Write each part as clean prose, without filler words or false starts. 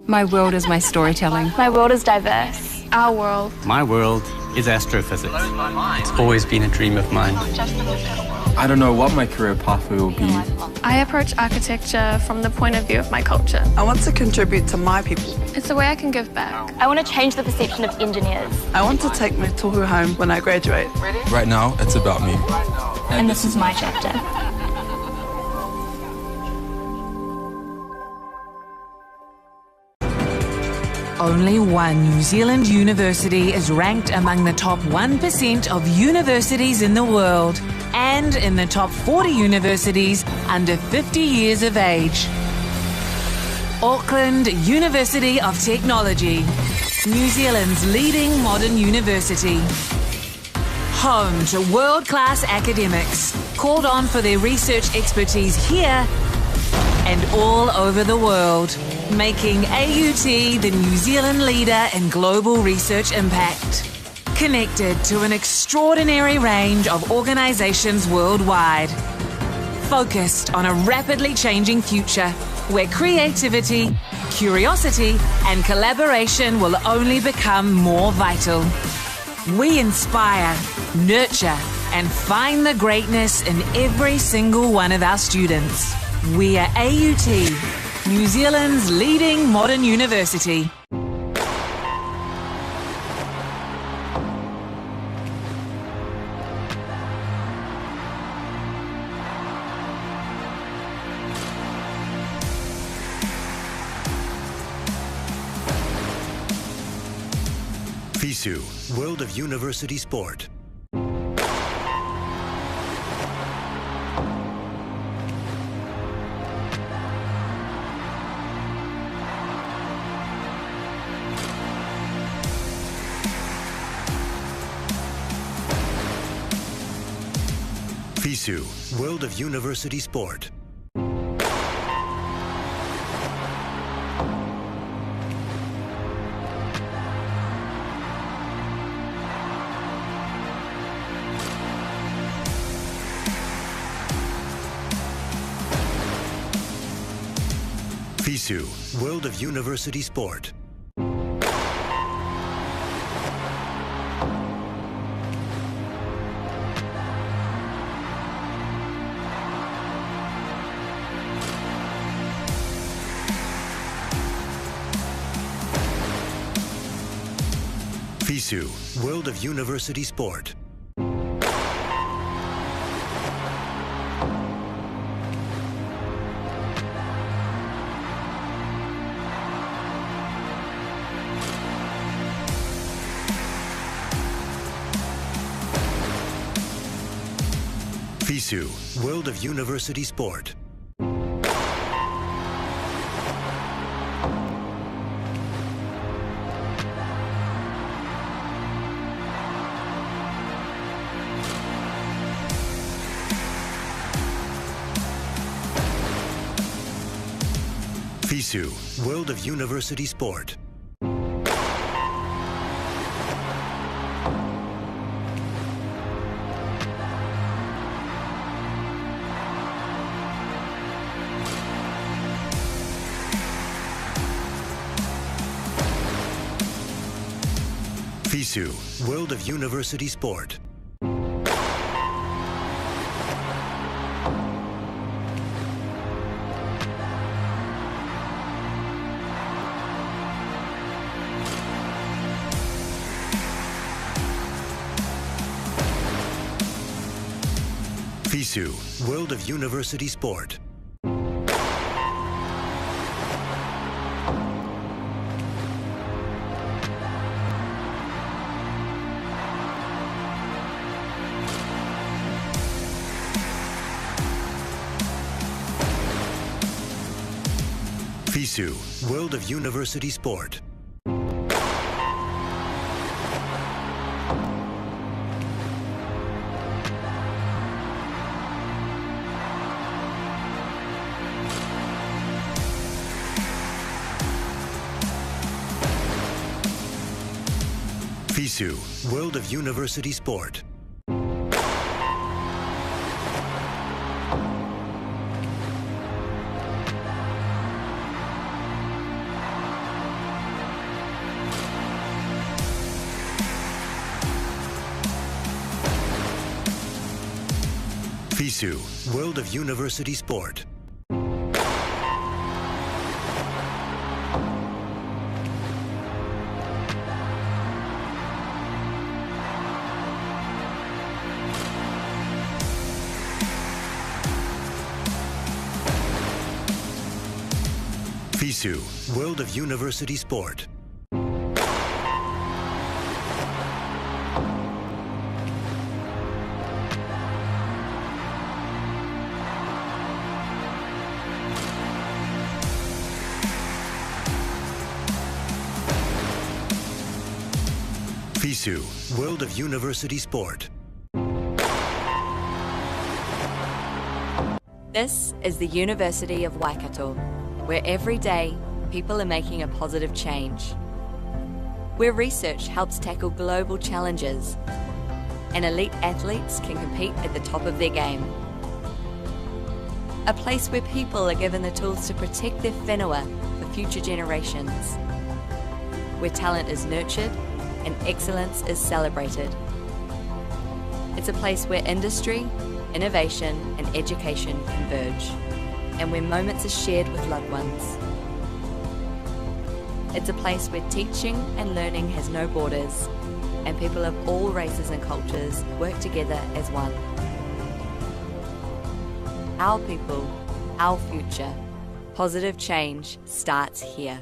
My world is my storytelling. My world is diverse. Our world. My world is astrophysics. It's always been a dream of mine. I don't know what my career pathway will be. I approach architecture from the point of view of my culture. I want to contribute to my people. It's a way I can give back. I want to change the perception of engineers. I want to take my tohu home when I graduate. Right now, it's about me. And this is my chapter. Only one New Zealand university is ranked among the top 1% of universities in the world and in the top 40 universities under 50 years of age. Auckland University of Technology, New Zealand's leading modern university. Home to world-class academics, called on for their research expertise here and all over the world, making AUT the New Zealand leader in global research impact. Connected to an extraordinary range of organisations worldwide. Focused on a rapidly changing future where creativity, curiosity and collaboration will only become more vital. We inspire, nurture and find the greatness in every single one of our students. We are AUT, New Zealand's leading modern university. FISU, World of University Sport. FISU, World of University Sport. FISU, World of University Sport. FISU, World of University Sport. FISU, World of University Sport. FISU, World of University Sport. FISU, World of University Sport. FISU, World of University Sport. FISU, World of University Sport. FISU, World of University Sport. FISU, World of University Sport. FISU, World of University Sport. FISU, World of University Sport. This is the University of Waikato, where every day people are making a positive change. Where research helps tackle global challenges and elite athletes can compete at the top of their game. A place where people are given the tools to protect their whenua for future generations. Where talent is nurtured and excellence is celebrated. It's a place where industry, innovation and education converge, and where moments are shared with loved ones. It's a place where teaching and learning has no borders, and people of all races and cultures work together as one. Our people, our future. Positive change starts here.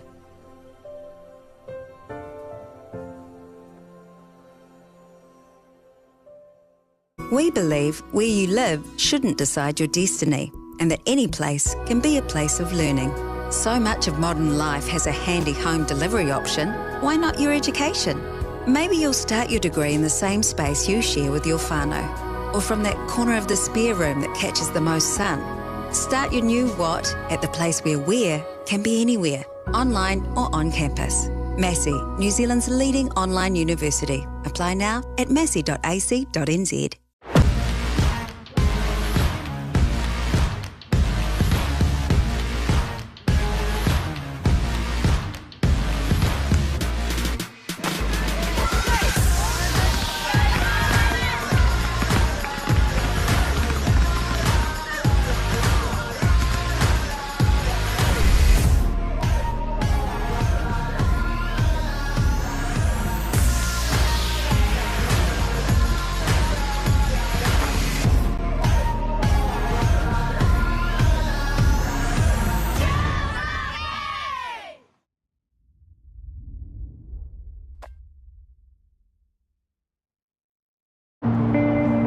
We believe where you live shouldn't decide your destiny, and that any place can be a place of learning. So much of modern life has a handy home delivery option. Why not your education? Maybe you'll start your degree in the same space you share with your whānau, or from that corner of the spare room that catches the most sun. Start your new what at the place where can be anywhere, online or on campus. Massey, New Zealand's leading online university. Apply now at massey.ac.nz.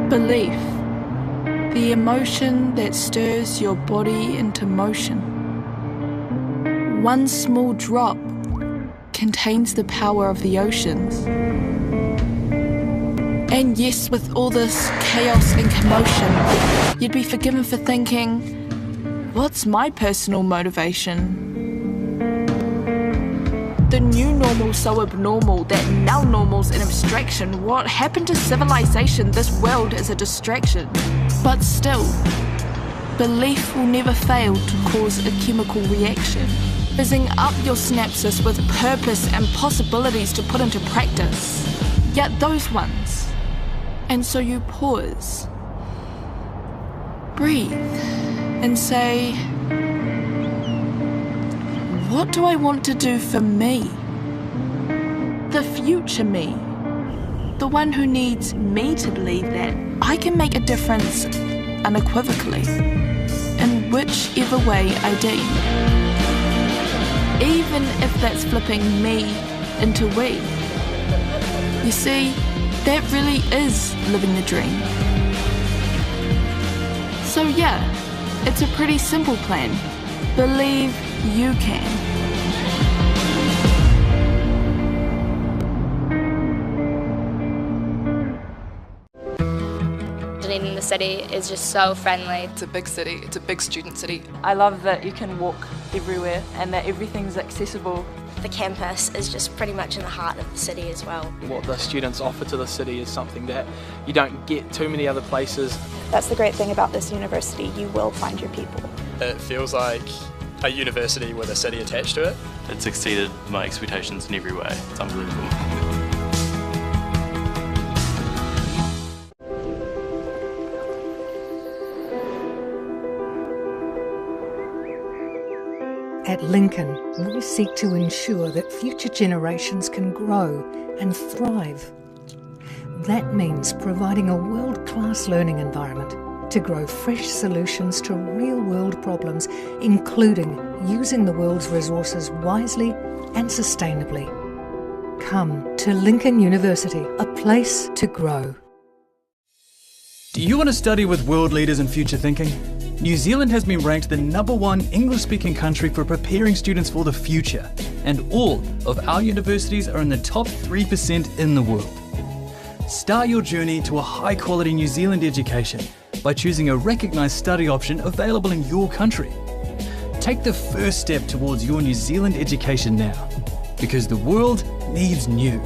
Belief, the emotion that stirs your body into motion. One small drop contains the power of the oceans. And yes, with all this chaos and commotion, you'd be forgiven for thinking, what's my personal motivation? The new normal's so abnormal that now normal's an abstraction. What happened to civilization? This world is a distraction. But still, belief will never fail to cause a chemical reaction, fizzing up your synapses with purpose and possibilities to put into practice. Yet those ones. And so you pause, breathe, and say, what do I want to do for me? The future me. The one who needs me to believe that I can make a difference unequivocally, in whichever way I deem. Even if that's flipping me into we. You see, that really is living the dream. So yeah, it's a pretty simple plan. Believe you can. Dunedin, the city, is just so friendly. It's a big city, it's a big student city. I love that you can walk everywhere and that everything's accessible. The campus is just pretty much in the heart of the city as well. What the students offer to the city is something that you don't get too many other places. That's the great thing about this university, you will find your people. It feels like a university with a city attached to it. It's exceeded my expectations in every way. It's unbelievable. At Lincoln, we seek to ensure that future generations can grow and thrive. That means providing a world-class learning environment to grow fresh solutions to real-world problems, including using the world's resources wisely and sustainably. Come to Lincoln University, a place to grow. Do you want to study with world leaders in future thinking? New Zealand has been ranked the #1 English-speaking country for preparing students for the future, and all of our universities are in the top 3% in the world. Start your journey to a high-quality New Zealand education by choosing a recognised study option available in your country. Take the first step towards your New Zealand education now, because the world needs new.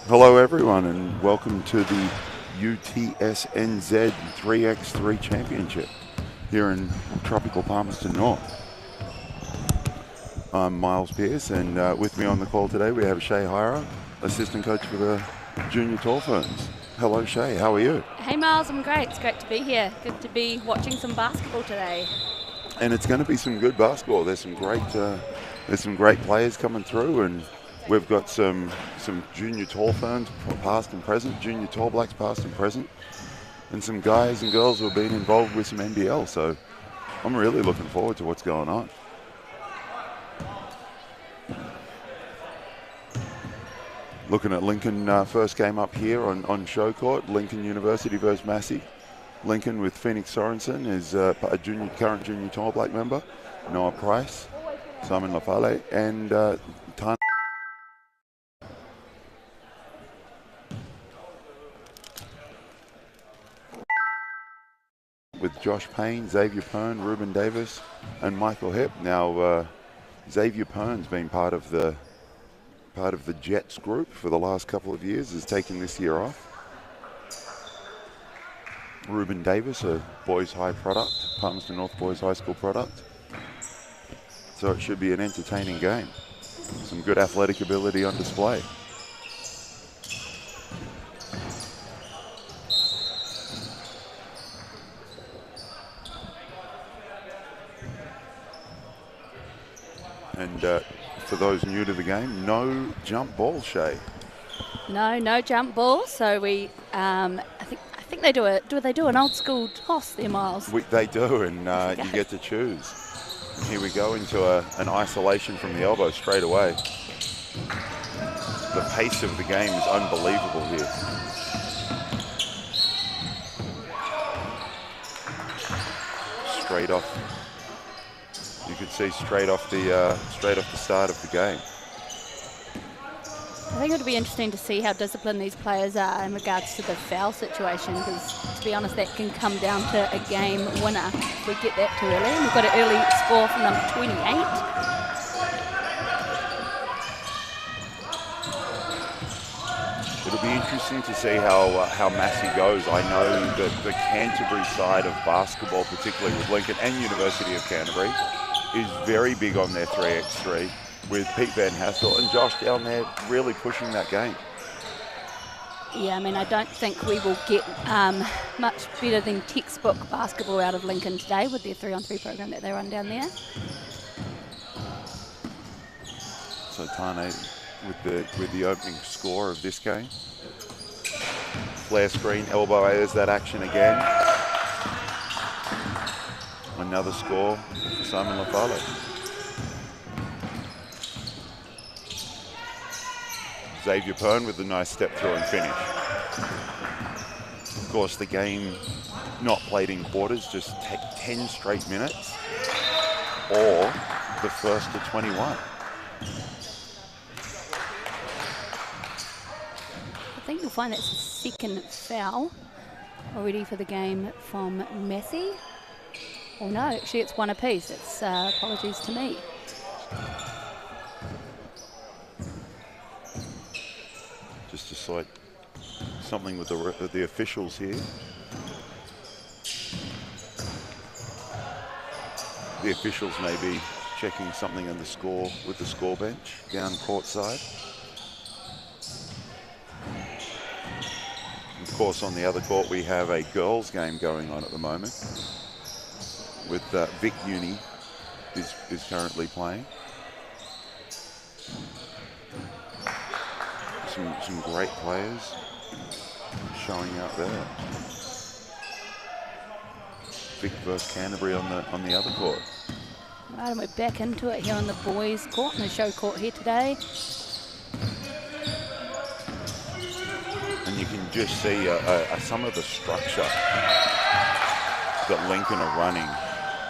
Hello everyone and welcome to the UTSNZ 3x3 Championship here in tropical Palmerston North. I'm Miles Pearce and with me on the call today we have Shay Hira, assistant coach for the Junior Tall Ferns. Hello Shay, how are you? Hey Miles, I'm great. It's great to be here. Good to be watching some basketball today. And it's going to be some good basketball. There's some great players coming through, and we've got some Junior Tall Ferns past and present, Junior Tall Blacks past and present, and some guys and girls who have been involved with some NBL. So I'm really looking forward to what's going on. Looking at Lincoln first game up here on show court, Lincoln University versus Massey. Lincoln with Phoenix Sorensen is a current Junior Tall Black member, Noah Price, Simon Lafale, and Tan. With Josh Payne, Xavier Pern, Ruben Davis, and Michael Hipp. Now, Xavier Pern's been part of the Jets group for the last couple of years, is taking this year off. Ruben Davis, a Boys High product, Palmerston North Boys High School product. So it should be an entertaining game. Some good athletic ability on display. And for those new to the game, no jump ball, Shay. No jump ball. So we, I think they do it. Do they do an old school toss there, Miles? They do, and you get to choose. And here we go into an isolation from the elbow straight away. The pace of the game is unbelievable here. Straight off. You could see straight off the start of the game. I think it would be interesting to see how disciplined these players are in regards to the foul situation, because to be honest, that can come down to a game winner if we get that too early. And we've got an early score from number 28. It'll be interesting to see how Massey goes. I know that the Canterbury side of basketball, particularly with Lincoln and University of Canterbury, is very big on their 3x3 with Pete Van Hassel and Josh down there really pushing that game. Yeah, I mean, I don't think we will get much better than textbook basketball out of Lincoln today with their 3-on-3 program that they run down there. So Tane with the opening score of this game. Flare screen, elbow, there's that action again. Another score for Simon Lafalo. Xavier Pern with a nice step through and finish. Of course, the game not played in quarters, just take 10 straight minutes, or the first to 21. I think you'll find that's the second foul already for the game from Massey. Oh no, actually it's one apiece. It's apologies to me. Just to cite something with the officials here. The officials may be checking something in the score with the score bench down courtside. Of course, on the other court we have a girls' game going on at the moment with Vic Uni is currently playing. Some great players showing out there. Vic versus Canterbury on the other court. Right, and we're back into it here on the boys' court, and the show court here today. And you can just see some of the structure that Lincoln are running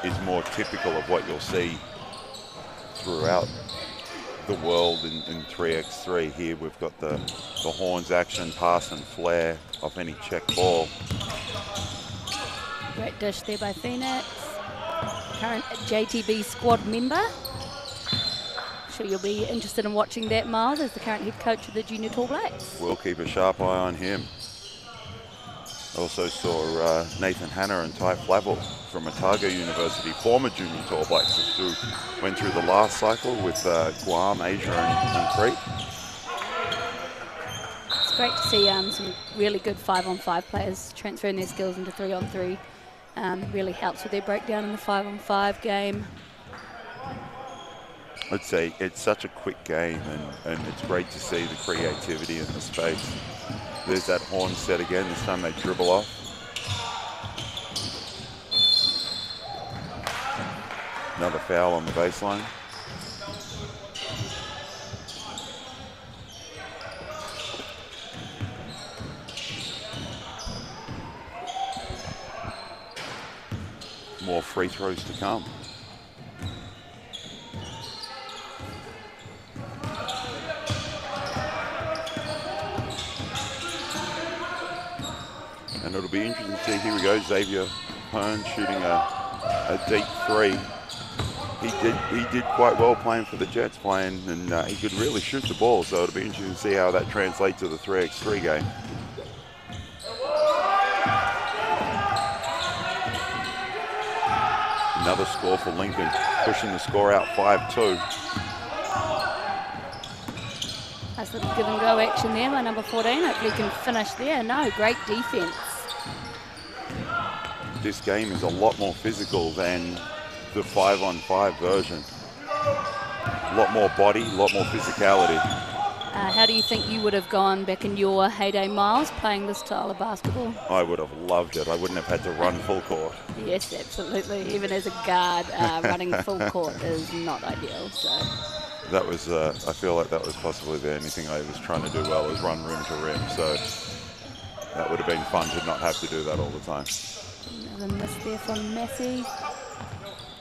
is more typical of what you'll see throughout the world in 3x3. Here we've got the horns action, pass and flare off any check ball. Great dish there by Phoenix. Current JTB squad member. Sure you'll be interested in watching that, Miles, as the current head coach of the Junior Tall Blacks. We'll keep a sharp eye on him. Also saw Nathan Hanna and Ty Flavel from Otago University, former Junior Tall Blacks, who went through the last cycle with Guam, Asia and Crete. It's great to see some really good 5-on-5 players transferring their skills into 3-on-3. Really helps with their breakdown in the 5-on-5 game. I'd say it's such a quick game, and it's great to see the creativity in the space. There's that horn set again, this time they dribble off. Another foul on the baseline. More free throws to come. And it'll be interesting to see, here we go, Xavier Pern shooting a deep three. He did quite well playing for the Jets, and he could really shoot the ball, so it'll be interesting to see how that translates to the 3x3 game. Another score for Lincoln, pushing the score out 5-2. Nice little give and go action there by number 14. Hopefully he can finish there. No, great defense. This game is a lot more physical than the 5-on-5 version. A lot more body, a lot more physicality. How do you think you would have gone back in your heyday, Miles, playing this style of basketball? I would have loved it. I wouldn't have had to run full court. Yes, absolutely. Even as a guard, running full court is not ideal. So that was, I feel like that was possibly the only thing I was trying to do well, was run rim to rim. So that would have been fun to not have to do that all the time. Another miss there from Massey.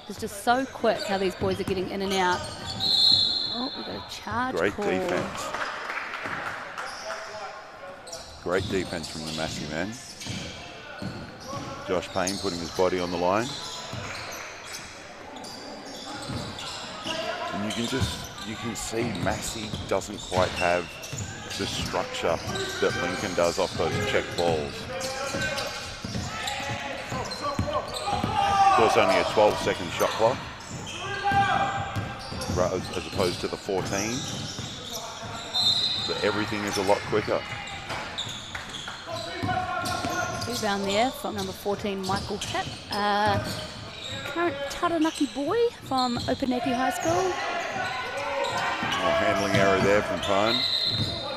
It's just so quick how these boys are getting in and out. Oh, we've got a charge Great call. defense. Great defense from the Massey men. Josh Payne putting his body on the line. And you can see Massey doesn't quite have the structure that Lincoln does off those check balls. Of course, only a 12-second shot clock, as opposed to the 14. So everything is a lot quicker. rebound there from number 14, Michael Hip. Current Taranaki boy from Opunake High School. Handling error there from Pone,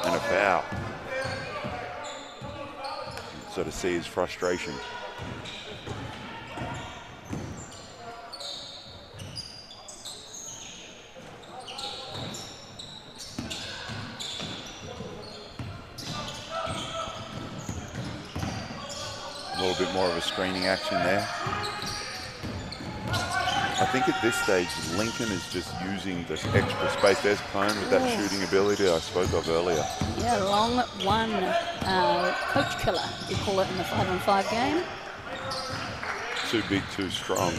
and a foul. Sort of see his frustration. A little bit more of a screening action there. I think at this stage, Lincoln is just using this extra space. There's Pone with that shooting ability I spoke of earlier. Yeah, long one, coach killer, you call it in the 5-on-5 game. Too big, too strong.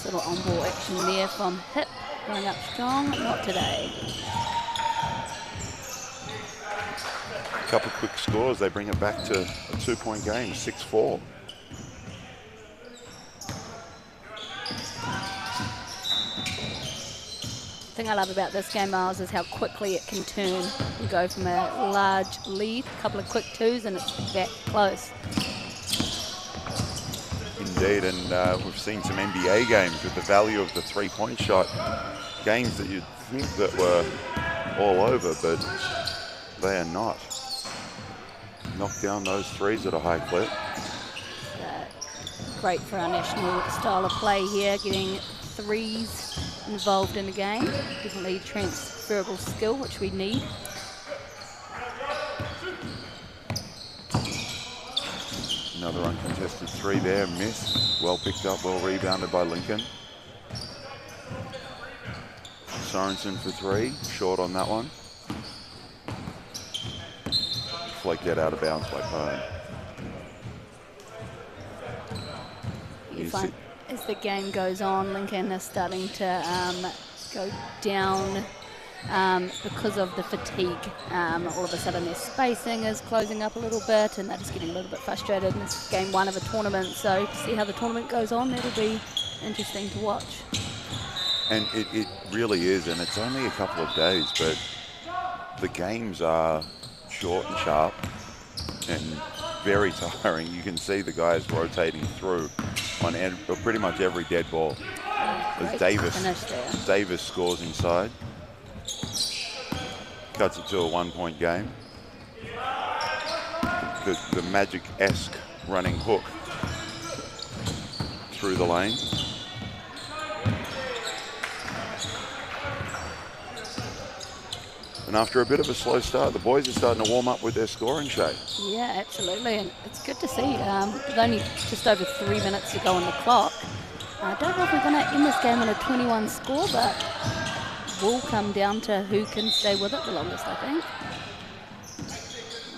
Little on-ball action there from Hip, going up strong, not today. Couple quick scores, they bring it back to a 2-point game, 6-4. The thing I love about this game, Miles, is how quickly it can turn. You go from a large lead, a couple of quick twos, and it's back close. Indeed, and we've seen some NBA games with the value of the 3-point shot. Games that you'd think that were all over, but they are not. Knock down those threes at a high clip. Great for our national style of play here, getting threes involved in the game. Definitely transferable skill, which we need. Another uncontested three there, miss. Well picked up, well rebounded by Lincoln. Sorensen for three, short on that one. Flaked that out of bounds by Pone. You find as the game goes on, Lincoln is starting to go down because of the fatigue. All of a sudden their spacing is closing up a little bit and they're just getting a little bit frustrated. And this is game one of a tournament, so to see how the tournament goes on, that'll be interesting to watch. And it really is, and it's only a couple of days, but the games are short and sharp and very tiring. You can see the guys rotating through on pretty much every dead ball. As Davis scores inside. Cuts it to a 1-point game. The Magic-esque running hook through the lane. And after a bit of a slow start, the boys are starting to warm up with their scoring shape. Yeah, absolutely, and it's good to see. With only just over 3 minutes to go on the clock. I don't know if we're going to end this game on a 21 score, but will come down to who can stay with it the longest, I think.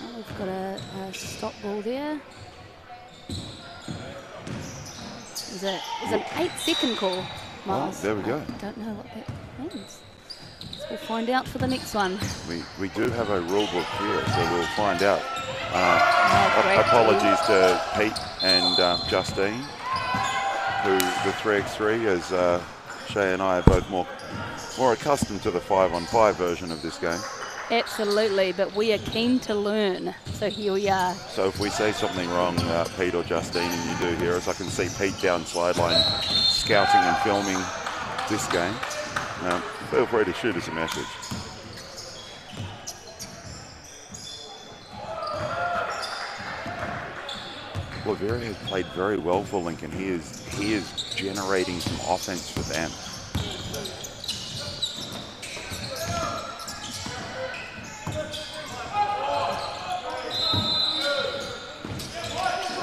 Well, we've got a stop ball there. Is it an 8-second call, Miles? Oh, there we go. I don't know what that means. We'll find out for the next one. We do have a rule book here, so we'll find out. Apologies to Pete and Justine, who the 3x3, as Shay and I are both more accustomed to the 5-on-5 version of this game. Absolutely, but we are keen to learn, so here we are. So if we say something wrong, Pete or Justine, and you do hear us, I can see Pete down sideline scouting and filming this game. Feel free to shoot us a message. Laveri has played very well for Lincoln. He is generating some offense for them.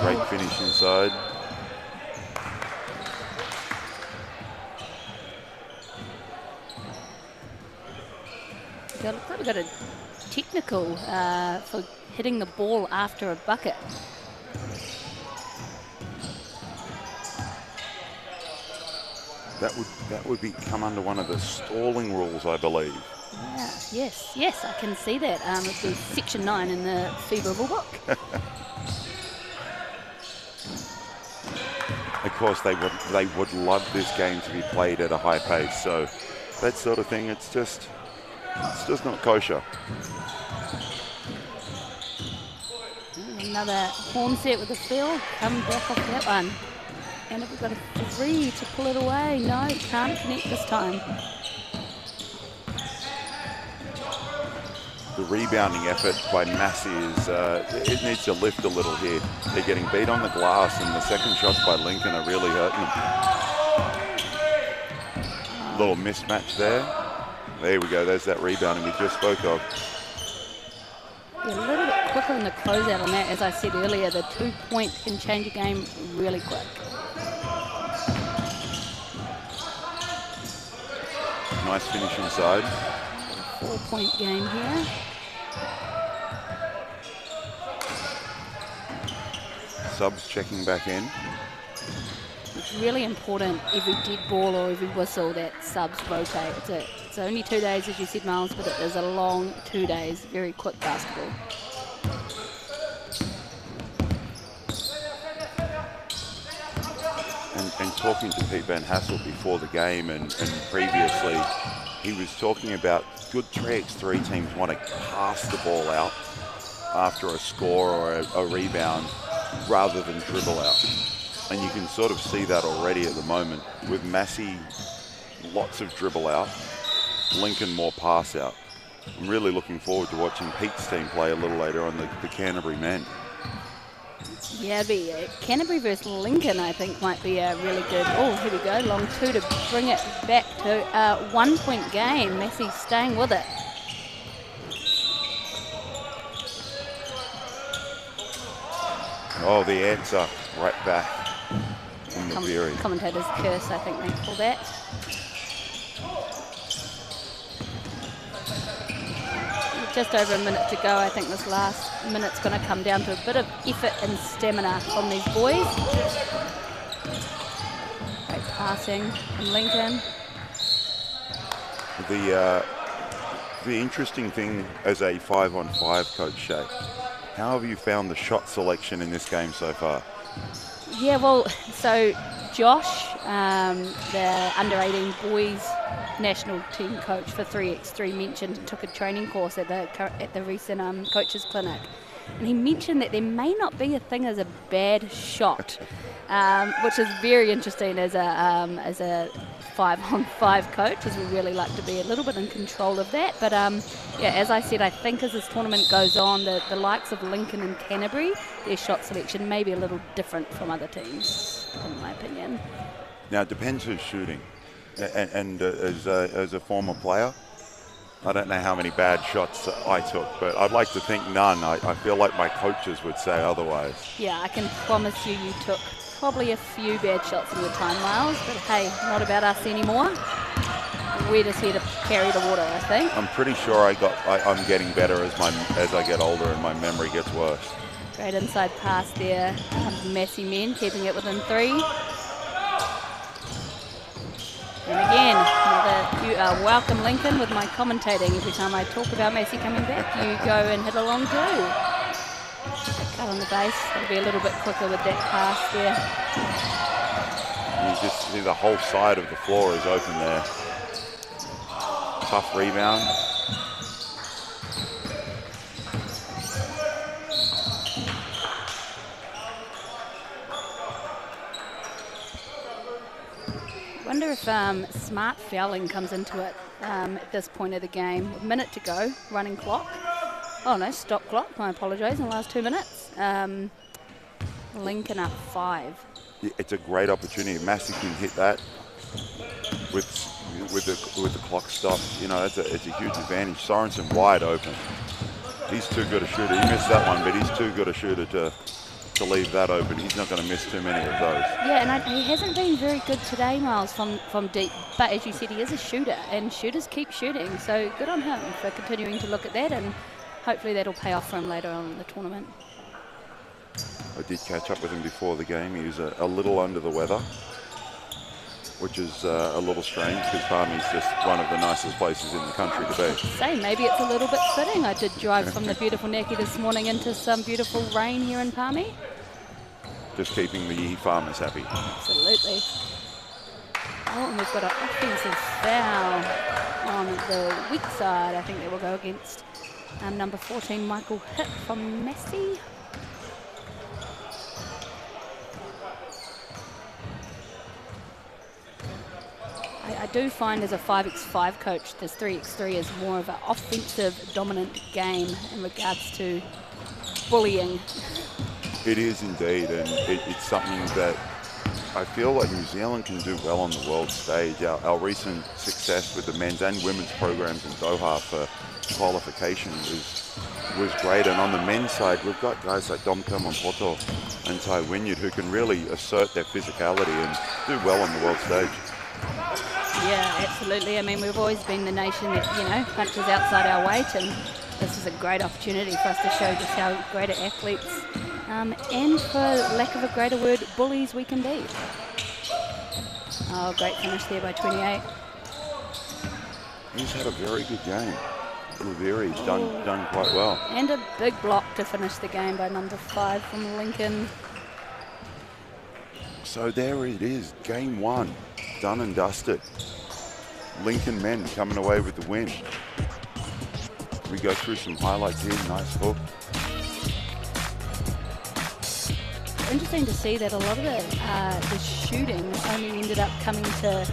Great finish inside. We got a technical for hitting the ball after a bucket. That would come under one of the stalling rules, I believe. Yeah, yes, I can see that. It's in Section 9 in the FIBA rulebook. Of course, they would love this game to be played at a high pace. So that sort of thing, it's just It's just not kosher. Another horn set with the field. Come back off that one. And we've got a 3 to pull it away. No, can't connect this time. The rebounding effort by Massey is, it needs to lift a little here. They're getting beat on the glass, and the second shots by Lincoln are really hurting them. Little mismatch there. There we go, there's that rebounding we just spoke of. Yeah, a little bit quicker in the closeout on that. As I said earlier, the 2-point can change a game really quick. Nice finish inside. 4-point game here. Subs checking back in. It's really important, every dead ball or every whistle, that subs rotate. It's only 2 days, as you said, Miles, but it is a long 2 days. Very quick basketball. And talking to Pete Van Hassel before the game and previously, he was talking about good 3x3 teams want to pass the ball out after a score or a rebound rather than dribble out. And you can sort of see that already at the moment with Massey, lots of dribble out, Lincoln more pass out. I'm really looking forward to watching Pete's team play a little later on the Canterbury men. Yeah, it'd be Canterbury versus Lincoln, I think, might be a really good. Oh, here we go, long 2 to bring it back to a 1-point game. Massey staying with it. Oh, the answer right back from the Fury. Commentator's curse, I think they call that. Just over a minute to go. I think this last minute's going to come down to a bit of effort and stamina from these boys. Great passing from Lincoln. The interesting thing as a 5-on-5 coach, Shay, how have you found the shot selection in this game so far? Yeah, well, so Josh, the under-18 boys national team coach for 3x3, mentioned took a training course at the recent coaches clinic, and he mentioned that there may not be a thing as a bad shot, which is very interesting as a 5-on-5 coach, as we really like to be a little bit in control of that. But yeah, as I said, I think as this tournament goes on, the likes of Lincoln and Canterbury, their shot selection may be a little different from other teams, in my opinion. Now it depends who's shooting. And as a former player, I don't know how many bad shots I took, but I'd like to think none. I feel like my coaches would say otherwise. Yeah, I can promise you took probably a few bad shots in your time, Miles, but hey, not about us anymore. We're just here to carry the water, I think. I'm pretty sure I'm getting better as I get older and my memory gets worse. Great inside pass there. Massey men keeping it within 3. And again, another welcome Lincoln with my commentating. Every time I talk about Massey coming back, you go and hit along too. Cut on the base, it'll be a little bit quicker with that pass there. You just see the whole side of the floor is open there. Tough rebound. I wonder if smart fouling comes into it at this point of the game. A minute to go, running clock. Oh no, stop clock, I apologise, in the last 2 minutes. Lincoln up 5. Yeah, it's a great opportunity. Massey can hit that with the clock stop. You know, it's a huge advantage. Sorensen wide open. He's too good a shooter. He missed that one, but he's too good a shooter to leave that open. He's not going to miss too many of those. Yeah, and he hasn't been very good today, Miles, from deep. But as you said, he is a shooter, and shooters keep shooting. So good on him for continuing to look at that, and hopefully that'll pay off for him later on in the tournament. I did catch up with him before the game. He was a little under the weather, which is a little strange because Palmy's just one of the nicest places in the country to be. Say, maybe it's a little bit fitting. I did drive from the beautiful Necky this morning into some beautiful rain here in Palmy. Just keeping the Yee farmers happy. Absolutely. Oh, and we've got an offensive foul on the weak side, I think they will go against number 14, Michael Hitt from Massey. I do find as a 5x5 coach, this 3x3 is more of an offensive dominant game in regards to bullying. It is indeed, and it's something that I feel like New Zealand can do well on the world stage. Our recent success with the men's and women's programs in Doha for qualification was great, and on the men's side we've got guys like Domka Mampoto and Tai Wynyard who can really assert their physicality and do well on the world stage. Yeah, absolutely. I mean, we've always been the nation that, you know, punches outside our weight, and this is a great opportunity for us to show just how great athletes and, for lack of a greater word, bullies we can be. Oh, great finish there by 28. He's had a very good game. Riveri's done quite well. And a big block to finish the game by number 5 from Lincoln. So there it is, game 1, done and dusted. Lincoln men coming away with the win. We go through some highlights here, nice hook. Interesting to see that a lot of the shooting only ended up coming to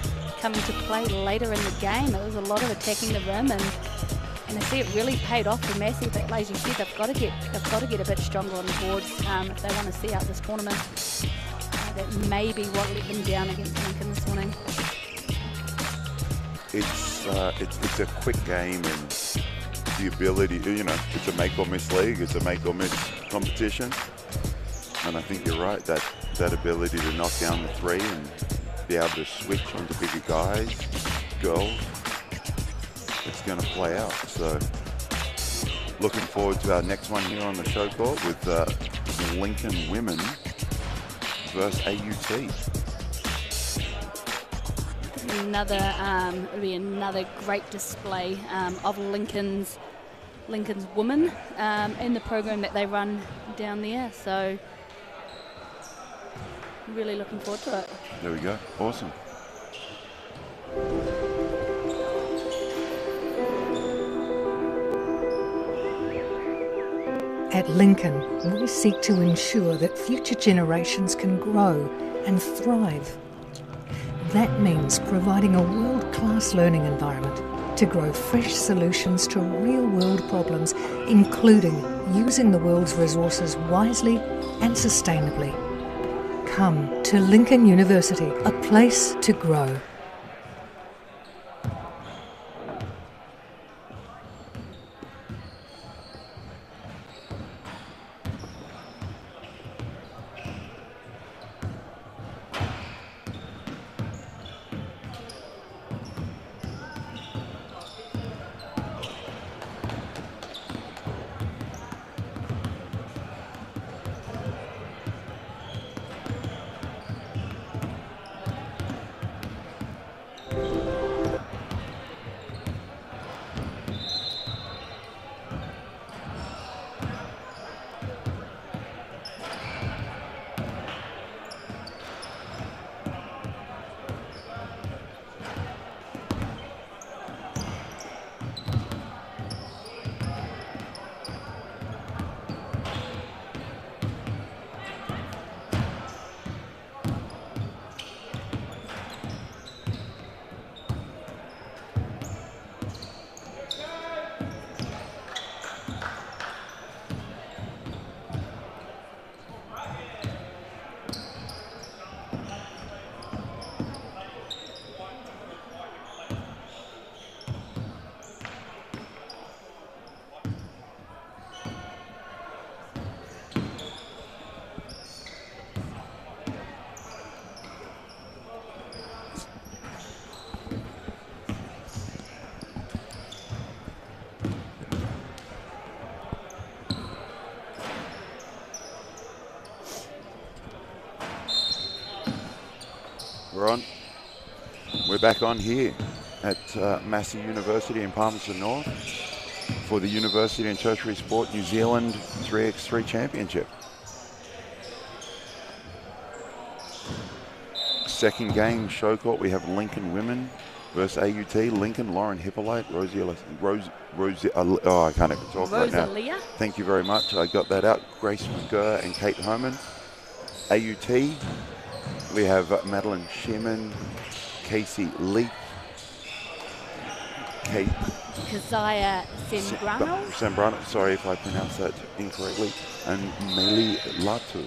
play later in the game. It was a lot of attacking the rim, and I see it really paid off for Massey. But as you said, they've got to get a bit stronger on the boards if they want to see out this tournament. That may be what let them down against Lincoln this morning. It's a quick game, and the ability, you know, it's a make or miss league, it's a make or miss competition. And I think you're right, that ability to knock down the 3 and be able to switch onto bigger guys, girls, it's going to play out. So looking forward to our next one here on the show court with the Lincoln women versus AUT. It'll be another great display of Lincoln's women in the program that they run down there. So really looking forward to it. There we go. Awesome. At Lincoln, we seek to ensure that future generations can grow and thrive. That means providing a world-class learning environment to grow fresh solutions to real-world problems, including using the world's resources wisely and sustainably. Come to Lincoln University, a place to grow. We're back on here at Massey University in Palmerston North for the University and Tertiary Sport New Zealand 3x3 Championship. Second game show court, we have Lincoln women versus AUT. Lincoln, Lauren Hippolyte, Rosie, I can't even talk right now. Rosalia. Thank you very much. I got that out. Grace McGurr and Kate Herman. AUT, we have Madeline Sheeman, Casey Leak, Kate Keziah Sembrano. Sorry if I pronounced that incorrectly. And Meili Latu.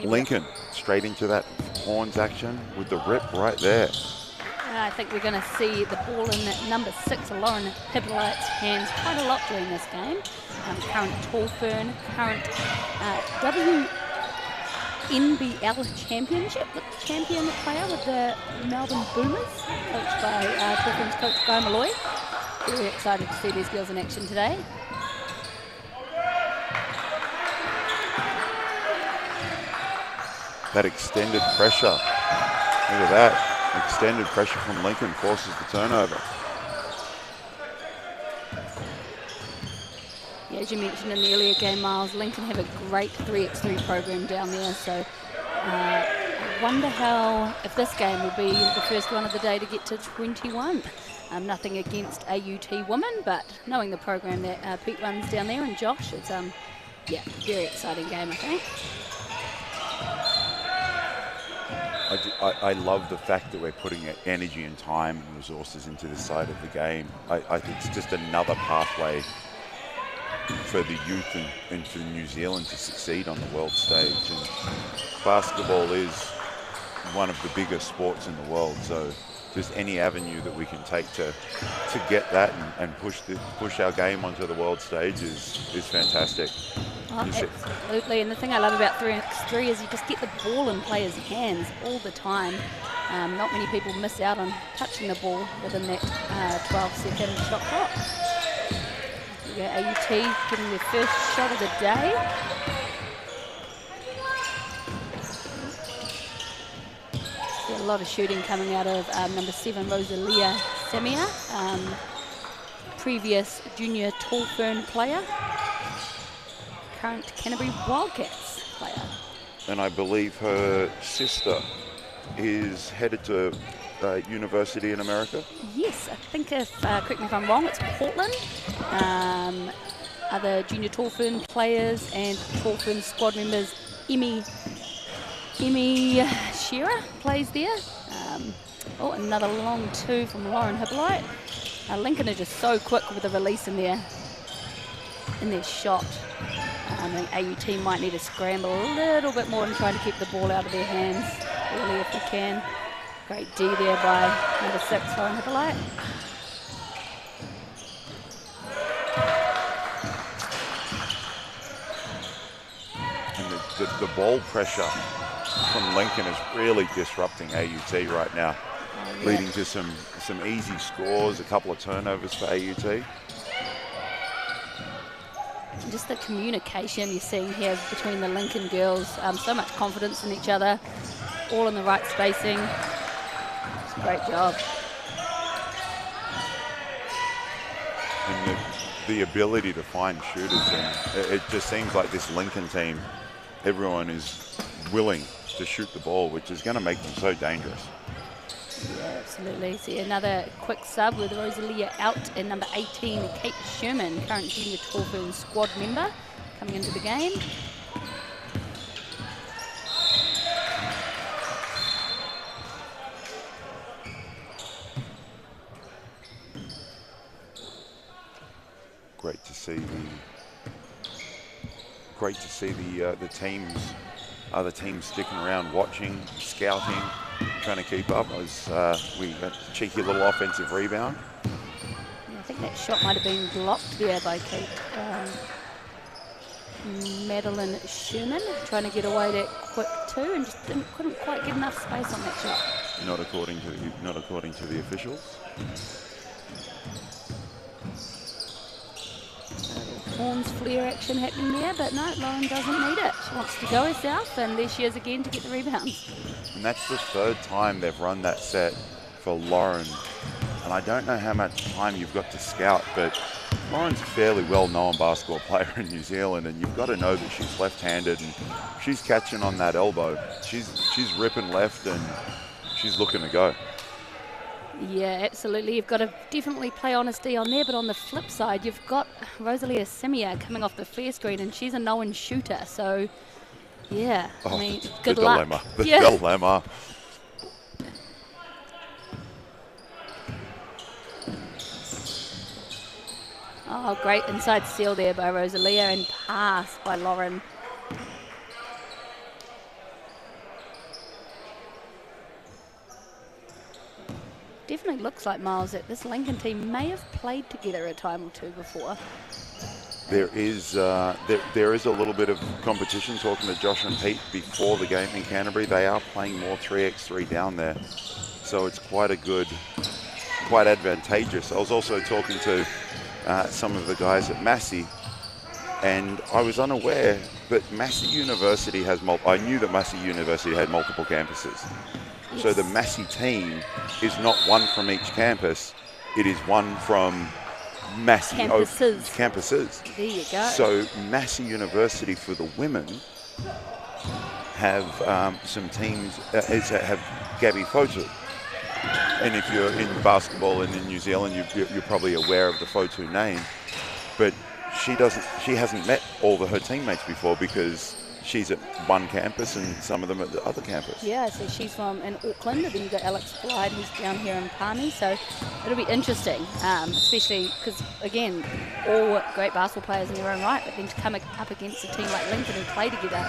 Lincoln, straight into that horns action with the rip right there. I think we're going to see the ball in number 6, Lauren Hippolyte's hands quite a lot during this game. Current Tall Fern, current WNBL championship champion player with the Melbourne Boomers, coached by Tall Fern's coach Guy Malloy. Very excited to see these girls in action today. That extended pressure, look at that. Extended pressure from Lincoln forces the turnover. Yeah, as you mentioned in the earlier game, Miles, Lincoln have a great 3x3 program down there, so I wonder if this game will be the first one of the day to get to 21. Nothing against AUT women, but knowing the program that Pete runs down there and Josh, it's yeah, very exciting game, I think. I love the fact that we're putting energy and time and resources into this side of the game. I think it's just another pathway for the youth and for New Zealand to succeed on the world stage. And basketball is one of the biggest sports in the world, so just any avenue that we can take to get that and push our game onto the world stage is fantastic. Oh, absolutely, and the thing I love about 3x3 is you just get the ball in players' hands all the time. Not many people miss out on touching the ball within that 12-second shot clock. We go AUT getting their first shot of the day. A lot of shooting coming out of number 7, Rosalia Samia, previous junior Tall Fern player. Current Canterbury Wildcats player. And I believe her sister is headed to university in America. Yes, I think correct me if I'm wrong, it's Portland. Other junior Tall Fern players and Tall Fern squad members, Emmy Shearer plays there. Oh, another long 2 from Lauren Hippolyte. Lincoln are just so quick with the release in their shot. I think AUT might need to scramble a little bit more and try to keep the ball out of their hands early if we can. Great D there by number 6, Lauren Hippolyte. And the ball pressure from Lincoln is really disrupting AUT right now, leading to some easy scores, a couple of turnovers for AUT. Just the communication you're seeing here between the Lincoln girls, so much confidence in each other, all in the right spacing. It's a great job. And the ability to find shooters, and it just seems like this Lincoln team, everyone is willing to shoot the ball, which is going to make them so dangerous. Yeah, absolutely. See another quick sub with Rosalia out and number 18, Kate Sherman, current junior Tall Fern squad member, coming into the game. Great to see the teams, other teams sticking around, watching, scouting, trying to keep up as we got a cheeky little offensive rebound. Yeah, I think that shot might have been blocked there by Kate Madeline Sherman, trying to get away that quick 2 and just couldn't quite get enough space on that shot. Not according to the officials. Horns flare action happening there, but no, Lauren doesn't need it. She wants to go herself, and there she is again to get the rebounds. And that's the 3rd time they've run that set for Lauren. And I don't know how much time you've got to scout, but Lauren's a fairly well-known basketball player in New Zealand, and you've got to know that she's left-handed, and she's catching on that elbow. She's ripping left, and she's looking to go. Yeah, absolutely. You've got to definitely play honesty on there, but on the flip side, you've got Rosalia Semia coming off the flare screen, and she's a no-win shooter. So, yeah, I mean, good luck. The dilemma. Oh, great inside seal there by Rosalia and pass by Lauren. Definitely looks like, Miles, that this Lincoln team may have played together a time or two before. There is there is a little bit of competition. Talking to Josh and Pete before the game in Canterbury, they are playing more 3x3 down there, so it's quite advantageous. I was also talking to some of the guys at Massey, and I was unaware, but Massey University has I knew that Massey University had multiple campuses. Yes. So the Massey team is not one from each campus, it is one from Massey campuses. There you go. So Massey University for the women have some teams have Gabby Fotu. And if you're in basketball and in New Zealand, you're probably aware of the Fotu name, but she hasn't met all of her teammates before because she's at one campus and some of them at the other campus. Yeah, so she's from in Auckland, and then you've got Alex Blyde, who's down here in Palmy, so it'll be interesting, especially because, again, all great basketball players in their own right, but then to come up against a team like Lincoln who play together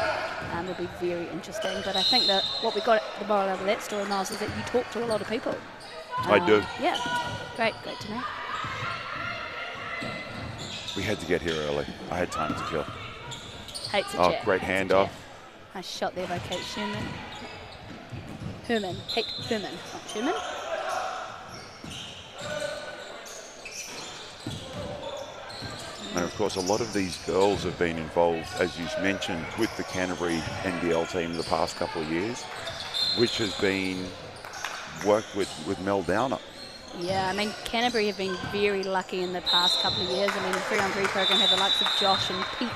will be very interesting. But I think that what we got the moral out of that story, Miles, is that you talk to a lot of people. I do. Yeah, great to know. We had to get here early. I had time to kill. Hates a chat. Great handoff. Nice shot there by Kate Sherman. Kate Herman, not Sherman. And of course, a lot of these girls have been involved, as you mentioned, with the Canterbury NBL team the past couple of years, which has been worked with Mel Downer. Yeah, I mean, Canterbury have been very lucky in the past couple of years. I mean, the 3-on-3 program had the likes of Josh and Pete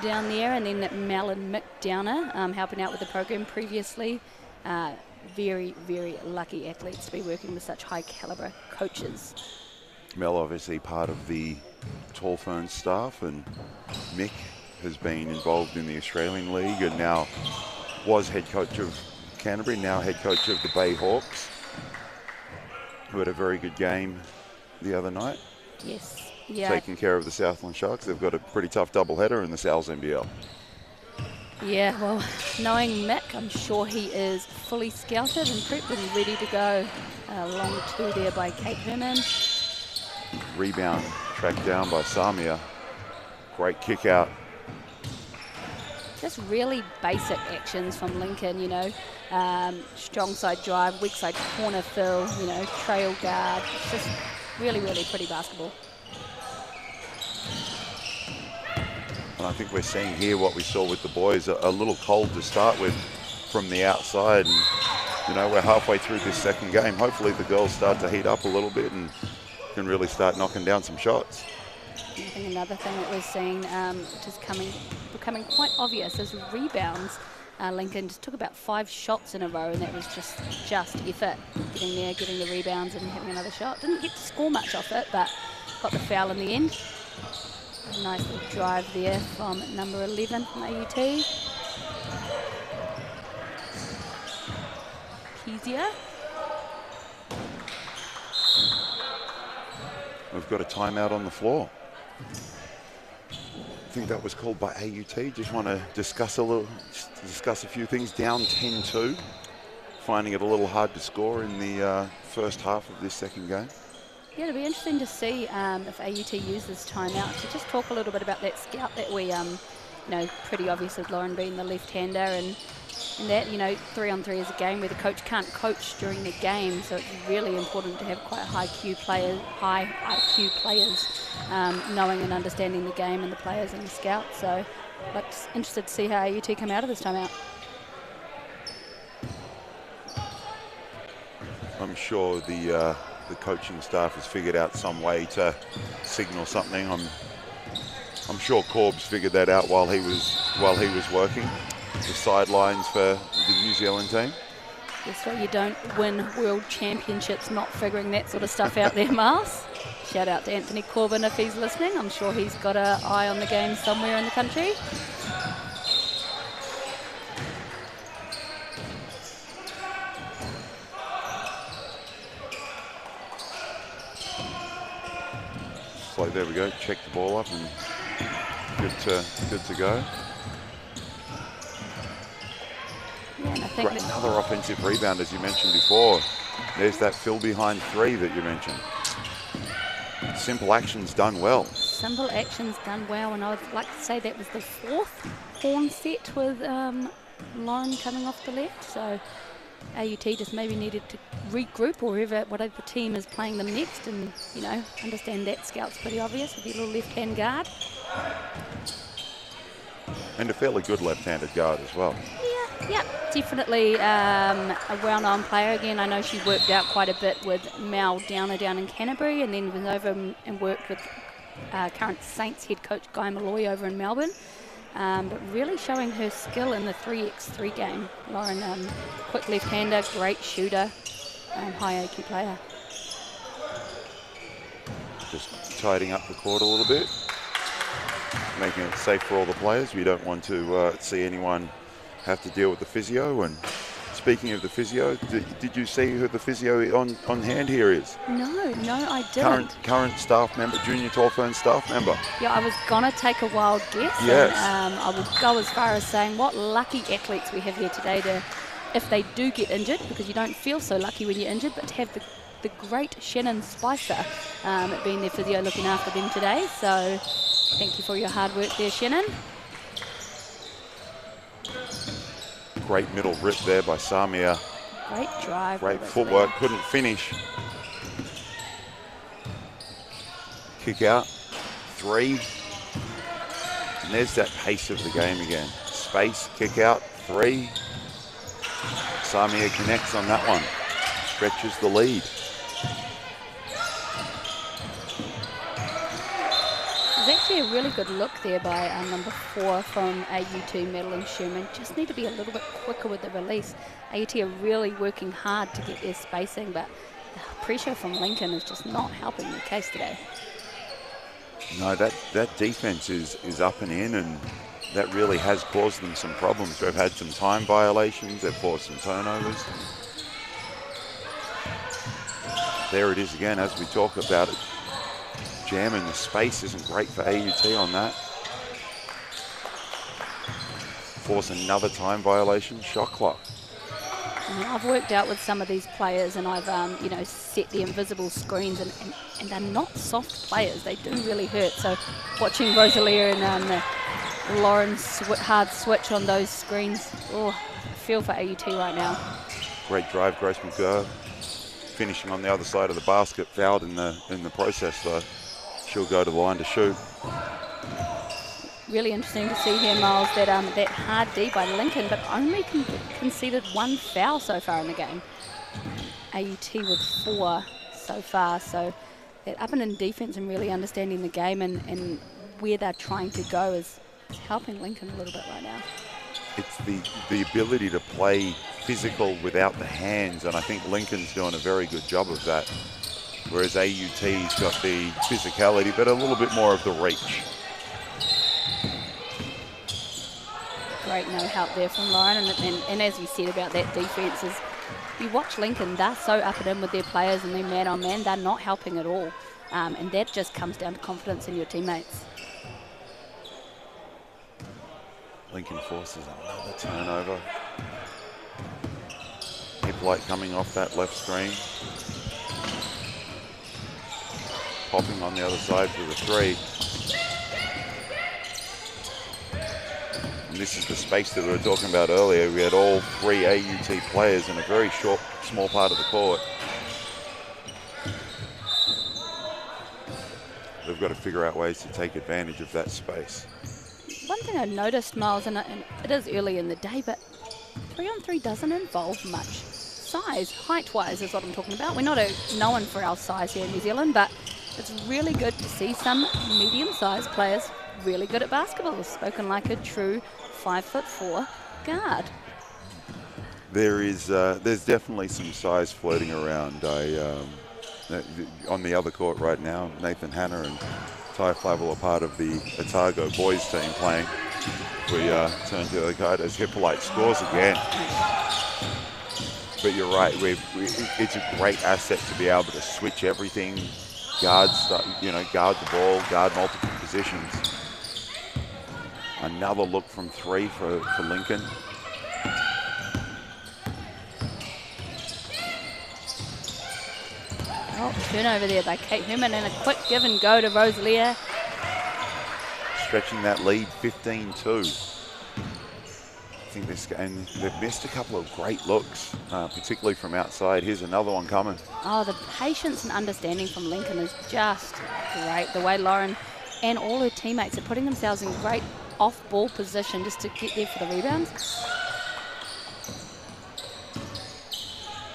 down there, and then Mel and Mick Downer helping out with the program previously. Very, very lucky athletes to be working with such high caliber coaches. Mel obviously part of the Tall Ferns staff, and Mick has been involved in the Australian League and now was head coach of Canterbury, now head coach of the Bay Hawks, who had a very good game the other night. Yes. Yeah. Taking care of the Southland Sharks. They've got a pretty tough doubleheader in the Sal's NBL. Yeah, well, knowing Mick, I'm sure he is fully scouted and prepped and ready to go. Long two there by Kate Herman. Rebound tracked down by Samia. Great kick out. Just really basic actions from Lincoln, you know. Strong side drive, weak side corner fill, you know, trail guard. It's just really, really pretty basketball. And I think we're seeing here what we saw with the boys, a little cold to start with from the outside. And, you know, we're halfway through this second game. Hopefully the girls start to heat up a little bit and can really start knocking down some shots. I think another thing that we're seeing, which is becoming quite obvious, is rebounds. Lincoln just took about 5 shots in a row, and that was just effort. Getting there, getting the rebounds and having another shot. Didn't get to score much off it, but got the foul in the end. A nice little drive there from number 11 from AUT. Kezia. We've got a timeout on the floor. I think that was called by AUT. Just want to discuss a few things. Down 10-2, finding it a little hard to score in the first half of this second game. Yeah, it'll be interesting to see if AUT use this timeout to just talk a little bit about that scout that we, you know, pretty obvious with Lauren being the left-hander, and that, you know, 3-on-3 is a game where the coach can't coach during the game, so it's really important to have quite high IQ players, knowing and understanding the game and the players and the scout. So, I'm interested to see how AUT come out of this timeout. I'm sure the coaching staff has figured out some way to signal something. I'm sure Corbs figured that out while he was working the sidelines for the New Zealand team. That's why you don't win world championships not figuring that sort of stuff out there, Miles. Shout out to Anthony Corbin if he's listening. I'm sure he's got an eye on the game somewhere in the country. So there we go, check the ball up and good to go. Yeah, and I think another offensive rebound, as you mentioned before. There's that fill behind three that you mentioned. Simple actions done well. Simple actions done well, and I would like to say that was the fourth horn set with Lauren coming off the left. So AUT just maybe needed to regroup, or whatever team is playing them next, and understand that scout's pretty obvious with your little left-hand guard. And a fairly good left-handed guard as well. Yeah, definitely a well-known player. Again, I know she worked out quite a bit with Mel Downer down in Canterbury, and then was over and worked with current Saints head coach Guy Malloy over in Melbourne. But really showing her skill in the 3x3 game. Lauren, quick left-hander, great shooter, high IQ player. Just tidying up the court a little bit, making it safe for all the players. We don't want to see anyone have to deal with the physio. And speaking of the physio, did you see who the physio on hand here is? No, I didn't. Current staff member, junior tall fern staff member. Yeah, I was gonna take a wild guess. Yes. And, I would go as far as saying what lucky athletes we have here today to, if they do get injured, because you don't feel so lucky when you're injured, but to have the great Shannon Spicer being their physio looking after them today. So thank you for your hard work there, Shannon. Great middle rip there by Samia. Great drive. Great footwork, couldn't finish. Kick out, three. And there's that pace of the game again. Space, kick out, three. Samia connects on that one. Stretches the lead. There's actually a really good look there by number 4 from AUT, Madeline Sherman. Just need to be a little bit quicker with the release. AUT are really working hard to get their spacing, but the pressure from Lincoln is just not helping the case today. No, that defense is up and in, and that really has caused them some problems. They've had some time violations, they've forced some turnovers. There it is again, as we talk about it. Jamming the space isn't great for AUT on that. Force another time violation, shot clock. I've worked out with some of these players, and I've set the invisible screens, and they're not soft players. They do really hurt. So watching Rosalia and Lauren hard switch on those screens, I feel for AUT right now. Great drive, Grace McGurr. Finishing on the other side of the basket, fouled in the process though. She'll go to the line to shoot. Really interesting to see here, Miles, that hard D by Lincoln, but only conceded 1 foul so far in the game. AUT with 4 so far, so that up and in defense and really understanding the game and where they're trying to go is helping Lincoln a little bit right now. It's the ability to play physical without the hands, and I think Lincoln's doing a very good job of that. Whereas AUT's got the physicality, but a little bit more of the reach. Great no help there from Lauren, and as we said about that defense, is you watch Lincoln, they're so up and in with their players and their man on man, they're not helping at all. And that just comes down to confidence in your teammates. Lincoln forces another turnover. Hippolyte coming off that left screen. Popping on the other side for the 3. And this is the space that we were talking about earlier. We had all 3 AUT players in a very small part of the court. They've got to figure out ways to take advantage of that space. One thing I noticed, Miles, and it is early in the day, but 3-on-3 doesn't involve much size. Height-wise is what I'm talking about. We're not known for our size here in New Zealand, but it's really good to see some medium-sized players really good at basketball, spoken like a true 5'4" guard. There's definitely some size floating around. On the other court right now, Nathan Hanna and Ty Flavel are part of the Otago boys team playing. We turn to the guy as Hippolyte scores again. But you're right, it's a great asset to be able to switch everything, guard the ball, guard multiple positions. Another look from three for Lincoln. Oh, turnover there by Kate Herman and a quick give and go to Rosalia. Stretching that lead 15-2. I think and they've missed a couple of great looks, particularly from outside. Here's another one coming. Oh, the patience and understanding from Lincoln is just great. The way Lauren and all her teammates are putting themselves in great off-ball position just to get there for the rebounds.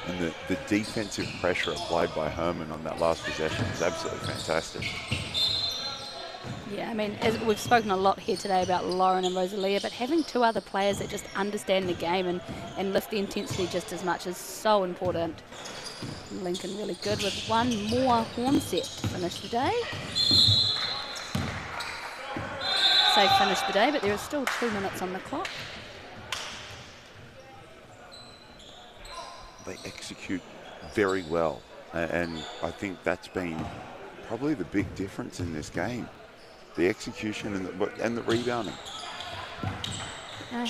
And the defensive pressure applied by Herman on that last possession is absolutely fantastic. Yeah, I mean, as we've spoken a lot here today about Lauren and Rosalia, but having two other players that just understand the game and lift the intensity just as much is so important. Lincoln really good with one more horn set to finish the day. Say finish the day, but there are still 2 minutes on the clock. They execute very well, and I think that's been probably the big difference in this game. The execution and the rebounding.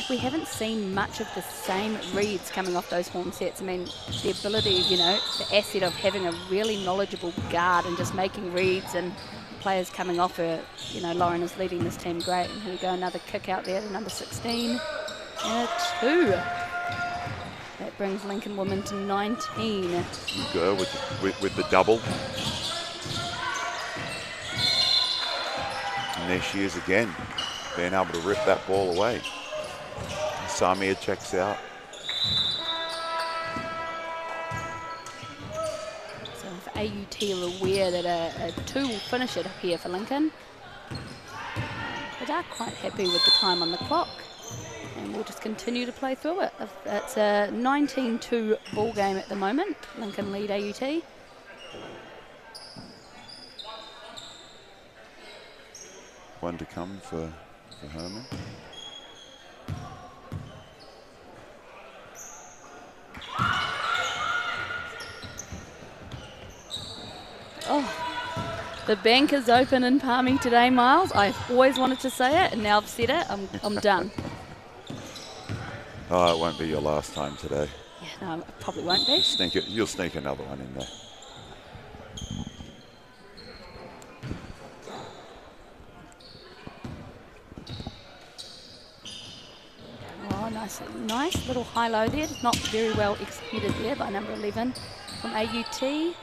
We haven't seen much of the same reads coming off those horn sets. I mean, the ability, the asset of having a really knowledgeable guard and just making reads and players coming off her. Lauren is leading this team great. And here we go, another kick out there to number 16. And a 2. That brings Lincoln women to 19. You go with the double. And there she is again, being able to rip that ball away. Samia checks out. So if AUT are aware that a 2 will finish it up here for Lincoln, but are quite happy with the time on the clock. And we'll just continue to play through it. It's a 19-2 ball game at the moment. Lincoln lead AUT. One to come for Herman. Oh, the bank is open in Palmy today, Miles. I've always wanted to say it, and now I've said it. I'm done. Oh, it won't be your last time today. Yeah, no, it probably won't be. You'll sneak another one in there. Oh, nice little high-low there. Not very well executed there by number 11 from AUT.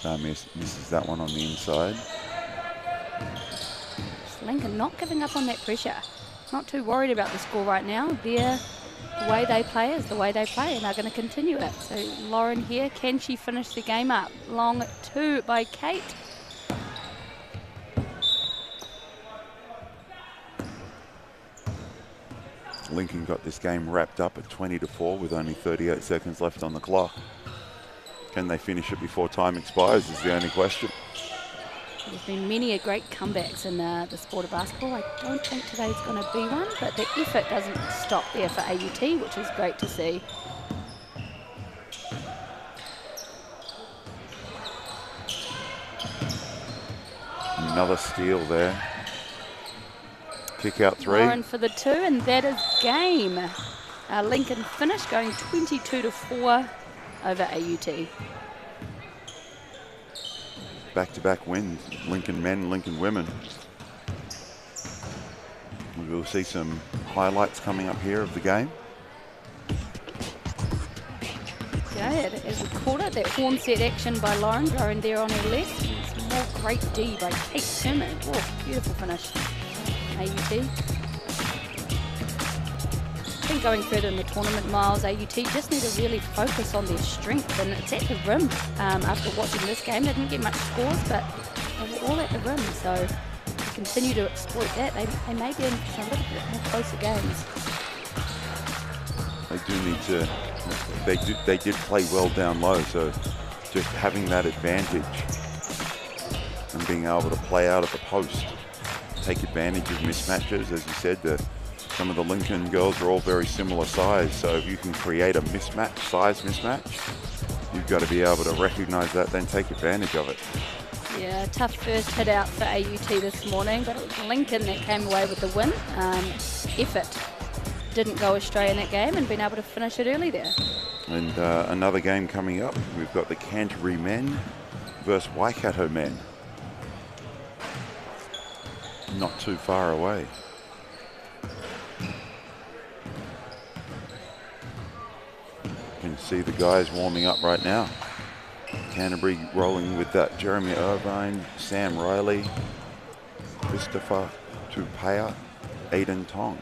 So misses that one on the inside. Lincoln not giving up on that pressure. Not too worried about the score right now. The way they play is the way they play, and they're going to continue it. So Lauren here, can she finish the game up? Long 2 by Kate. Lincoln got this game wrapped up at 20-4 with only 38 seconds left on the clock. Can they finish it before time expires is the only question. There's been many a great comebacks in the sport of basketball. I don't think today's going to be one, but the effort doesn't stop there for AUT, which is great to see. Another steal there. Kick out 3. Lauren for the 2, and that is game. Lincoln finished going 22-4 over AUT. Back-to-back wins, Lincoln men, Lincoln women. We'll see some highlights coming up here of the game. Yeah, as we called it, that horn set action by Lauren, going there on her left. And some more great D by Kate Sherman. Oh, beautiful finish. AUT. I think going further in the tournament, Miles, AUT just need to really focus on their strength, and it's at the rim. After watching this game, they didn't get much scores, but they were all at the rim, so to continue to exploit that, they may be in for some little bit more closer games. they do need to, they did play well down low, so just having that advantage and being able to play out of the post, take advantage of mismatches. As you said, some of the Lincoln girls are all very similar size, so if you can create a size mismatch, you've got to be able to recognize that, then take advantage of it. Yeah, tough first hit out for AUT this morning, but it was Lincoln that came away with the win. Effort didn't go astray in that game and been able to finish it early there. And another game coming up, we've got the Canterbury men versus Waikato men. Not too far away. You can see the guys warming up right now. Canterbury rolling with that Jeremy Irvine, Sam Riley, Christopher Tupaya, Aidan Tong.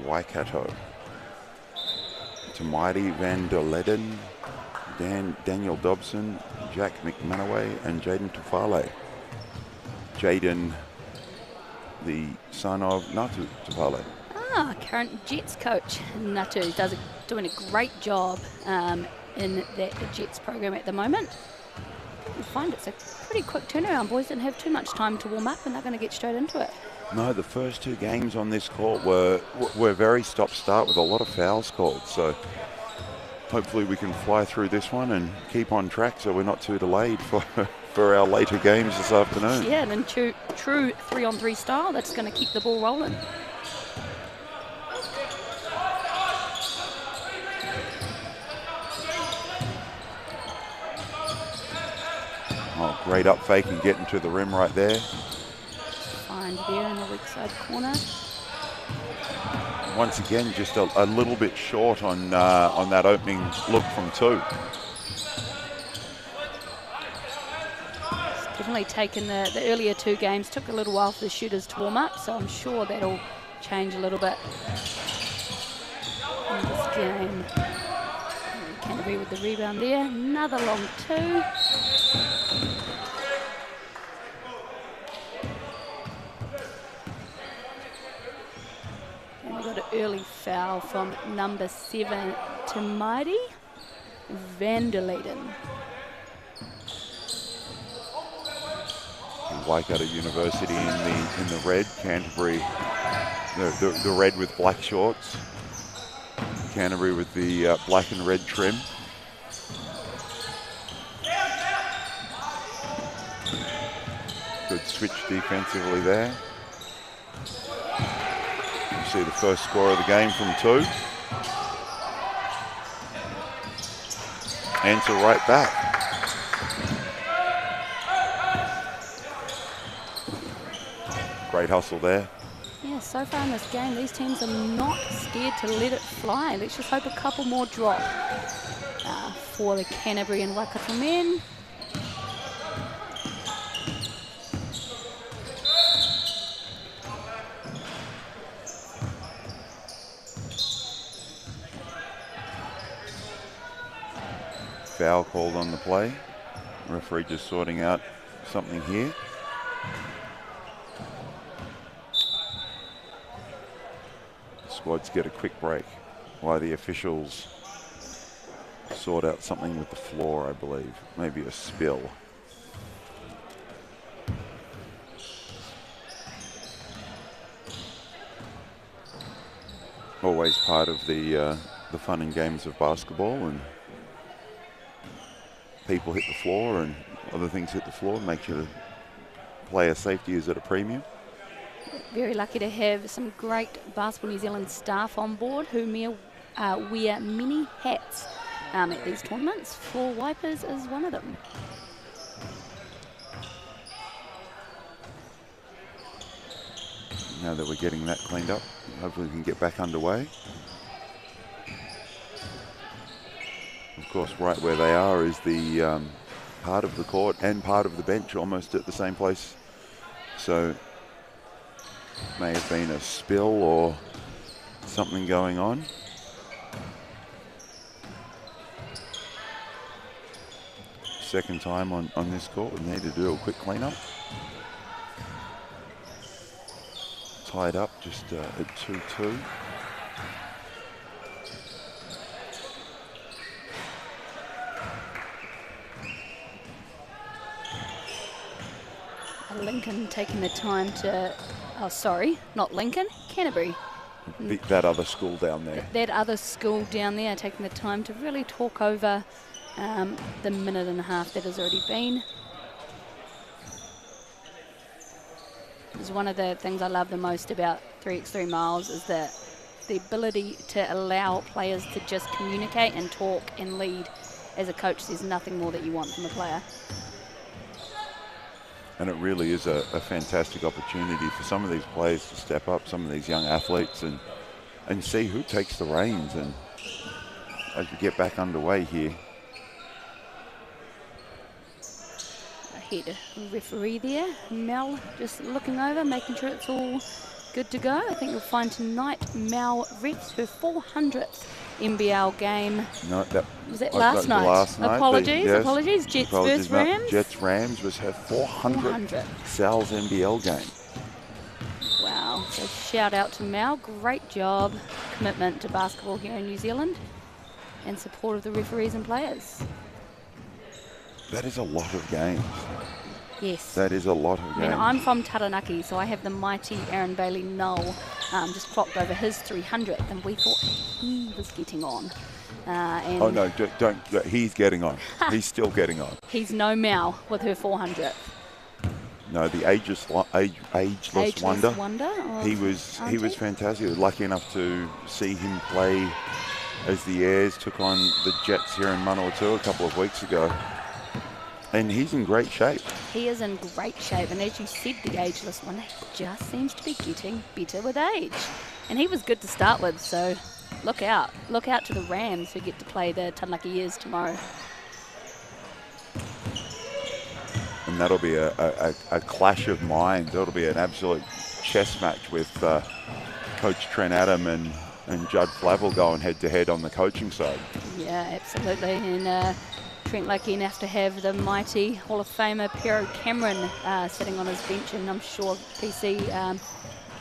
Waikato, Tamaiti Van der Leden, Daniel Dobson, Jack McManaway, and Jaden Tufale. Jaden, the son of Natu Tufale. Current Jets coach Natu doing a great job in the Jets program at the moment. You find it's a pretty quick turnaround. Boys didn't have too much time to warm up and they're going to get straight into it. No, the first two games on this court were very stop-start with a lot of fouls called. So hopefully we can fly through this one and keep on track so we're not too delayed for our later games this afternoon. Yeah, and in true 3-on-3 style, that's going to keep the ball rolling. Oh, great up fake and getting to the rim right there. Find there in the weak side corner. Once again, just a little bit short on that opening look from two. It's definitely taken the earlier two games, took a little while for the shooters to warm up, so I'm sure that'll change a little bit in this game. Canterbury with the rebound there. Another long two. And we got an early foul from number 7, Tamaiti Van der Leden. Waikato University in the red, Canterbury the red with black shorts. Canterbury with the black and red trim. Good switch defensively there. You see the first score of the game from two. Answer right back. Great hustle there. Yeah, so far in this game, these teams are not scared to let it fly. Let's just hope a couple more drop for the Canterbury and Waikato men. Foul called on the play. Referee just sorting out something here. Squads get a quick break while the officials sort out something with the floor, I believe. Maybe a spill. Always part of the fun and games of basketball, and people hit the floor and other things hit the floor. Make sure player safety is at a premium. Very lucky to have some great Basketball New Zealand staff on board who wear many hats at these tournaments. Floor wipers is one of them. Now that we're getting that cleaned up, hopefully we can get back underway. Of course, right where they are is the part of the court and part of the bench almost at the same place. So may have been a spill or something going on. Second time on this court, we need to do a quick cleanup. tied up just at 2-2. Lincoln taking the time to, oh sorry, not Lincoln, Canterbury. That other school down there. That other school down there taking the time to really talk over the minute and a half that has already been. It's one of the things I love the most about 3x3 miles is that the ability to allow players to just communicate and talk and lead. As a coach, there's nothing more that you want from a player. And it really is a fantastic opportunity for some of these players to step up, some of these young athletes, and see who takes the reins. And as we get back underway here. Head referee there, Mel just looking over, making sure it's all good to go. I think you'll find tonight Mel refs her 400th NBL game. No, that was it last night. Apologies, yes. Apologies. Jets versus Rams. Jets Rams was her 400th Sal's NBL game. Wow, so shout out to Mel, great job, commitment to basketball here in New Zealand and support of the referees and players. That is a lot of games. Yes. That is a lot of games. I mean, I'm from Taranaki, so I have the mighty Aaron Bailey Knoll just clocked over his 300th, and we thought he was getting on. And oh, no, don't. He's getting on. He's still getting on. He's no Mao with her 400th. No, the ageless wonder. He was fantastic. I was lucky enough to see him play as the Airs took on the Jets here in Manawatu a couple of weeks ago. And he's in great shape. He is in great shape. And as you said, the ageless one just seems to be getting better with age. And he was good to start with, so look out. Look out to the Rams who get to play the Taranaki Airs tomorrow. And that'll be a clash of minds. That'll be an absolute chess match with Coach Trent Adam and Judd Flavel going head-to-head on the coaching side. Yeah, absolutely. And Trent lucky enough to have the mighty Hall of Famer Pero Cameron sitting on his bench, and I'm sure PC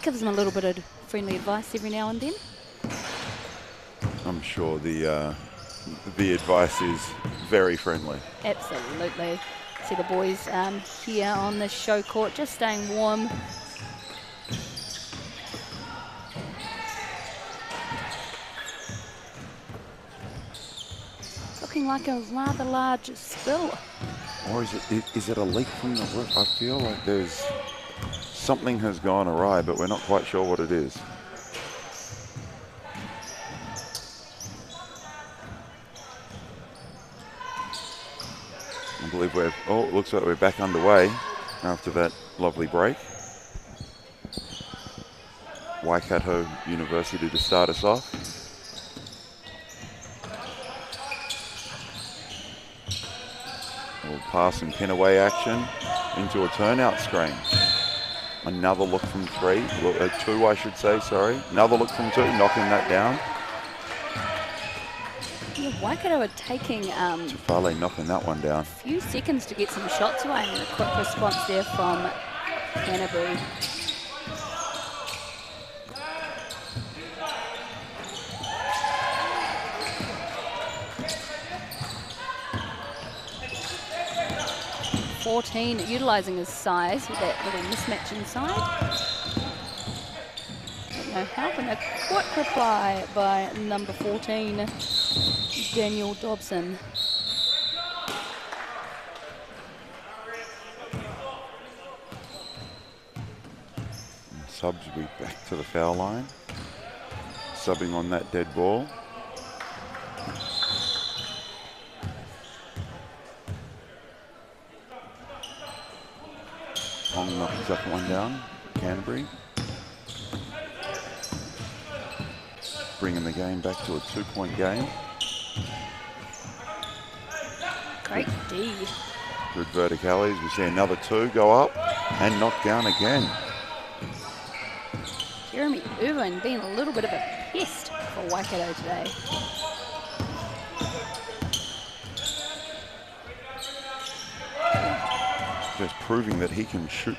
gives him a little bit of friendly advice every now and then. I'm sure the advice is very friendly. Absolutely. See the boys here on the show court just staying warm. Looking like a rather large spill. Or is it a leak from the roof? I feel like there's something has gone awry, but we're not quite sure what it is. I believe it looks like we're back underway after that lovely break. Waikato University to start us off. Pass and pin away action into a turnout screen. Another look from three, two I should say, sorry. Another look from two, knocking that down. Yeah, Waikato are taking Tufale knocking that one down. A few seconds to get some shots away, and a quick response there from Canterbury. Utilising his size with that little mismatch inside. Don't know how, and a quick reply by number 14, Daniel Dobson. And subs will be back to the foul line. Subbing on that dead ball. Hong knocks that one down, Canterbury. Bringing the game back to a 2-point game. Great D. Good verticalities. We see another two go up and knock down again. Jeremy Irwin being a little bit of a pest for Waikato today. just proving that he can shoot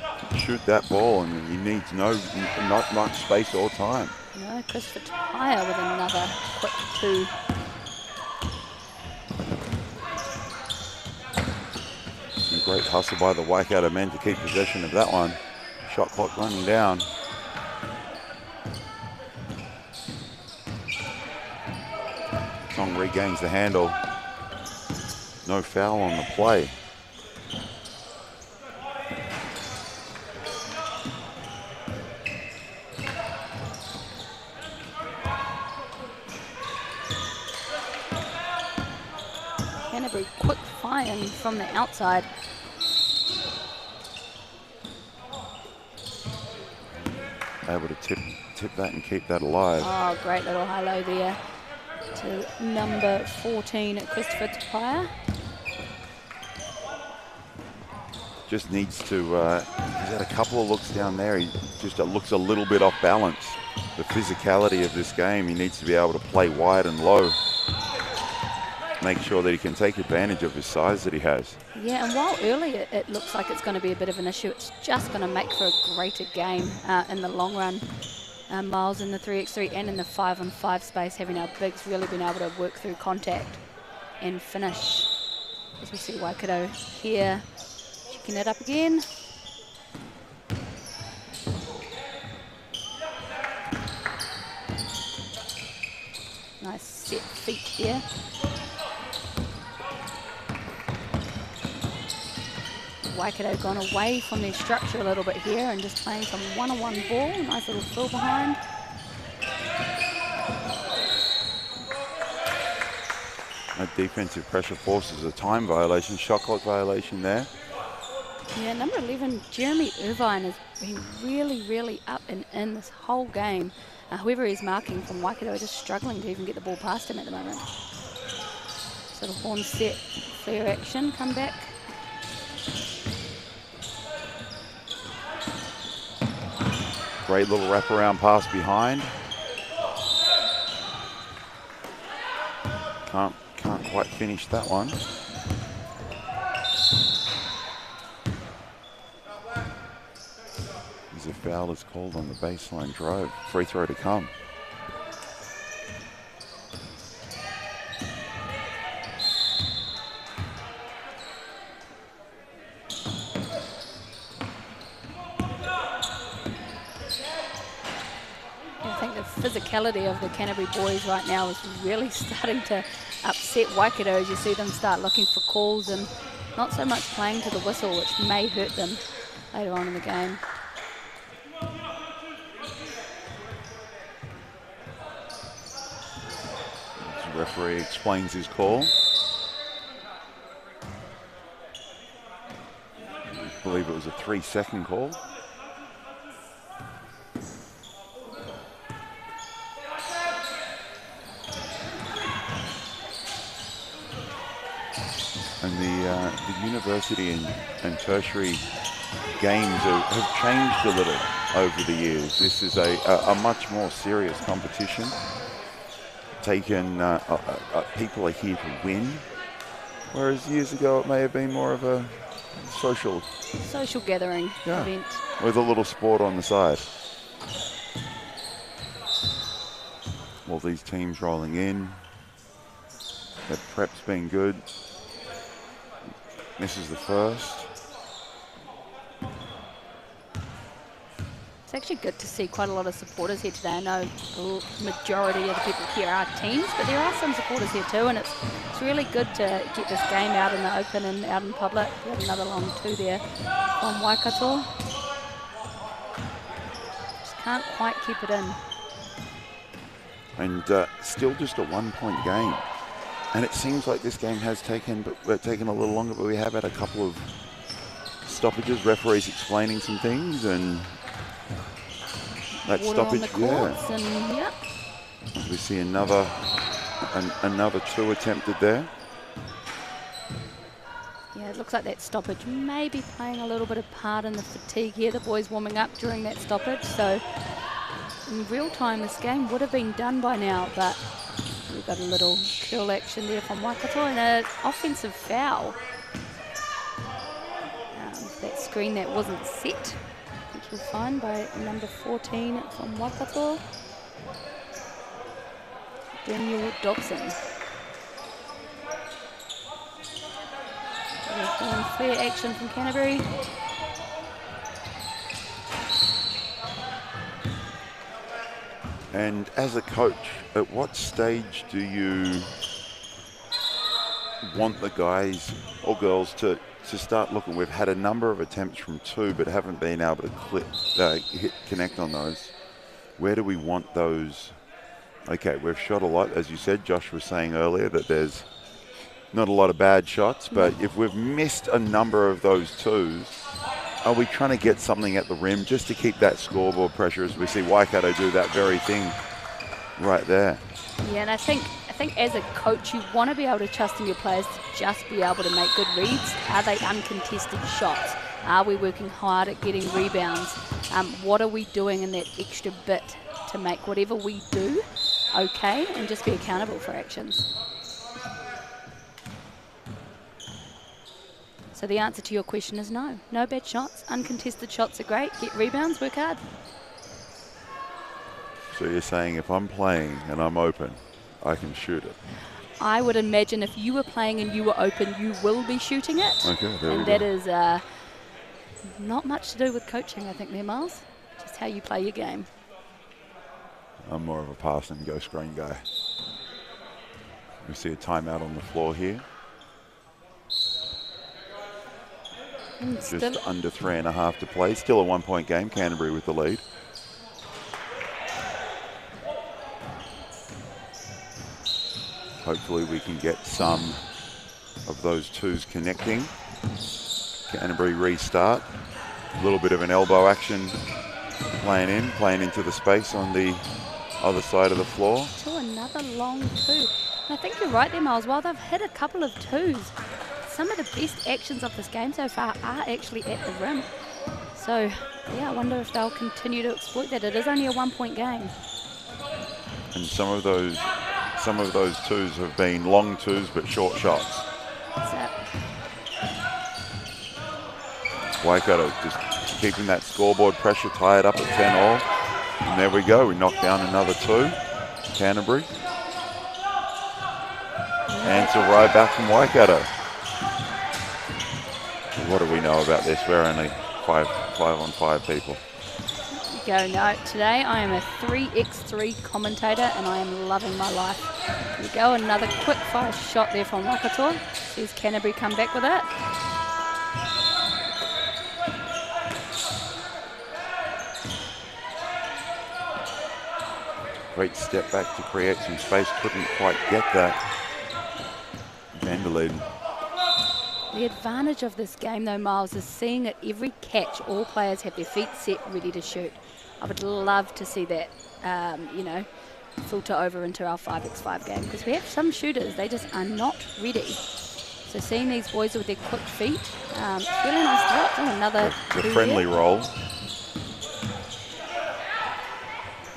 that ball, and he needs not much space or time. No, Christopher Tyre with another quick 2. Some great hustle by the Waikato men to keep possession of that one. Shot clock running down. Tong regains the handle. No foul on the play. Canterbury quick firing from the outside. Able to tip that and keep that alive. Oh, great little hello there to number 14, Christopher Tapia. Just needs to, he's had a couple of looks down there. He just looks a little bit off balance. The physicality of this game, he needs to be able to play wide and low. Make sure that he can take advantage of his size that he has. Yeah, and while early it looks like it's going to be a bit of an issue, it's just going to make for a greater game in the long run. Miles in the 3x3 and in the 5-on-5 space, having our bigs really been able to work through contact and finish. As we see Waikato here, checking it up again. Nice set feet there. Waikato gone away from their structure a little bit here and just playing some one-on-one ball. Nice little fill behind. That defensive pressure forces a time violation, shot clock violation there. Yeah, number 11, Jeremy Irvine, has been really, really up and in this whole game. Whoever he's marking from Waikato are just struggling to even get the ball past him at the moment. So the horn set, fair action, come back. Great little wraparound pass behind. Can't quite finish that one. As a foul is called on the baseline drive. Free throw to come. Physicality of the Canterbury boys right now is really starting to upset Waikato as you see them start looking for calls and not so much playing to the whistle, which may hurt them later on in the game. The referee explains his call. I believe it was a 3-second call. And the university and tertiary games have changed a little over the years. This is a much more serious competition. People are here to win, whereas years ago it may have been more of a social gathering event. With a little sport on the side. All these teams rolling in. That prep's been good. This is the first. It's actually good to see quite a lot of supporters here today. I know the majority of the people here are teams, but there are some supporters here too, and it's really good to get this game out in the open and out in public. We have another long 2 there from Waikato. Just can't quite keep it in. And still just a 1-point game. And it seems like this game has taken a little longer, but we have had a couple of stoppages, referees explaining some things, and that Water stoppage, on the courts, and yep. As we see another 2 attempted there. Yeah, it looks like that stoppage may be playing a little bit of part in the fatigue here. The boys warming up during that stoppage, so in real time this game would have been done by now, but we've got a little curl action there from Waikato and an offensive foul. That's screen that wasn't set, which you'll find by number 14 from Waikato, Daniel Dobson. Fair action from Canterbury. And as a coach, at what stage do you want the guys or girls to start looking? We've had a number of attempts from 2 but haven't been able to connect on those. Where do we want those? Okay, we've shot a lot. As you said, Josh was saying earlier that there's not a lot of bad shots, but if we've missed a number of those 2s, are we trying to get something at the rim just to keep that scoreboard pressure, as we see Waikato do that very thing right there? Yeah, and I think as a coach, you want to be able to trust in your players to just be able to make good reads. Are they uncontested shots? Are we working hard at getting rebounds? What are we doing in that extra bit to make whatever we do okay and just be accountable for actions? So the answer to your question is no. No bad shots. Uncontested shots are great. Get rebounds, work hard. So you're saying if I'm playing and I'm open, I can shoot it? I would imagine if you were playing and you were open, you will be shooting it. Okay, there we go. And that is not much to do with coaching, I think there, Miles. Just how you play your game. I'm more of a pass and go screen guy. We see a timeout on the floor here. Just under 3.5 to play. Still a 1-point game. Canterbury with the lead. Hopefully we can get some of those 2s connecting. Canterbury restart. A little bit of an elbow action playing into the space on the other side of the floor. To another long 2. And I think you're right there, Miles. While they've hit a couple of 2s, some of the best actions of this game so far are actually at the rim. So, yeah, I wonder if they'll continue to exploit that. It is only a 1-point game. And some of those 2s have been long 2s but short shots. That's it. Waikato just keeping that scoreboard pressure, tied up at 10-all. And there we go. We knocked down another 2. Canterbury. Answer right back from Waikato. What do we know about this? We're only 5-on-5 people. Go, no. Today I am a 3x3 commentator and I am loving my life. Here we go, another quick fire shot there from Waikato. Sees Canterbury come back with it. Great step back to create some space. Couldn't quite get that. Vanderlyn. The advantage of this game, though, Miles, is seeing at every catch, all players have their feet set, ready to shoot. I would love to see that, filter over into our 5x5 game, because we have some shooters, they just are not ready. So seeing these boys with their quick feet, it's really nice to watch. Another the friendly roll.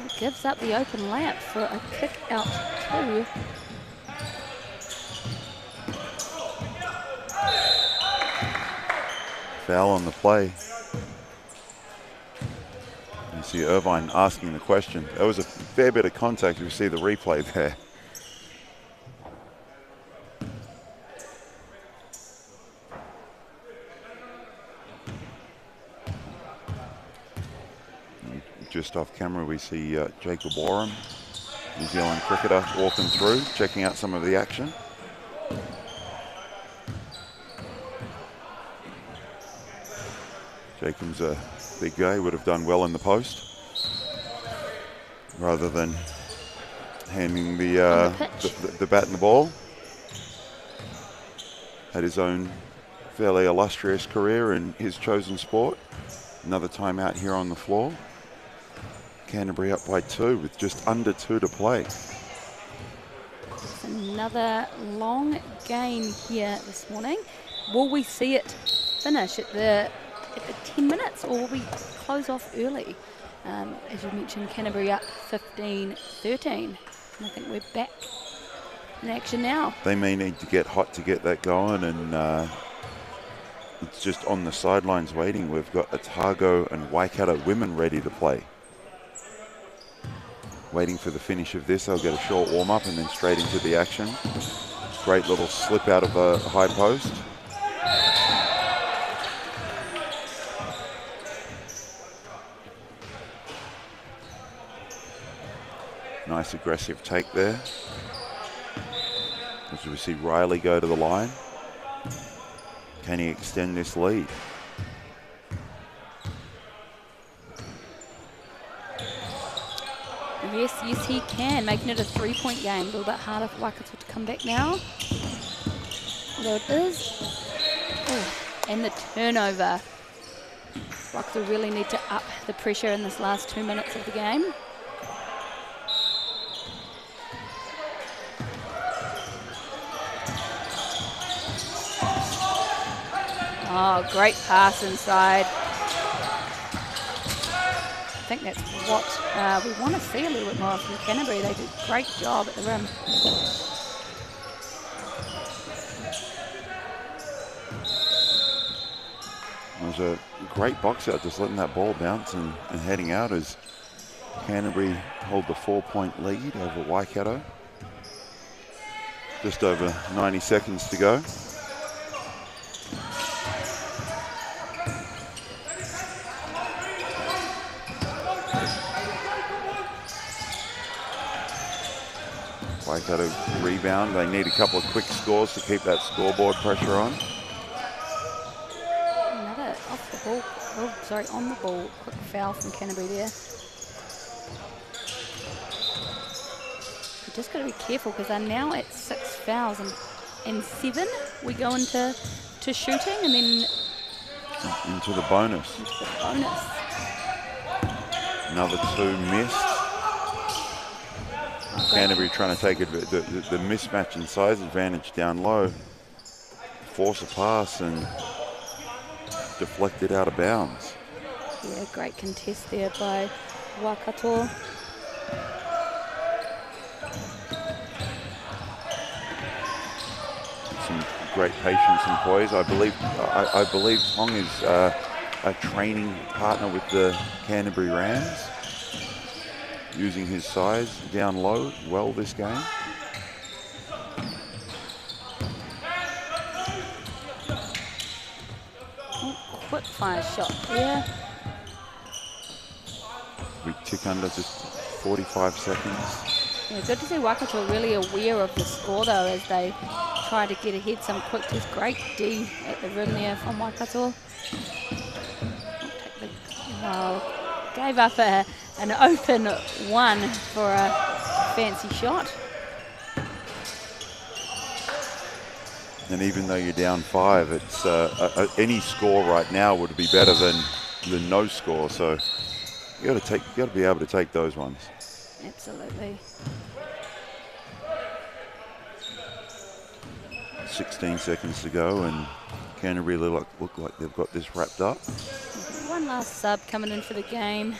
It gives up the open layup for a kick out 2. Foul on the play. You see Irvine asking the question. There was a fair bit of contact. You see the replay there. Just off camera we see Jacob Warren, New Zealand cricketer, walking through, checking out some of the action. Jacob's a big guy, would have done well in the post rather than handing the bat and the ball. Had his own fairly illustrious career in his chosen sport. Another timeout here on the floor. Canterbury up by 2 with just under 2 to play. It's another long game here this morning. Will we see it finish at the 10 minutes, or will we close off early? As you mentioned, Canterbury up 15-13. And I think we're back in action now. They may need to get hot to get that going, and it's just on the sidelines waiting. We've got Otago and Waikato women ready to play. Waiting for the finish of this. They'll get a short warm-up and then straight into the action. Great little slip out of a high post. Nice aggressive take there. As we see Riley go to the line. Can he extend this lead? Yes, he can, making it a 3-point game. A little bit harder for Waikato to come back now. There it is. Oh, and the turnover. Waikato really need to up the pressure in this last 2 minutes of the game. Oh, great pass inside. I think that's what we want to see a little bit more from Canterbury. They do a great job at the rim. It was a great box out, just letting that ball bounce and heading out as Canterbury hold the 4-point lead over Waikato. Just over 90 seconds to go. Waikato rebound. They need a couple of quick scores to keep that scoreboard pressure on. Another off the ball. Oh, sorry, on the ball. Quick foul from Canterbury there. We've just got to be careful because they're now at 6 fouls and 7. We go into shooting and then into the bonus. Another 2 missed. Canterbury trying to take the mismatch in size advantage down low. Force a pass and deflect it out of bounds. Yeah, great contest there by Waikato. Some great patience and poise. I believe Tong is a training partner with the Canterbury Rams, using his size down low well this game. Oh, quick fire shot there. We tick under just 45 seconds. Yeah, good to see Waikato really aware of the score though as they try to get ahead. Some quick, just great D at the rim there from Waikato. Gave up an open one for a fancy shot. And even though you're down 5, it's any score right now would be better than no score. So you got to be able to take those ones. Absolutely. 16 seconds to go, and Canterbury look like they've got this wrapped up. One last sub coming in for the game.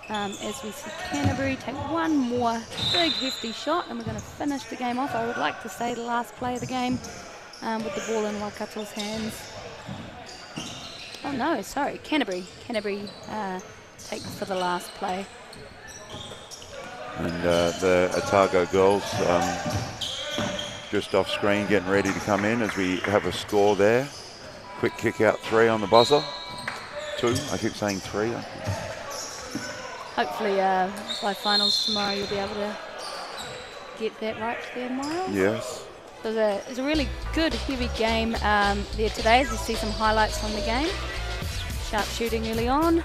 As we see Canterbury take one more big hefty shot, and we're going to finish the game off. I would like to say the last play of the game with the ball in Waikato's hands. Oh no, sorry, Canterbury take for the last play. And the Otago girls just off screen getting ready to come in as we have a score there. Quick kick out 3 on the buzzer. 2, I keep saying 3. Hopefully by finals tomorrow you'll be able to get that right there, Miles. Yes. So it's a really good, heavy game there today as we see some highlights from the game. Sharp shooting early on.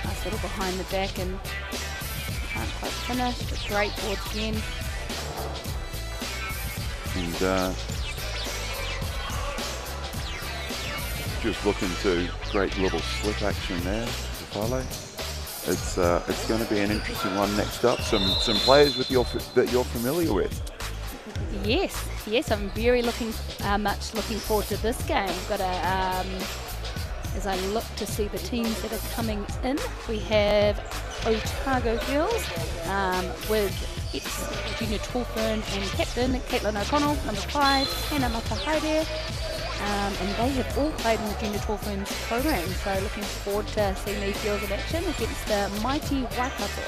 Nice little behind the back and can't quite finish, but great boards again. And just looking to great little slip action there to follow. It's going to be an interesting one next up. Some players that you're familiar with. Yes, I'm very much looking forward to this game. We've got as I look to see the teams that are coming in, we have Otago girls with ex-junior Torfern and captain Caitlin O'Connell, number 5, Hannah Matahaide, and they have all played in the Junior Tour Ferns program, so looking forward to seeing these girls in action against the mighty Waikato.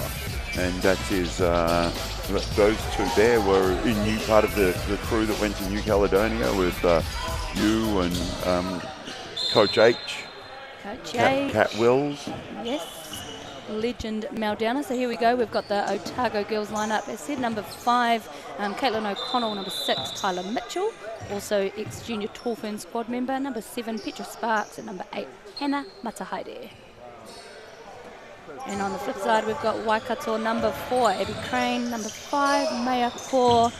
And that is, those two there were part of the crew that went to New Caledonia with you and Coach H. Coach H. Cat Wills. Yes. Legend Mel Downer. So here we go. We've got the Otago girls lineup. As said, number 5, Caitlin O'Connell. Number 6, Tyler Mitchell. Also ex-Junior Tour Fern squad member. Number 7, Petra Sparks. And number 8, Hannah Matahaere. And on the flip side, we've got Waikato. Number 4, Abby Crane. Number 5, Maya Kor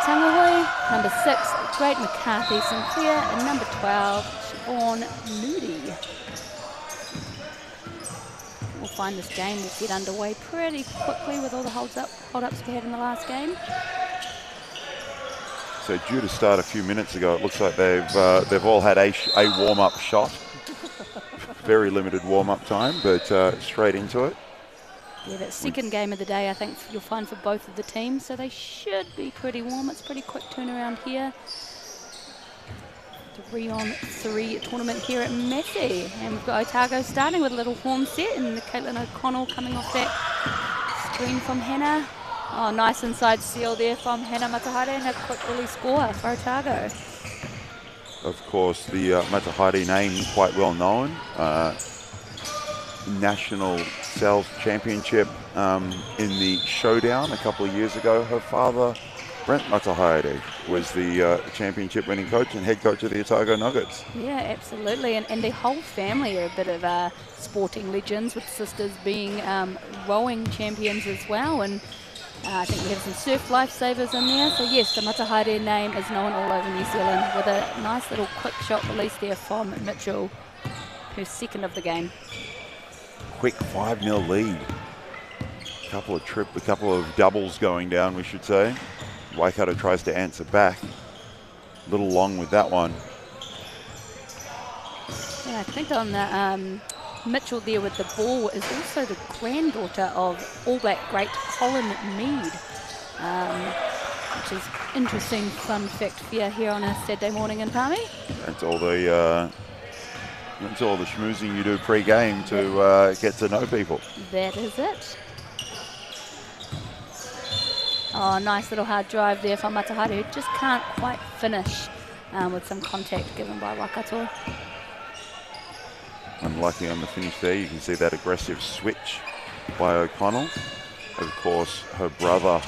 Tangahui. Number 6, Great McCarthy Sinclair. And number 12, Siobhan Moody. We'll find this game will get underway pretty quickly with all the hold-ups we had in the last game. So due to start a few minutes ago, it looks like they've all had a warm-up shot. Very limited warm-up time, but straight into it. Yeah, that second game of the day, I think you'll find for both of the teams, so they should be pretty warm. It's a pretty quick turnaround here. 3-on-3 tournament here at Massey, and we've got Otago starting with a little horn set, and Caitlin O'Connell coming off that screen from Hannah. Oh, nice inside seal there from Hannah Matahaere, and a quick release score for Otago. Of course, the Matahaere name quite well known. National Sales Championship in the showdown a couple of years ago. Her father, Brent Matahaere, was the championship winning coach and head coach of the Otago Nuggets. Yeah, absolutely. And the whole family are a bit of sporting legends, with sisters being rowing champions as well. And I think we have some surf lifesavers in there. So yes, the Matahaere name is known all over New Zealand, with a nice little quick shot release there from Mitchell, her second of the game. Quick 5-0 lead. A couple of doubles going down, we should say. Waikato tries to answer back. A little long with that one. Yeah, I think on the Mitchell there with the ball is also the granddaughter of All Black great Colin Mead, which is interesting fun fact for you here on a Saturday morning in Palmy. That's all the schmoozing you do pre-game to get to know people. That is it. Oh, nice little hard drive there from Matahaere, who just can't quite finish with some contact given by Waikato. Unlucky on the finish there. You can see that aggressive switch by O'Connell. Of course, her brother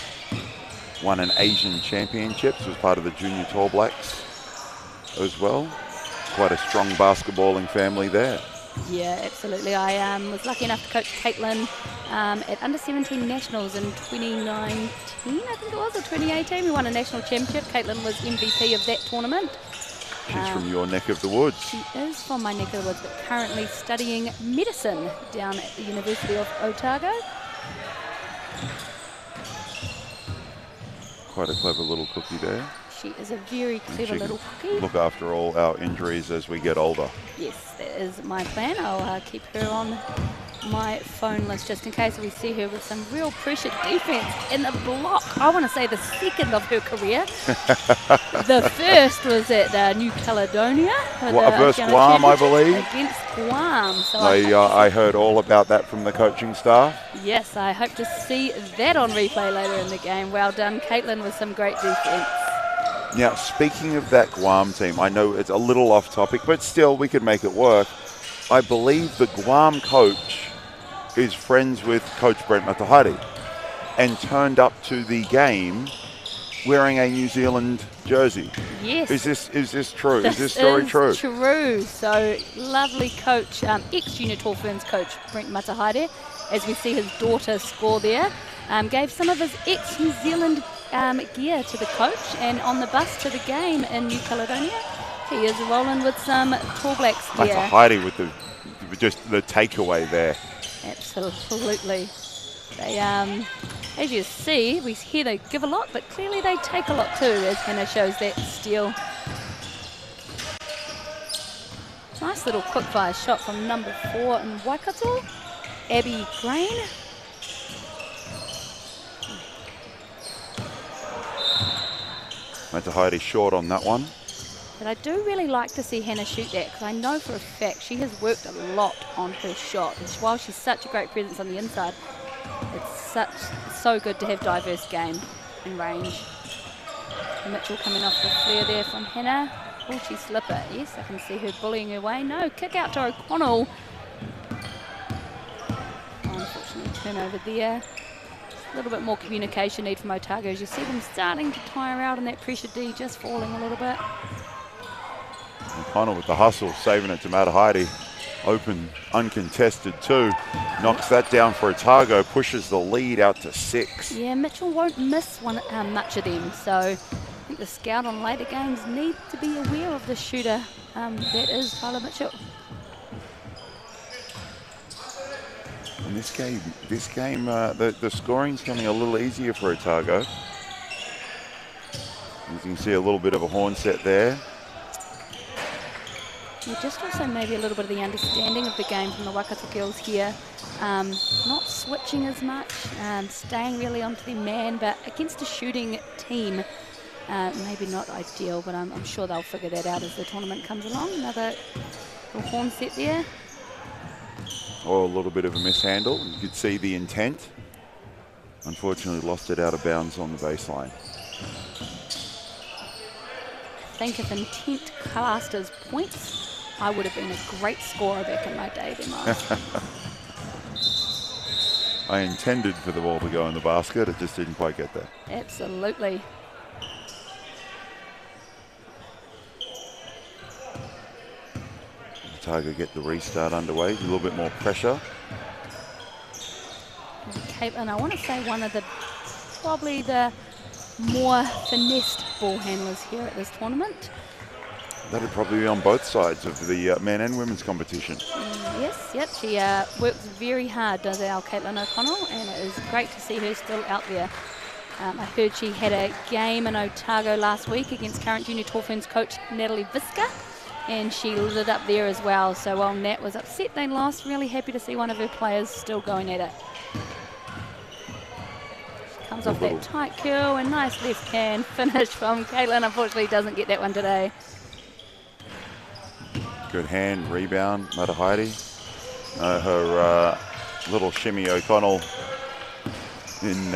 won an Asian Championships, was part of the Junior Tall Blacks as well. Quite a strong basketballing family there. Yeah, absolutely. I was lucky enough to coach Caitlin at Under-17 Nationals in 2019, I think it was, or 2018. We won a national championship. Caitlin was MVP of that tournament. She's from your neck of the woods. She is from my neck of the woods, but currently studying medicine down at the University of Otago. Quite a clever little cookie there. She is a very clever little cookie. Look after all our injuries as we get older. Yes, that is my plan. I'll keep her on my phone list just in case we see her with some real pressure defense in the block. I want to say the second of her career. The first was at New Caledonia. Versus Guam, I believe. Against Guam. So I heard all about that from the coaching staff. Yes, I hope to see that on replay later in the game. Well done, Caitlin, with some great defense. Now, speaking of that Guam team, I know it's a little off topic, but still we could make it work. I believe the Guam coach is friends with Coach Brent Matahaere and turned up to the game wearing a New Zealand jersey. Yes. Is this true? Is this story true? True. So lovely coach, ex-Junior Tall Ferns coach Brent Matahaere, as we see his daughter score there, gave some of his ex-New Zealand gear to the coach, and on the bus to the game in New Caledonia, he is rolling with some Tall Blacks gear. Matahaere with just the takeaway there. Absolutely. They, as you see, we hear they give a lot, but clearly they take a lot too, as Hannah shows that steal. Nice little quick-fire shot from number 4 in Waikato, Abby Crane. Matahaere short on that one. But I do really like to see Hannah shoot that, because I know for a fact she has worked a lot on her shot. And while she's such a great presence on the inside, it's so good to have diverse game and range. Mitchell coming off the flare there from Hannah. Will she slip it? Yes, I can see her bullying her way. No, kick out to O'Connell. Unfortunately, turnover there. A little bit more communication need from Otago, as you see them starting to tire out, and that pressure D just falling a little bit. O'Connell with the hustle, saving it to Matahidi. Open, uncontested too. Knocks that down for Otago, pushes the lead out to 6. Yeah, Mitchell won't miss much of them, so I think the scout on later games need to be aware of the shooter. That is Tyler Mitchell. In this game, the scoring's coming a little easier for Otago. You can see a little bit of a horn set there. Yeah, just also maybe a little bit of the understanding of the game from the Waikato girls here. Not switching as much, staying really onto their man, but against a shooting team, maybe not ideal, but I'm sure they'll figure that out as the tournament comes along. Another little horn set there. Or a little bit of a mishandle. You could see the intent. Unfortunately lost it out of bounds on the baseline. I think if intent classed as points, I would have been a great scorer back in my day, Mark. I intended for the ball to go in the basket, it just didn't quite get there. Absolutely. Otago get the restart underway, a little bit more pressure. Caitlin, I want to say one of the, probably the more finessed ball handlers here at this tournament. That'd probably be on both sides of the men and women's competition. Yes, yep, she works very hard, does our Caitlin O'Connell, and it is great to see her still out there. I heard she had a game in Otago last week against current junior Tall Ferns coach Natalie Visca, and she lit it up there as well. So while Nat was upset they lost, really happy to see one of her players still going at it. She comes off that tight curl, and nice left hand finish from Caitlin. Unfortunately doesn't get that one today. Good hand, rebound, Matahidi. Her little shimmy O'Connell in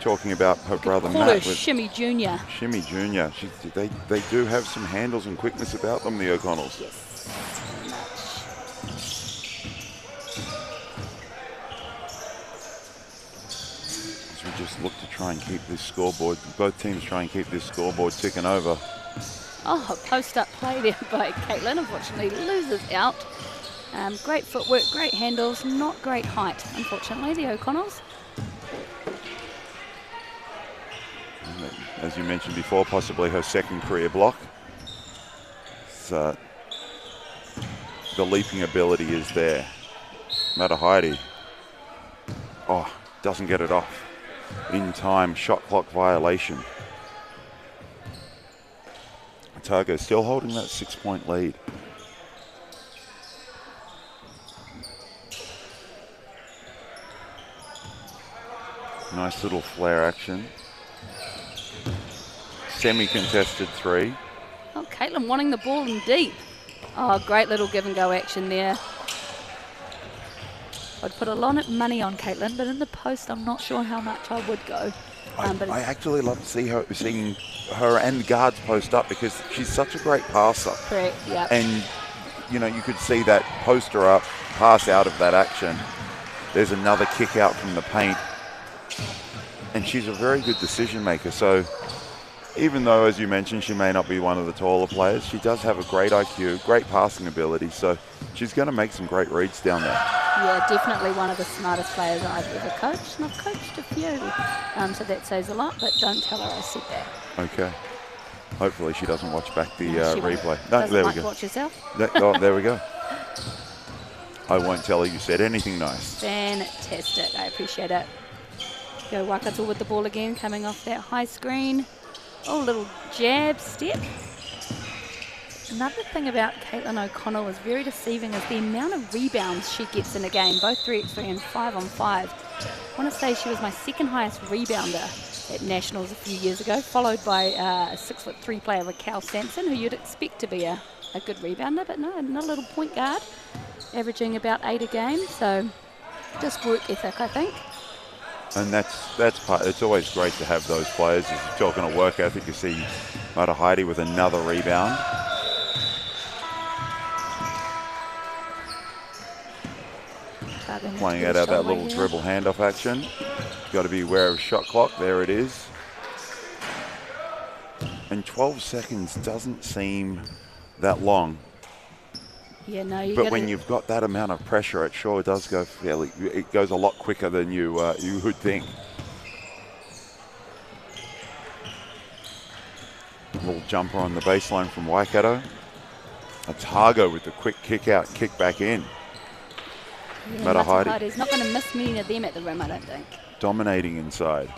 talking about her brother Matt. With Shimmy Jr. Shimmy Jr. They do have some handles and quickness about them, the O'Connells. Yes. As we just look to try and keep this scoreboard, both teams try and keep this scoreboard ticking over. Oh, post-up play there by Caitlin. Unfortunately loses out. Great footwork, great handles, not great height, unfortunately, the O'Connells. As you mentioned before, possibly her second career block. So, the leaping ability is there. Matahidi. Oh, doesn't get it off. In time, shot clock violation. Otago still holding that 6-point lead. Nice little flare action. Semi-contested 3. Oh, Caitlin wanting the ball in deep. Oh, great little give and go action there. I'd put a lot of money on Caitlin, but in the post I'm not sure how much I would go. I actually love to see her, seeing her and the guards post up, because she's such a great passer. Correct, yeah. And, you know, you could see that poster up, pass out of that action. There's another kick out from the paint. And she's a very good decision maker. So even though, as you mentioned, she may not be one of the taller players, she does have a great IQ, great passing ability. So she's going to make some great reads down there. Yeah, definitely one of the smartest players I've ever coached, and I've coached a few. So that says a lot, but don't tell her I said that. Okay. Hopefully she doesn't watch back the replay. No, there we go. Watch yourself. There we go. I won't tell her you said anything nice. Fantastic. I appreciate it. Go Waikato with the ball again, coming off that high screen. Oh, little jab step. Another thing about Caitlin O'Connell is very deceiving is the amount of rebounds she gets in a game, both 3x3 and 5-on-5. I want to say she was my second highest rebounder at Nationals a few years ago, followed by a 6'3" player, Raquel Sampson, who you'd expect to be a good rebounder, but no, not a little point guard, averaging about 8 a game. So just work ethic, I think. And that's part. It's always great to have those players. As you're talking of work ethic, you see Matahidi with another rebound. Playing out of that little dribble handoff action. Got to be aware of shot clock. There it is. And 12 seconds doesn't seem that long. Yeah, no. But when you've got that amount of pressure, it sure does go fairly. It goes a lot quicker than you would think. A little jumper on the baseline from Waikato. Otago with the quick kick out, kick back in. Yeah, Matahidi's not going to miss many of them at the rim, I don't think. Dominating inside.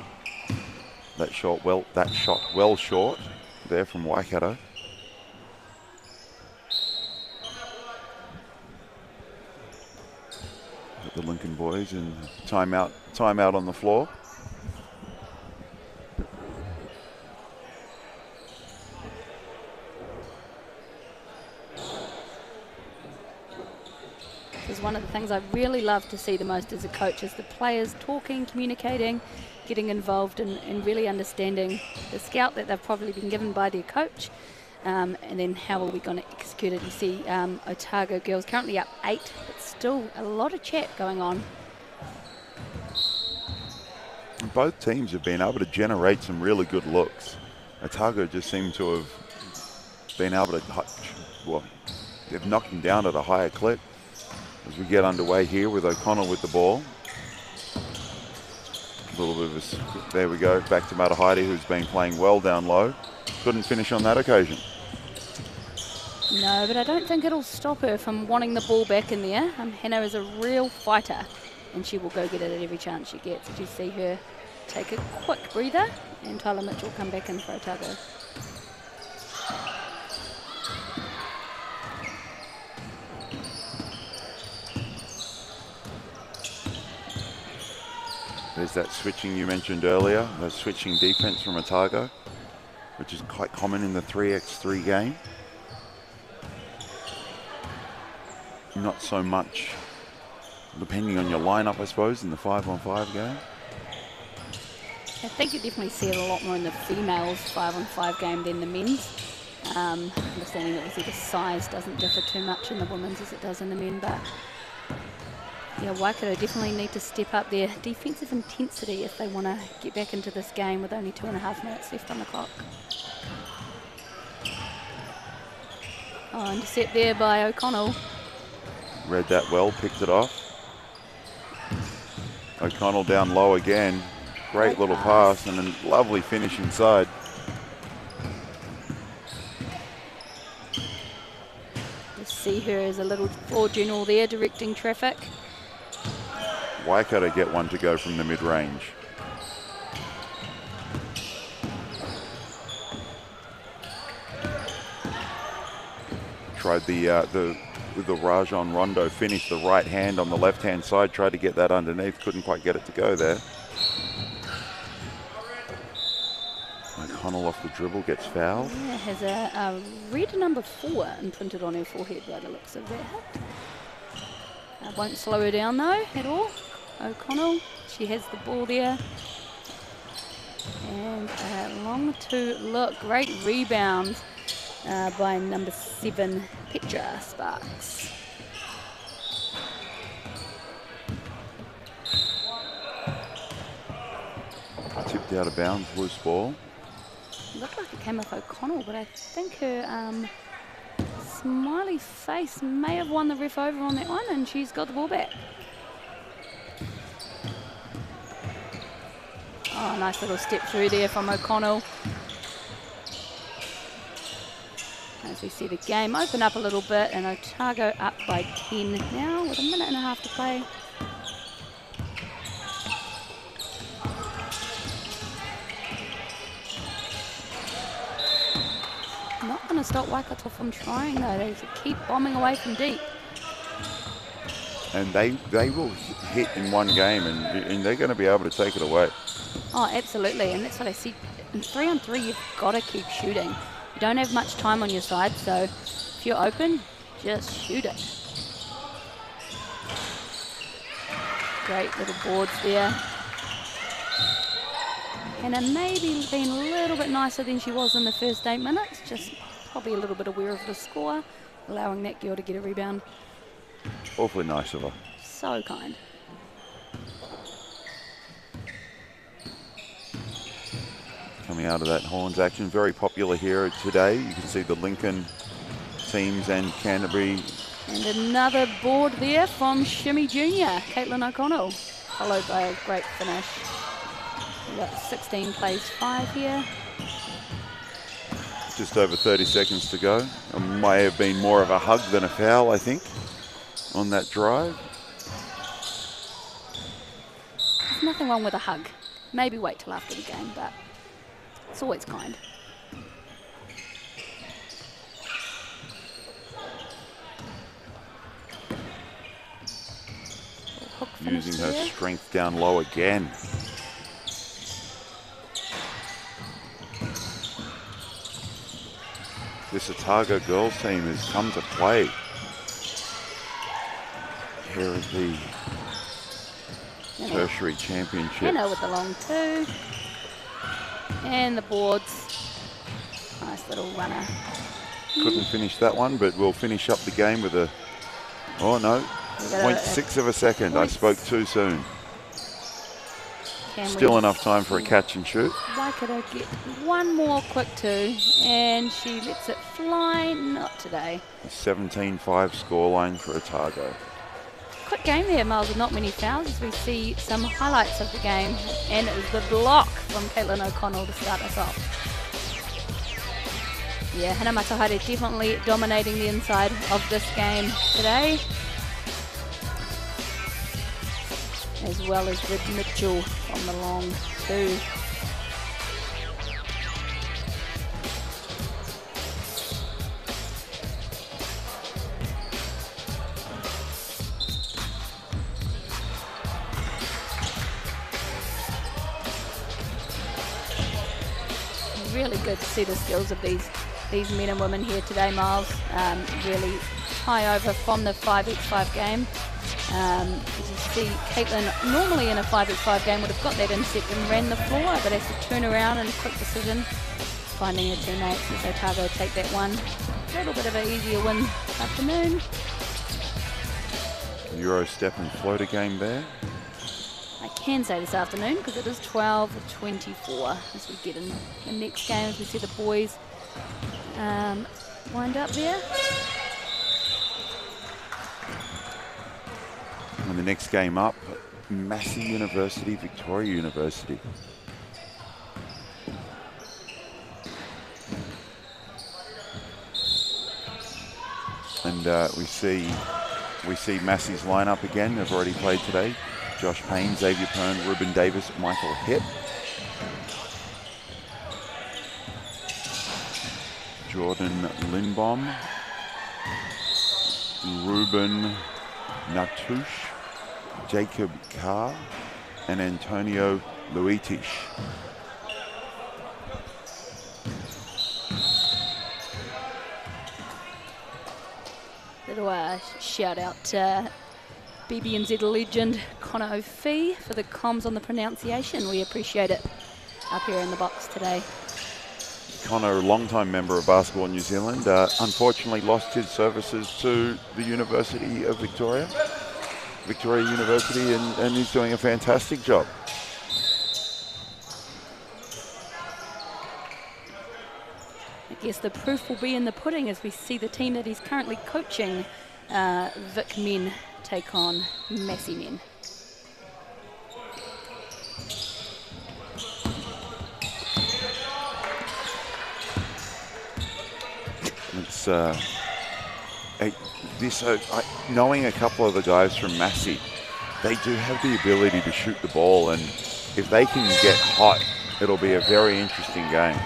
That shot well short there from Waikato. The Lincoln boys in timeout on the floor. This is one of the things I really love to see the most as a coach, is the players talking, communicating, getting involved and really understanding the scout that they've probably been given by their coach, and then how are we going to execute it. You see Otago girls currently up 8, but still a lot of chat going on. Both teams have been able to generate some really good looks. Otago just seem to have been able to, well, they've knocked them down at a higher clip. As we get underway here with O'Connell with the ball. A little bit of there we go, back to Matahidi, who's been playing well down low. Couldn't finish on that occasion. No, but I don't think it'll stop her from wanting the ball back in there. Hannah is a real fighter, and she will go get it at every chance she gets. Did you see her take a quick breather? And Tyler Mitchell come back in for Otago. There's that switching you mentioned earlier, the switching defense from Otago, which is quite common in the 3x3 game. Not so much, depending on your lineup, I suppose, in the 5-on-5 game. I think you definitely see it a lot more in the females 5-on-5 game than the men's. Understanding that obviously the size doesn't differ too much in the women's as it does in the men, but yeah, Waikato definitely need to step up their defensive intensity if they want to get back into this game with only 2.5 minutes left on the clock. Oh, intercept there by O'Connell. Read that well, picked it off. O'Connell down low again. Great little pass and a lovely finish inside. Just see her as a little floor general there, directing traffic. Waikato get one to go from the mid-range. Tried with the Rajon Rondo finish, the right hand on the left-hand side, tried to get that underneath, couldn't quite get it to go there. O'Connell off the dribble, gets fouled. Yeah, has a red number 4 imprinted on her forehead by the looks of that hit. Won't slow her down though at all. O'Connell, she has the ball there. And long to look, great rebound by number 7, Petra Sparks. Tipped out of bounds, loose ball. Looked like it came off O'Connell, but I think her smiley face may have won the ref over on that one, and she's got the ball back. Oh, nice little step through there from O'Connell. As we see the game open up a little bit, and Otago up by 10 now with 1.5 minutes to play. Not going to stop Waikato from trying though. They keep bombing away from deep. And they will hit in one game, and they're going to be able to take it away. Oh, absolutely, and that's what I see. In 3-on-3, you've got to keep shooting. You don't have much time on your side, so if you're open, just shoot it. Great little boards there. Hannah maybe been a little bit nicer than she was in the first 8 minutes, just probably a little bit aware of the score, allowing that girl to get a rebound. Awfully nice of her. So kind. Coming out of that Horns action, very popular here today. You can see the Lincoln teams and Canterbury. And another board there from Shimmy Jr., Caitlin O'Connell, followed by a great finish. We've got 16 plays 5 here. Just over 30 seconds to go. It may have been more of a hug than a foul, I think, on that drive. There's nothing wrong with a hug. Maybe wait till after the game, but it's always kind. Using her strength down low again. This Otago girls team has come to play. Here is the Tertiary Championship. Hannah with the long 2. And the boards. Nice little runner. Couldn't finish that one, but we'll finish up the game with a, oh no, 0.6 of a second. I spoke too soon. Still enough time for a catch and shoot. Why could I get one more quick 2? And she lets it fly. Not today. 17-5 scoreline for Otago. Quick game there, Miles, with not many fouls as we see some highlights of the game. And it was the block from Caitlin O'Connell to start us off. Yeah, Hannah Matahari definitely dominating the inside of this game today. As well as Rid Mitchell on the long 2. Really good to see the skills of these men and women here today, Miles. Really high over from the 5x5 game. As you see, Caitlin normally in a 5x5 game would have got that intercept and ran the floor, but has to turn around and a quick decision, finding her teammates as Otago take that one. A little bit of an easier win this afternoon. Euro step and floater game there. I can say this afternoon because it is 12-24 as we get in the next game, as we see the boys wind up there. And the next game up, Massey University, Victoria University. And we see Massey's lineup again. They've already played today. Josh Payne, Xavier Pern, Ruben Davis, Michael Hipp. Jordan Lindbaum, Ruben Natush, Jacob Carr, and Antonio Luitish. Little shout out to BBNZ legend Connor O'Fee for the comms on the pronunciation. We appreciate it up here in the box today. Connor, a long-time member of Basketball New Zealand, unfortunately lost his services to the University of Victoria University, and he's doing a fantastic job. I guess the proof will be in the pudding as we see the team that he's currently coaching, Vic men, take on Massey men. It's knowing a couple of the guys from Massey, they do have the ability to shoot the ball, and if they can get hot, it'll be a very interesting game.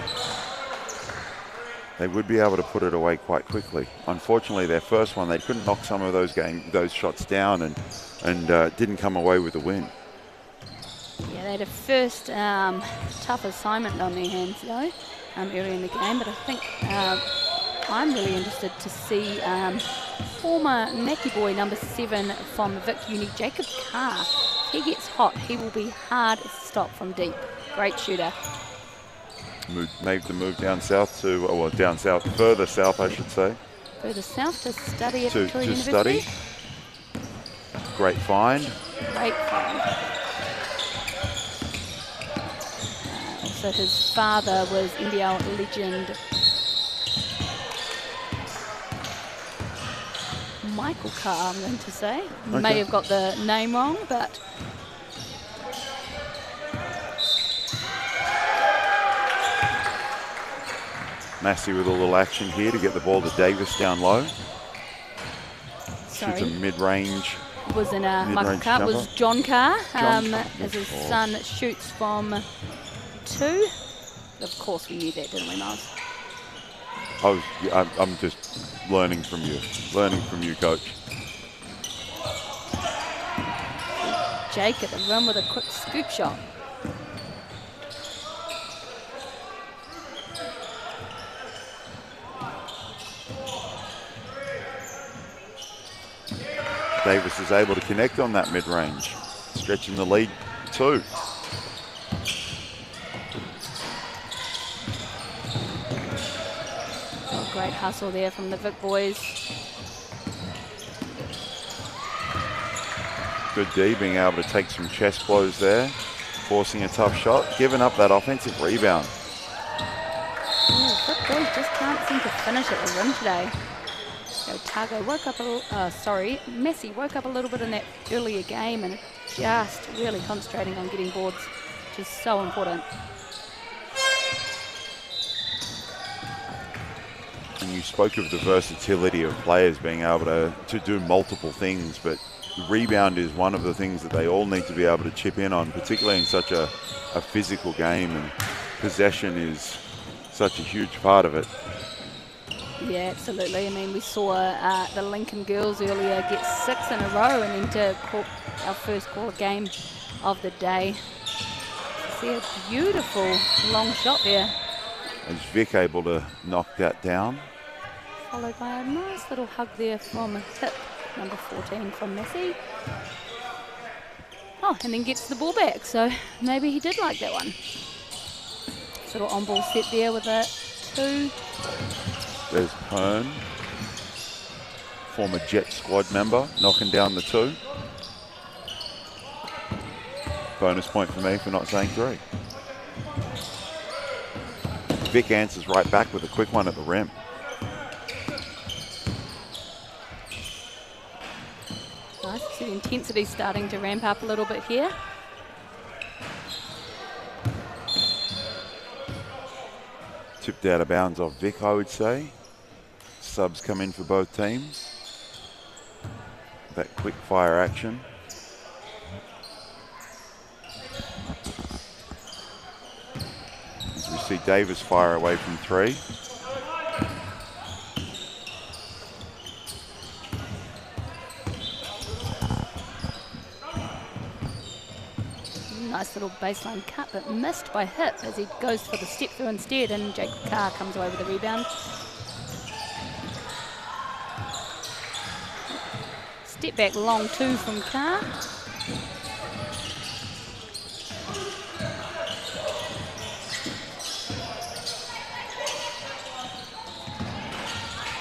They would be able to put it away quite quickly. Unfortunately, their first one, they couldn't knock some of those shots down and didn't come away with the win. Yeah, They had a first tough assignment on their hands, though, early in the game. But I think I'm really interested to see former Mackie boy, number 7 from Vic Uni, Jacob Carr. If he gets hot, he will be hard to stop from deep. Great shooter. Made the move down south to, well, down south, further south, I should say. Further south to study at Victoria University. Study. Great find. Great find. Also, his father was NBL legend Michael Carr, I'm going to say. Okay. May have got the name wrong, but Massey with a little action here to get the ball to Davis down low. Sorry. Shoots a mid-range. Wasn't Michael Carr, it was John Carr. As his son shoots from 2. Of course we knew that, didn't we, Miles? I'm just learning from you, Coach. Jake at the rim with a quick scoop shot. Davis is able to connect on that mid-range, stretching the lead 2. Oh, great hustle there from the Vic boys. Good D, being able to take some chest blows there, forcing a tough shot, giving up that offensive rebound. Yeah, Vic boys just can't seem to finish at the rim today. Otago woke up a little, Messi woke up a little bit in that earlier game and just really concentrating on getting boards, which is so important. And you spoke of the versatility of players being able to do multiple things, but the rebound is one of the things that they all need to be able to chip in on, particularly in such a physical game, and possession is such a huge part of it. Yeah, absolutely. I mean, we saw the Lincoln girls earlier get 6 in a row and then to call our first quarter game of the day. See a beautiful long shot there. Is Vic able to knock that down? Followed by a nice little hug there from Tip, number 14 from Messi. Oh, and then gets the ball back, so maybe he did like that one. Sort of on-ball set there with a 2. There's Hearn, former Jet squad member, knocking down the 2. Bonus point for me for not saying 3. Vic answers right back with a quick one at the rim. Nice to see the intensity starting to ramp up a little bit here. Tipped out of bounds off Vic, I would say. Subs come in for both teams. That quick fire action. As we see Davis fire away from 3. Nice little baseline cut, but missed by Hip as he goes for the step through instead, and Jake Carr comes away with the rebound. Step back long 2 from Carr.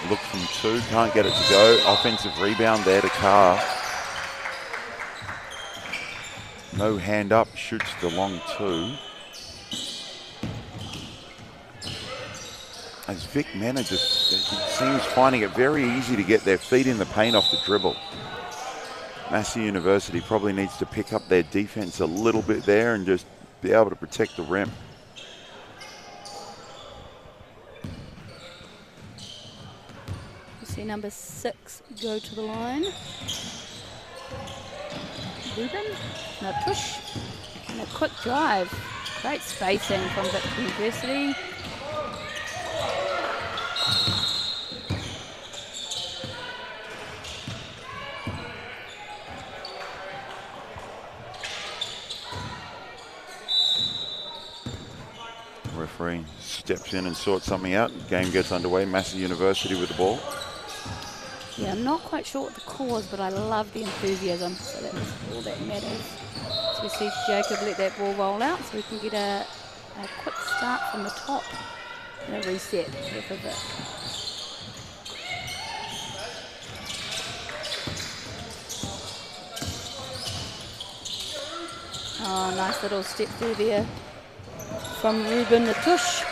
Look from 2, can't get it to go. Offensive rebound there to Carr. No hand up, shoots the long 2. As Vic manages, seems finding it very easy to get their feet in the paint off the dribble. Massey University probably needs to pick up their defense a little bit there and just be able to protect the rim. You see number 6 go to the line. Ruben, now push, and a quick drive. Great spacing from Vic University. steps in and sorts something out. Game gets underway. Massey University with the ball. Yeah, I'm not quite sure what the cause, but I love the enthusiasm, so that's all that matters. So we see Jacob let that ball roll out, so we can get a quick start from the top and a reset here for Vic. Oh, nice little step through there from Ruben Natush.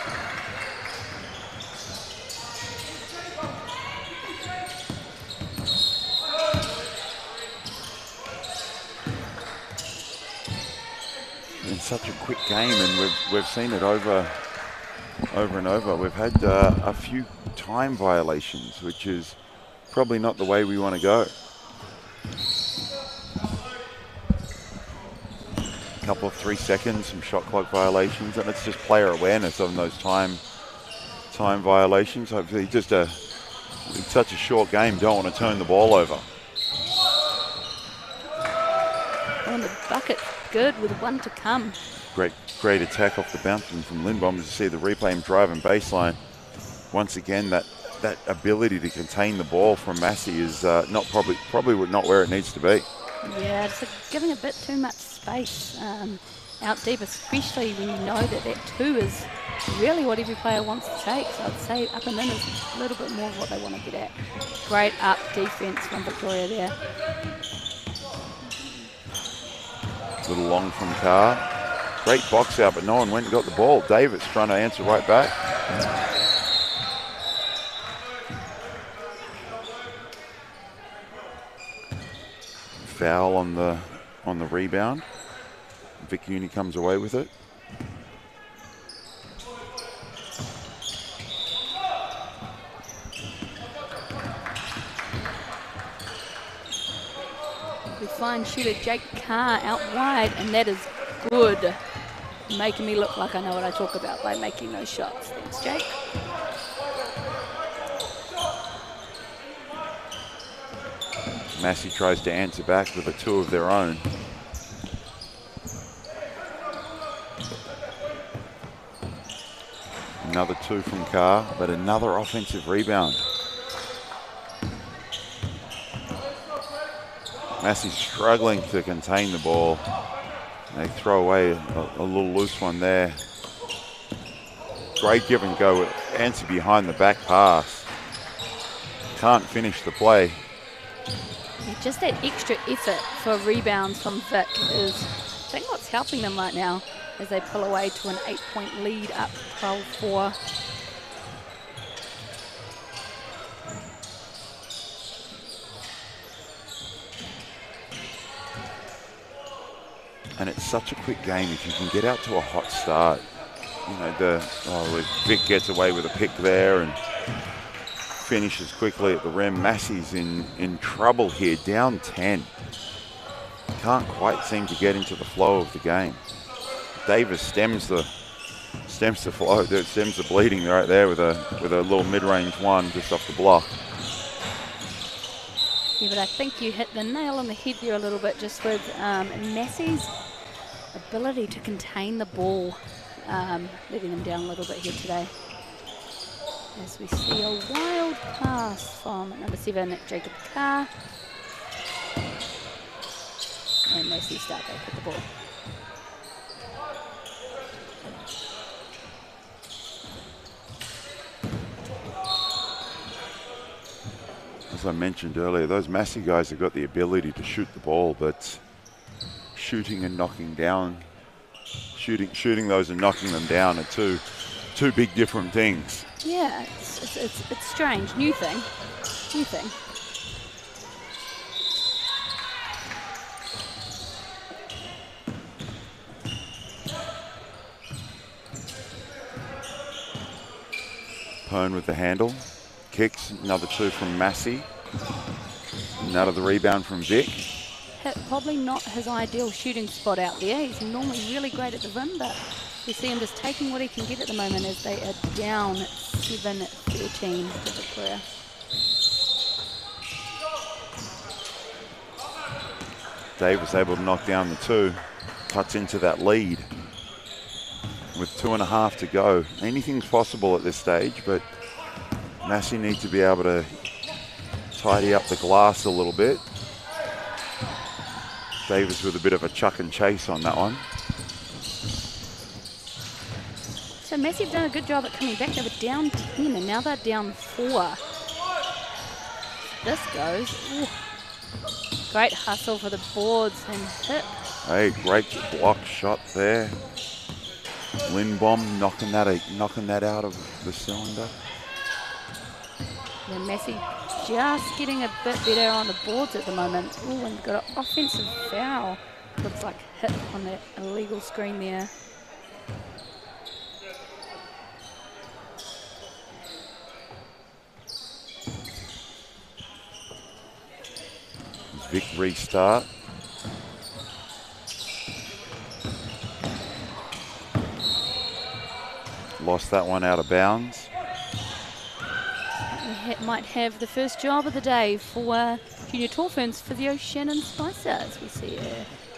It's such a quick game, and we've seen it over and over. We've had a few time violations, which is probably not the way we want to go. A couple of 3 seconds, some shot clock violations, and it's just player awareness on those time violations. Hopefully, it's such a short game. Don't want to turn the ball over. On the bucket, good with one to come. Great attack off the bounce from Lindbaum. To see the replay and drive and baseline. Once again, that ability to contain the ball from Massey is not probably not where it needs to be. Yeah, it's giving a bit too much space out deep, especially when you know that 2 is really what every player wants to take. So I'd say up and in is a little bit more of what they want to get at. Great up defense from Victoria there. Little long from Carr. Great box out, but no one went and got the ball. Davis trying to answer right back. Foul on the rebound. Vic Uni comes away with it. We find shooter Jake Carr out wide, and that is good. Making me look like I know what I talk about by making those shots. Thanks, Jake. Massey tries to answer back with a 2 of their own. Another 2 from Carr, but another offensive rebound. Massey struggling to contain the ball. They throw away a little loose one there. Great give and go. Answer behind the back pass. Can't finish the play. Yeah, just that extra effort for rebounds from Vic is, I think, what's helping them right now as they pull away to an 8-point lead, up 12-4. And it's such a quick game. If you can get out to a hot start, you know, Vic gets away with a pick there and finishes quickly at the rim. Massey's in trouble here, down 10. Can't quite seem to get into the flow of the game. Davis stems the flow, stems the bleeding right there with a little mid-range one just off the block. Yeah, but I think you hit the nail on the head there a little bit, just with Massey's ability to contain the ball, letting them down a little bit here today. As we see a wild pass from number 7, Jacob Carr. And Massey start back with the ball. As I mentioned earlier, those Massey guys have got the ability to shoot the ball, but shooting and knocking down, shooting those and knocking them down are two big different things. Yeah, it's strange. New thing. Pone with the handle. Kicks, another 2 from Massey. Another the rebound from Vic. Probably not his ideal shooting spot out there. He's normally really great at the rim, but you see him just taking what he can get at the moment as they are down 7-13 to Victoria. Davis able to knock down the 2. Cuts into that lead with 2.5 to go. Anything's possible at this stage, but Massey need to be able to tidy up the glass a little bit. Davis with a bit of a chuck and chase on that one. So Massey have done a good job at coming back. They were down 10 and now they're down 4. This goes. Ooh. Great hustle for the boards and hip. Hey, great block shot there. Lindbom knocking that out of the cylinder. Yeah, Massey just getting a bit better on the boards at the moment. Ooh, and got an offensive foul. Looks like hit on that illegal screen there. Vic restart. Lost that one out of bounds. We might have the first job of the day for Junior Tall Ferns physio Shannon Spicer, as we see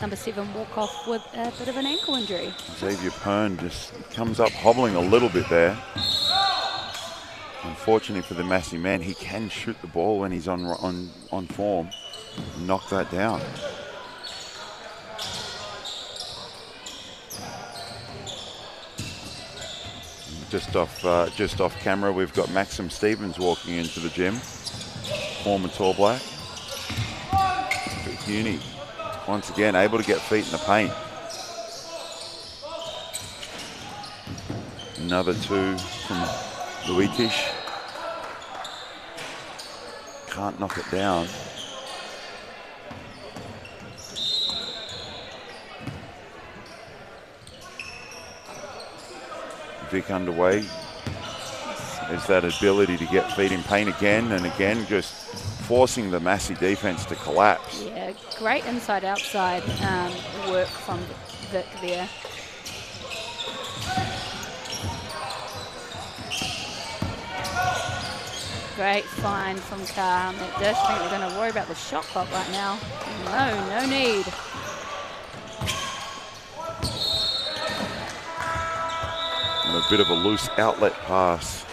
number 7 walk off with a bit of an ankle injury. Xavier Pern just comes up hobbling a little bit there. Unfortunately for the Massey man, he can shoot the ball when he's on form. Knock that down. Just off camera, we've got Maxim Stevens walking into the gym, former Tall Black. Uni, once again, able to get feet in the paint. Another 2 from Luitish. Can't knock it down. Vic underway. There's that ability to get feet in paint again and again, just forcing the Massey defense to collapse. Yeah, great inside-outside work from Vic there. Great find from Carr on that dish. I think we're going to worry about the shot clock right now. No need. And a bit of a loose outlet pass.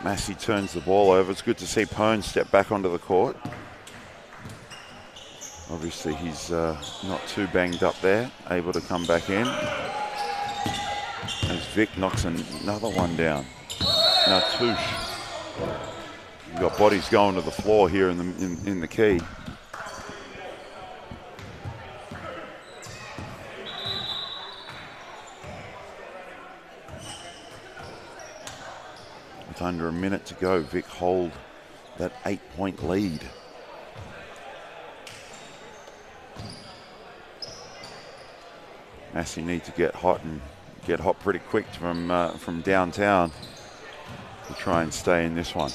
Massey turns the ball over. It's good to see Pone step back onto the court. Obviously he's not too banged up there, able to come back in. As Vic knocks another one down. Now Touche. You've got bodies going to the floor here in the key. With under a minute to go, Vic hold that 8-point lead. Massey need to get hot and get hot pretty quick from downtown to try and stay in this one.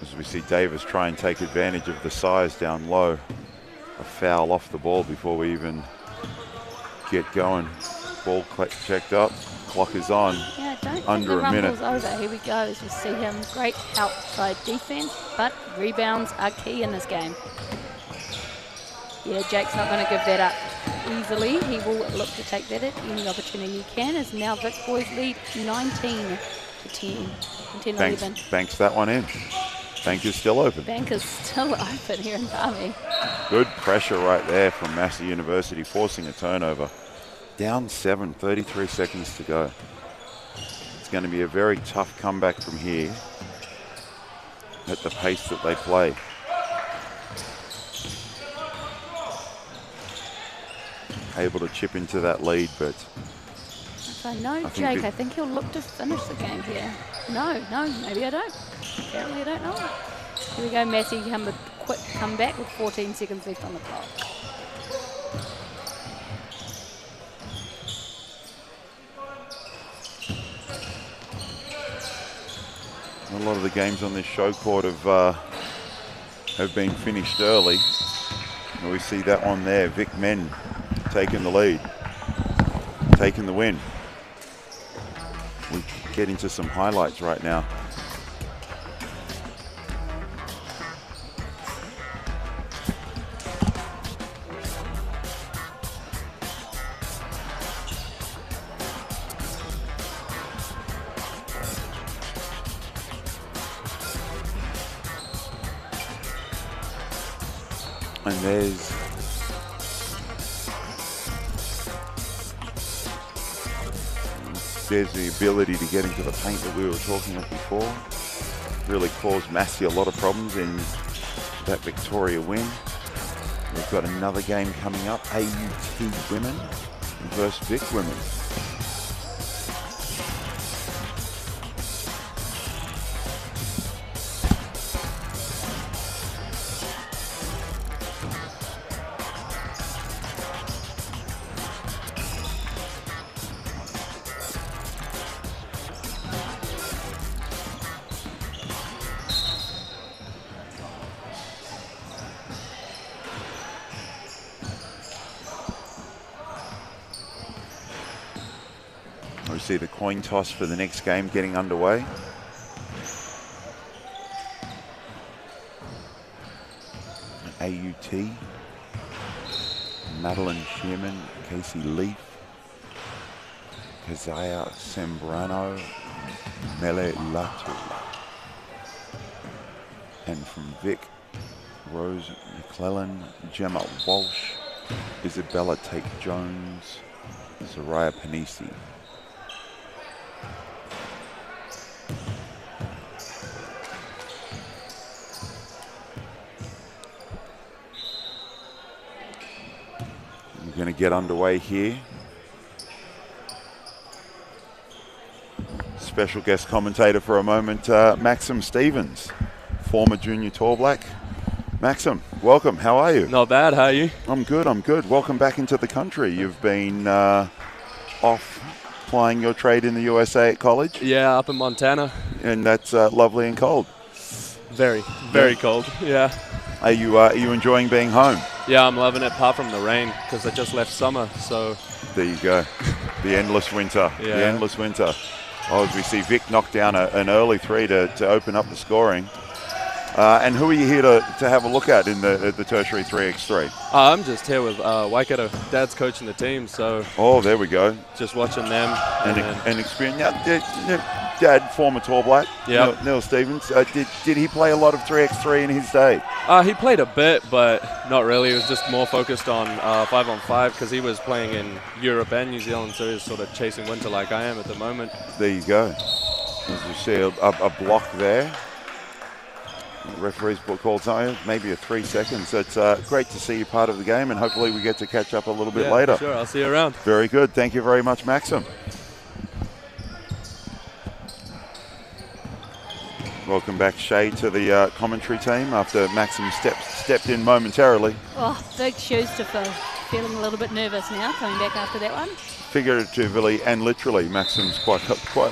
As we see Davis try and take advantage of the size down low. A foul off the ball before we even get going. Ball checked up, clock is on. Yeah, don't under a minute. Over. Here we go as we see him. Great outside defense, but rebounds are key in this game. Yeah, Jake's not going to give that up easily. He will look to take that at any opportunity he can, as now Vic boys lead 19 to 10. 10-11. Banks that one in. Bank is still open. Bank is still open here in Barmy. Good pressure right there from Massey University, forcing a turnover. Down 7, 33 seconds to go. It's going to be a very tough comeback from here at the pace that they play. Able to chip into that lead, but If I know Jake, I think he'll look to finish the game here. No, maybe I don't. Apparently I don't know. Here we go, Massey, a quick comeback with 14 seconds left on the clock. A lot of the games on this show court have been finished early. And we see that one there, Vic Men taking the lead, taking the win. We get into some highlights right now. And there's the ability to get into the paint that we were talking about before. Really caused Massey a lot of problems in that Victoria win. We've got another game coming up, AUT women versus Vic women. We see the coin toss for the next game getting underway. AUT, Madeline Sherman, Casey Leaf, Kazaya Sembrano, Mele Latu. And from Vic, Rose McClellan, Gemma Walsh, Isabella Tate-Jones, Soraya Panisi. We're going to get underway here. Special guest commentator for a moment, Maxim Stevens, former junior Tall Black. Maxim, welcome. How are you? Not bad. How are you? I'm good. I'm good. Welcome back into the country. You've been off plying your trade in the USA at college. Yeah, up in Montana. And that's lovely and cold. Very, very cold. Yeah. Are you enjoying being home? Yeah, I'm loving it, apart from the rain, because I just left summer, so... There you go. The endless winter. Yeah. The endless winter. Oh, as we see Vic knock down an early three to open up the scoring. And who are you here to have a look at in the Tertiary 3x3? I'm just here with Waikato. Dad's coaching the team, so... Oh, there we go. Just watching them. And experience. Now, Dad, former Tall Black, yep. Neil Stevens. Did he play a lot of 3x3 in his day? He played a bit, but not really. He was just more focused on 5-on-5 because he was playing in Europe and New Zealand, so he was sort of chasing winter like I am at the moment. There you go. As you see, a block there. The referee's called something, maybe 3 seconds. It's great to see you part of the game, and hopefully we get to catch up a little bit later. Sure, I'll see you around. Very good. Thank you very much, Maxim. Welcome back, Shay, to the commentary team after Maxim stepped in momentarily. Oh, big shoes to fill. Feeling a little bit nervous now, coming back after that one. Figuratively and literally, Maxim's quite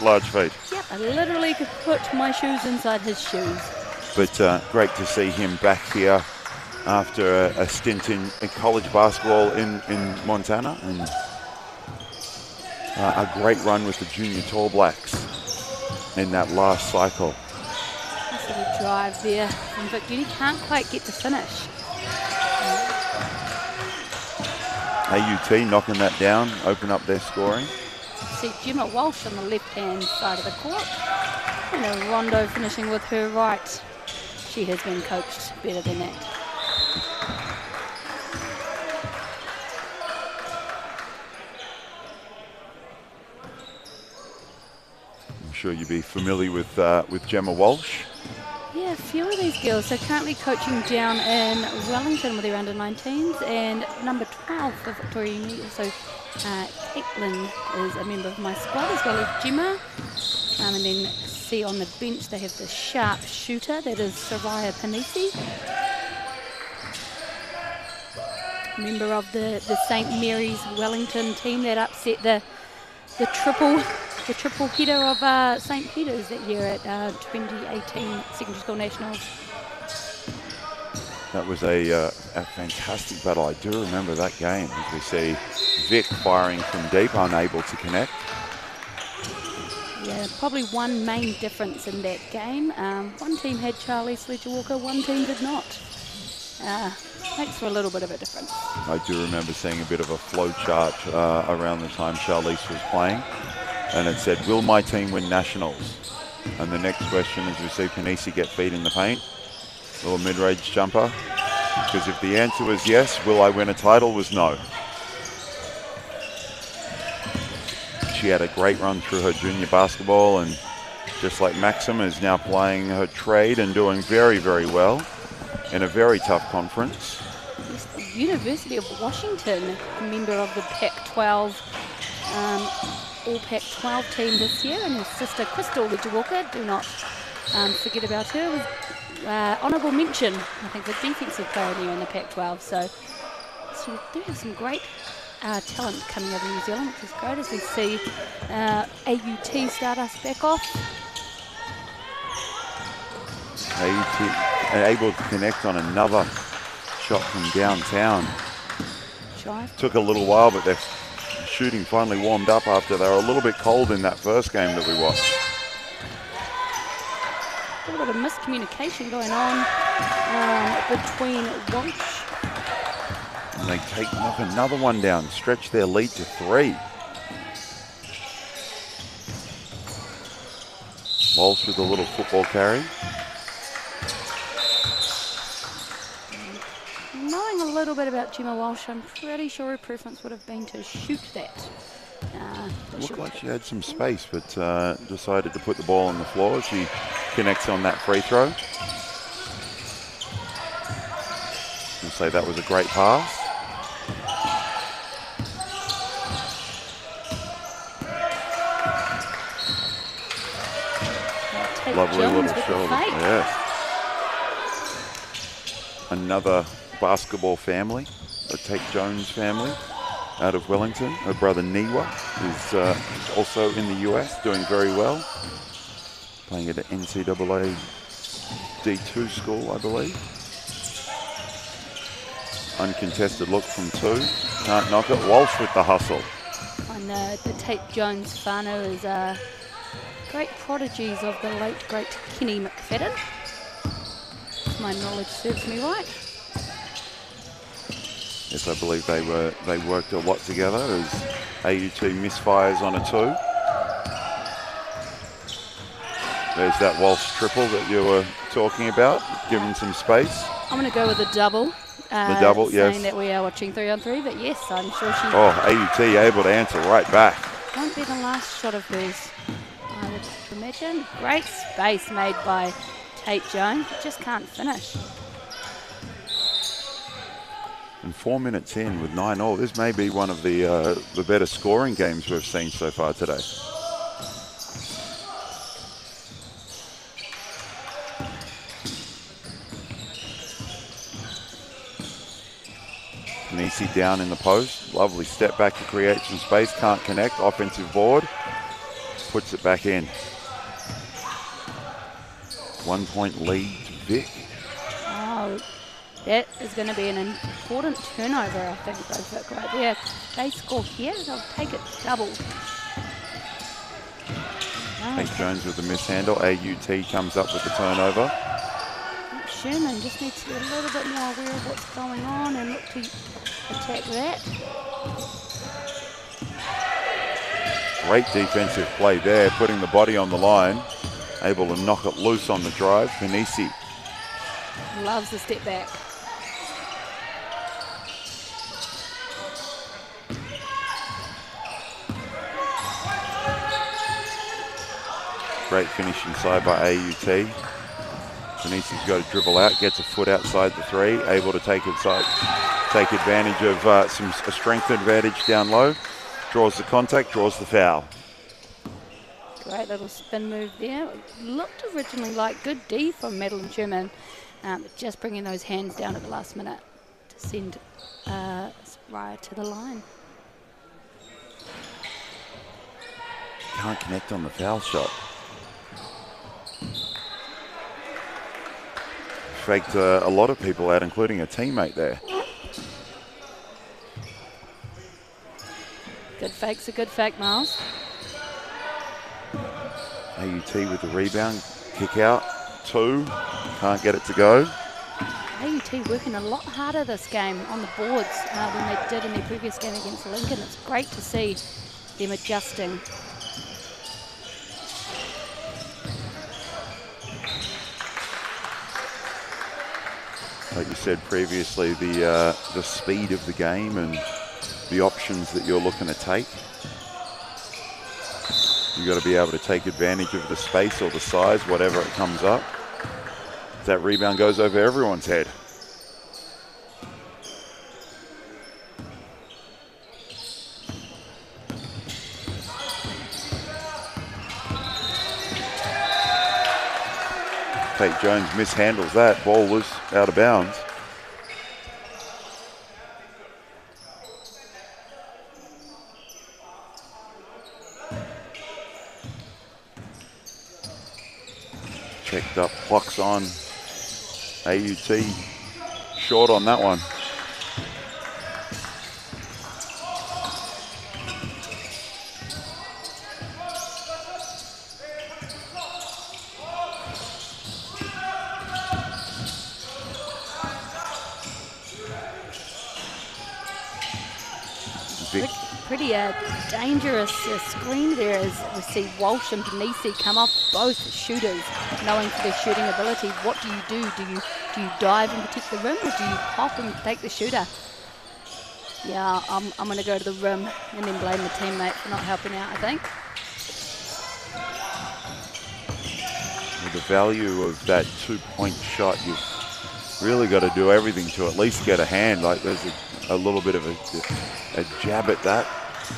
large feet. Yep, I literally could put my shoes inside his shoes. But great to see him back here after a stint in college basketball in Montana, and a great run with the junior Tall Blacks in that last cycle. Nice little drive there from Vic. He can't quite get to finish. AUT knocking that down, open up their scoring. See Gemma Walsh on the left-hand side of the court, and a Rondo finishing with her right. She has been coached better than that. I'm sure you'd be familiar with Gemma Walsh. Yeah, a few of these girls are currently coaching down in Wellington with their under-19s, and number 12 for Victoria Uni. Also, Caitlin is a member of my squad, as well as Gemma. And then see on the bench they have the sharp shooter, that is Soraya Panisi. Member of the St Mary's Wellington team that upset the triple header of St Peter's that year at 2018 Secondary School Nationals. That was a fantastic battle. I do remember that game, as we see Vic firing from deep, unable to connect. Yeah, probably one main difference in that game. One team had Charlie Sledger-Walker, one team did not. Makes for a little bit of a difference. I do remember seeing a bit of a flow chart around the time Charlize was playing, and it said, will my team win nationals? And the next question is, we see Panisi get feet in the paint. Little mid-range jumper. Because if the answer was yes, will I win a title, was no. She had a great run through her junior basketball, and just like Maxim, is now playing her trade and doing very, very well in a very tough conference. University of Washington, a member of the Pac-12, all Pac-12 team this year, and her sister Crystal Ridgewalker, do not forget about her, was honourable mention, I think, the defensive player there in the Pac-12. So they have some great talent coming over New Zealand, which is great as we see AUT start us back off. AUT able to connect on another shot from downtown. Took a little while, but their shooting finally warmed up after they were a little bit cold in that first game that we watched. A little bit of miscommunication going on between Walsh. And they knock another one down, stretch their lead to 3. Walsh with a little football carry. Knowing a little bit about Gemma Walsh, I'm pretty sure her preference would have been to shoot that. Looked like she had some space, but decided to put the ball on the floor. She connects on that free throw. I'll say that was a great pass. Lovely little shoulder. Yes. Another basketball family, the Tate Jones family out of Wellington. Her brother Niwa is also in the US, doing very well. Playing at an NCAA D2 school, I believe. Uncontested look from 2. Can't knock it. Walsh with the hustle. And the Tate Jones whānau is great prodigies of the late, great Kenny McFadden. If my knowledge serves me right. Yes, I believe they worked a lot together as AUT misfires on a 2. There's that Walsh triple that you were talking about, given some space. I'm going to go with a double. The double, yes. Saying that we are watching 3-on-3, but yes, I'm sure she... Oh, AUT able to answer right back. Won't be the last shot of hers, I would imagine. Great space made by Tate Jones, but just can't finish. And 4 minutes in with 9-all, this may be one of the better scoring games we've seen so far today. Nisi down in the post. Lovely step back to create some space. Can't connect. Offensive board. Puts it back in. 1 point lead to Vic. Oh, that is going to be an important turnover, I think, though, Vic, right there. They score here, they'll take it double. Tate Jones with the mishandle. AUT comes up with the turnover. Sherman just needs to be a little bit more aware of what's going on and look to attack that. Great defensive play there, putting the body on the line. Able to knock it loose on the drive. Panisi. Loves the step back. Great finish inside by AUT. Panisi's got to dribble out, gets a foot outside the 3, able to take advantage of a strength advantage down low. Draws the contact, draws the foul. Great little spin move there. Looked originally like good D from Madeline Sherman, but just bringing those hands down at the last minute to send Raya to the line. Can't connect on the foul shot. Faked a lot of people out, including a teammate there. Good fake's a good fake, Miles. AUT with the rebound, kick out, 2, can't get it to go. AUT working a lot harder this game on the boards than they did in their previous game against Lincoln. It's great to see them adjusting. like you said previously, the speed of the game and the options that you're looking to take. You've got to be able to take advantage of the space or the size, whatever it comes up. That rebound goes over everyone's head. Tate Jones mishandles that. Ball was out of bounds. Checked up, clocks on. AUT short on that one. Pretty dangerous screen there as we see Walsh and Panisi come off, both shooters, knowing for their shooting ability. What do you do? Do you dive and protect the rim, or do you pop and take the shooter? Yeah, I'm going to go to the rim and then blame the teammate for not helping out, I think. With the value of that two-point shot, you've really got to do everything to at least get a hand. Like there's a little bit of a jab at that,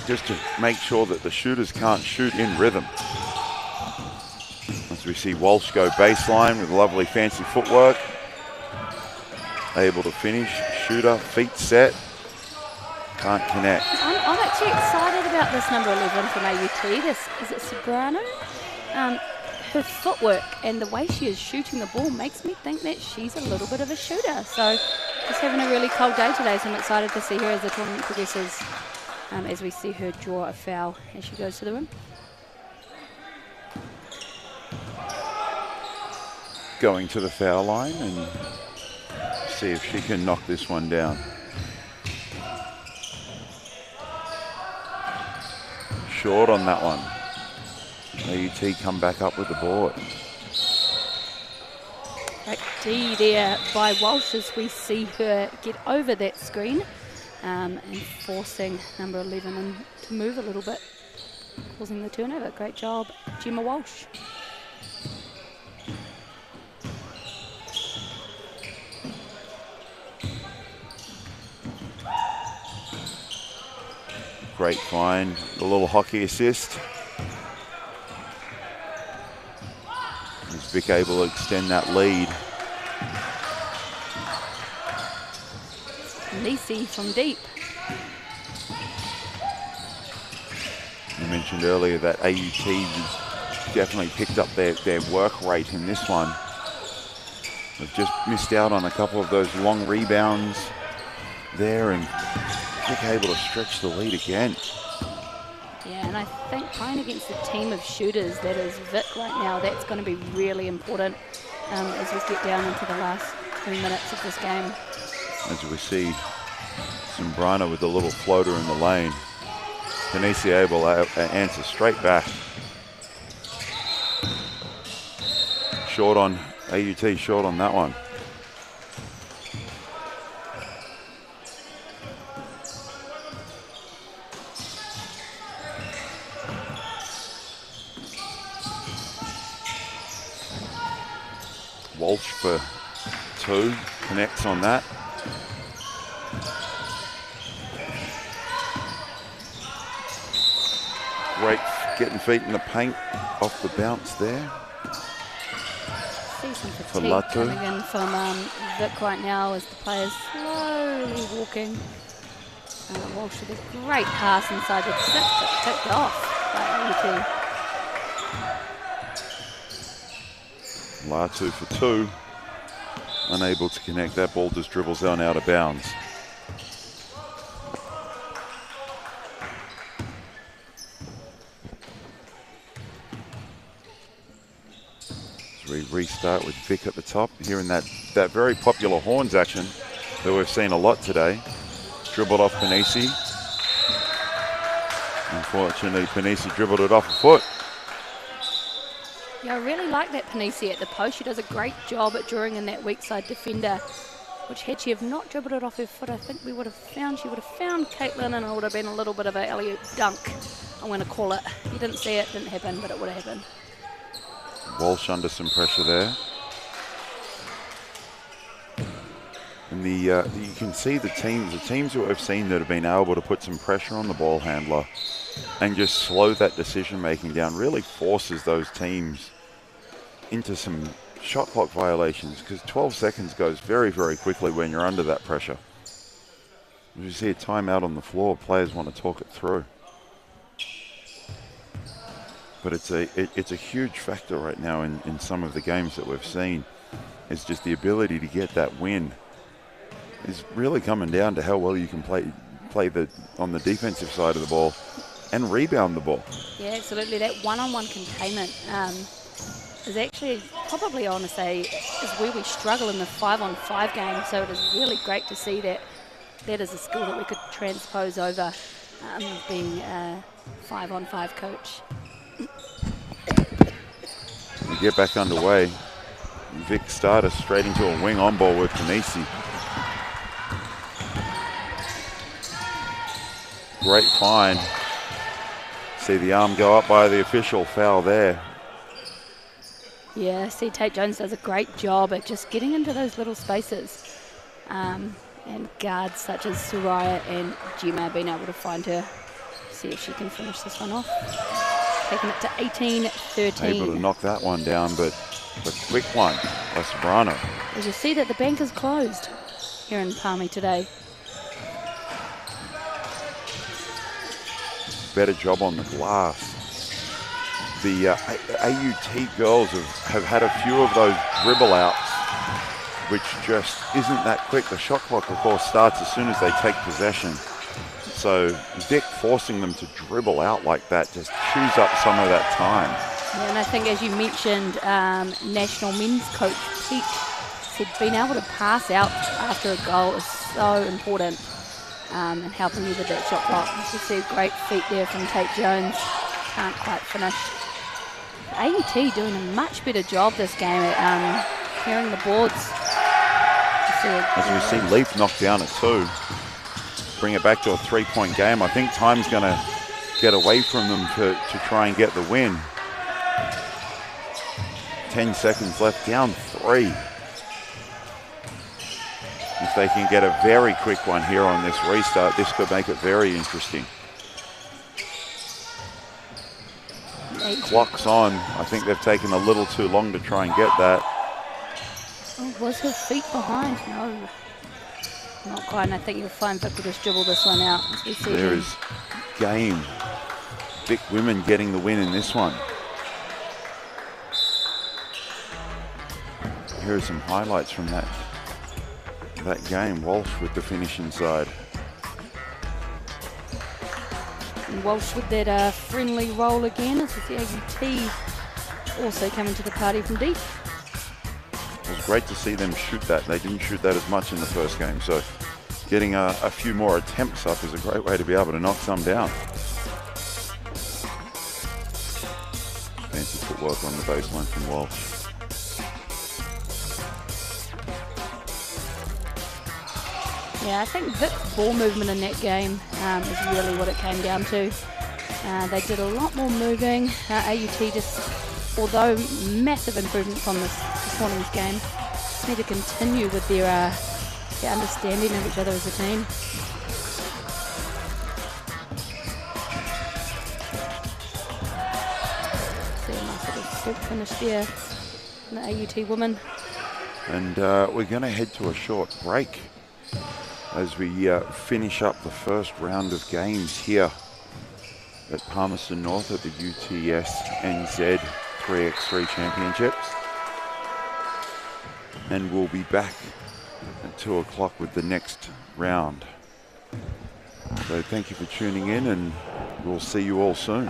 just to make sure that the shooters can't shoot in rhythm. As we see Walsh go baseline with lovely fancy footwork. Able to finish, shooter, feet set, can't connect. I'm actually excited about this number 11 from AUT. Is it Sobrano? Her footwork and the way she is shooting the ball makes me think that she's a little bit of a shooter. So just having a really cold day today, so I'm excited to see her as the tournament progresses, as we see her draw a foul as she goes to the rim. Going to the foul line and see if she can knock this one down. Short on that one. AUT come back up with the board. Great D there by Walsh as we see her get over that screen and forcing number 11 to move a little bit, causing the turnover. Great job, Gemma Walsh. Great find, a little hockey assist. Is Vic able to extend that lead? Nisi from deep. You mentioned earlier that AUT definitely picked up their work rate in this one. They've just missed out on a couple of those long rebounds there, and Vic able to stretch the lead again. Yeah, and I think playing against a team of shooters that is Vic right now, that's going to be really important as we get down into the last 3 minutes of this game. As we see Sombrano with a little floater in the lane. Panisi able to answer straight back. Short on, AUT short on that one. Walsh for 2, connects on that. Great getting feet in the paint off the bounce there. See some fatigue coming in from Vic right now as the players slowly walking. Walsh with a great pass inside the six, but tipped off by AUT. Latu for 2, unable to connect. That ball just dribbles on out of bounds. As we restart with Vic at the top, here in that very popular horns action that we've seen a lot today. Dribbled off Panisi. Unfortunately, Panisi dribbled it off a foot. Yeah, I really like that Panisi at the post. She does a great job at drawing in that weak side defender which had she have not dribbled it off her foot, I think she would have found Caitlin, and it would have been a little bit of an alley-oop dunk, I'm going to call it. You didn't see it, didn't happen, but it would have happened. Walsh under some pressure there. And you can see the teams who I've seen that have been able to put some pressure on the ball handler and just slow that decision making down really forces those teams into some shot clock violations, because 12 seconds goes very, very quickly when you're under that pressure. As you see a timeout on the floor, players want to talk it through. But it's a huge factor right now in some of the games that we've seen. It's just the ability to get that win is really coming down to how well you can play on the defensive side of the ball and rebound the ball. Yeah, absolutely. That one-on-one containment is actually probably, I want to say, is where we struggle in the 5-on-5 game. So it is really great to see that that is a skill that we could transpose over being a 5-on-5 coach. We get back underway. Vic started straight into a wing on ball with Panisi. Great find. See the arm go up by the official, foul there. Yeah, see Tate Jones does a great job at just getting into those little spaces. And guards such as Soraya and Gemma being able to find her. See if she can finish this one off. Taking it to 18-13. Able to knock that one down, but a quick one by Sobrano. As you see that the bank is closed here in Palmy today. Better job on the glass. The AUT girls have had a few of those dribble outs, which just isn't that quick. The shot clock, of course, starts as soon as they take possession. So Vic forcing them to dribble out like that just chews up some of that time. Yeah, and I think, as you mentioned, national men's coach Pete said being able to pass out after a goal is so important and helping you with that shot clock. You see a great feat there from Tate Jones. Can't quite finish. AUT doing a much better job this game at clearing the boards. As we see Leaf knocked down at 2. Bring it back to a 3-point game. I think time's going to get away from them to try and get the win. 10 seconds left, down 3. If they can get a very quick one here on this restart, this could make it very interesting. Clock's on. I think they've taken a little too long to try and get that. Oh, was her feet behind? No. Not quite, and I think you'll find Vic will just dribble this one out. There is game. Vic women getting the win in this one. Here are some highlights from that game. Walsh with the finish inside. And Walsh with that friendly roll again. This is the AUT also coming to the party from deep. It was great to see them shoot that. They didn't shoot that as much in the first game, so getting a few more attempts up is a great way to be able to knock some down. Fancy footwork on the baseline from Walsh. Yeah, I think Vic's ball movement in that game is really what it came down to. They did a lot more moving. AUT just, although massive improvement from this morning's game, just need to continue with their understanding of each other as a team. See a nice little scoop finish there from the AUT women. And we're going to head to a short break as we finish up the first round of games here at Palmerston North at the UTS NZ 3x3 Championships. And we'll be back at 2 o'clock with the next round. So thank you for tuning in, and we'll see you all soon.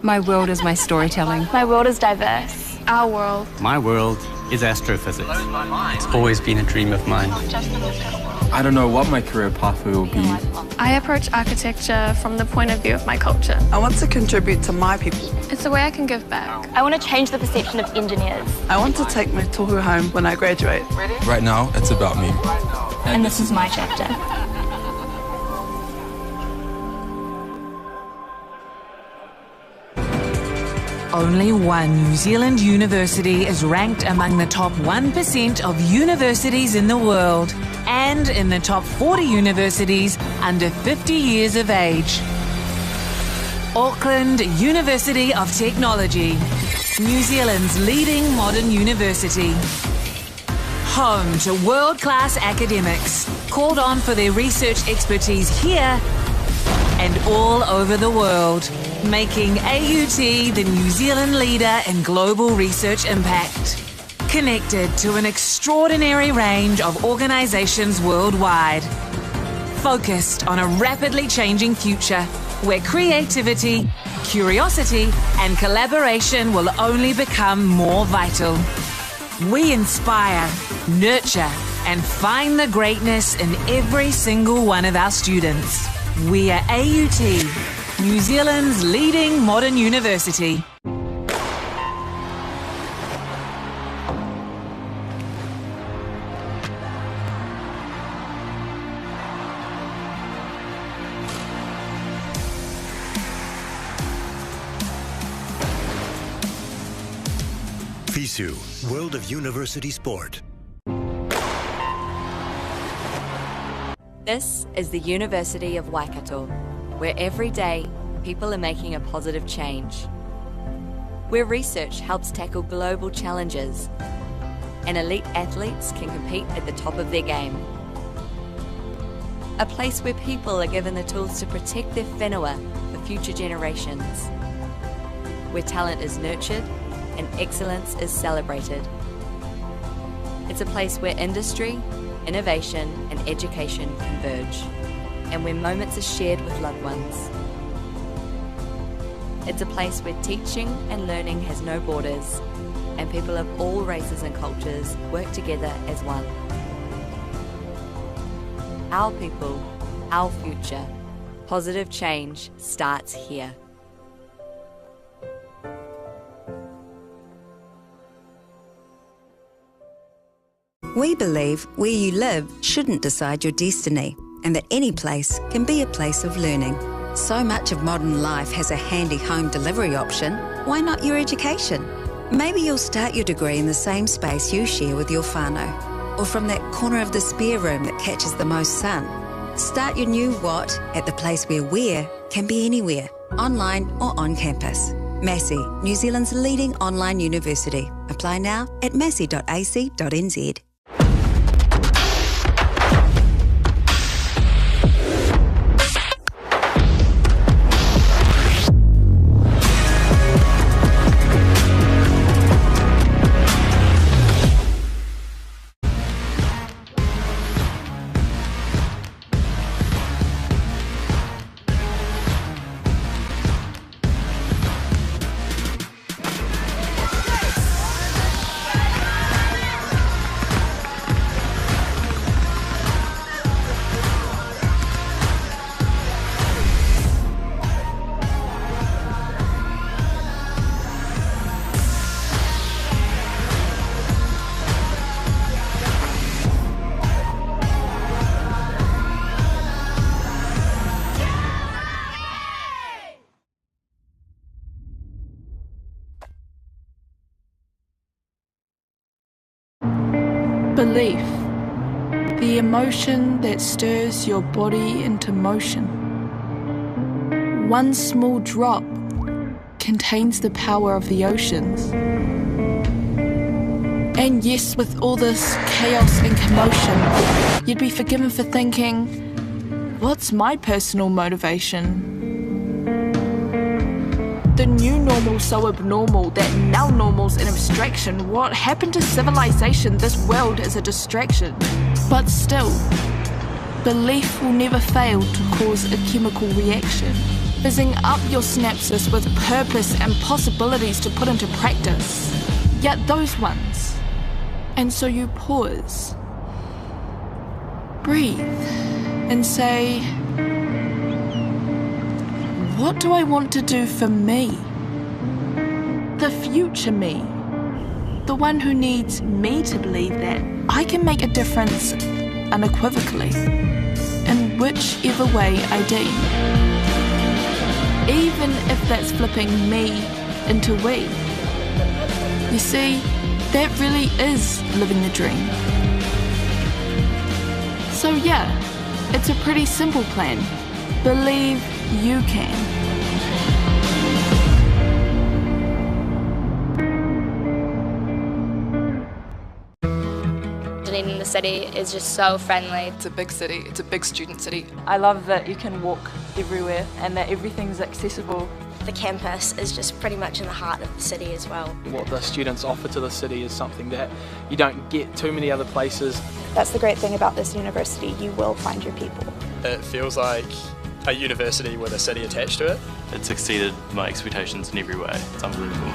My world is my storytelling. My world is diverse. Our world. My world is astrophysics. It's always been a dream of mine. I don't know what my career pathway will be. I approach architecture from the point of view of my culture. I want to contribute to my people. It's a way I can give back. I want to change the perception of engineers. I want to take my tohu home when I graduate. Right now, it's about me. And this is my chapter. Only one New Zealand university is ranked among the top 1% of universities in the world and in the top 40 universities under 50 years of age. Auckland University of Technology, New Zealand's leading modern university. Home to world-class academics, called on for their research expertise here and all over the world, making AUT the New Zealand leader in global research impact. Connected to an extraordinary range of organisations worldwide. Focused on a rapidly changing future where creativity, curiosity and collaboration will only become more vital. We inspire, nurture and find the greatness in every single one of our students. We are AUT, New Zealand's leading modern university. FISU, World of University Sport. This is the University of Waikato, where every day people are making a positive change. Where research helps tackle global challenges and elite athletes can compete at the top of their game. A place where people are given the tools to protect their whenua for future generations. Where talent is nurtured and excellence is celebrated. It's a place where industry, innovation and education converge, and where moments are shared with loved ones. It's a place where teaching and learning has no borders, and people of all races and cultures work together as one. Our people, our future. Positive change starts here. We believe where you live shouldn't decide your destiny, and that any place can be a place of learning. So much of modern life has a handy home delivery option. Why not your education? Maybe you'll start your degree in the same space you share with your whānau, or from that corner of the spare room that catches the most sun. Start your new what at the place where where can be anywhere, online or on campus. Massey, New Zealand's leading online university. Apply now at massey.ac.nz. Belief, the emotion that stirs your body into motion. One small drop contains the power of the oceans. And yes, with all this chaos and commotion, you'd be forgiven for thinking, what's my personal motivation? The new normal's so abnormal that now normal's an abstraction. What happened to civilization? This world is a distraction. But still, belief will never fail to cause a chemical reaction. fizzing up your synapses with purpose and possibilities to put into practice. Yet those ones. And so you pause, breathe, and say, what do I want to do for me? The future me. The one who needs me to believe that I can make a difference unequivocally, in whichever way I deem. Even if that's flipping me into we. You see, that really is living the dream. So yeah, it's a pretty simple plan. Believe you can. In the city is just so friendly. It's a big city, it's a big student city. I love that you can walk everywhere and that everything's accessible. The campus is just pretty much in the heart of the city as well. What the students offer to the city is something that you don't get too many other places. That's the great thing about this university, you will find your people. It feels like a university with a city attached to it. It's exceeded my expectations in every way. It's unbelievable.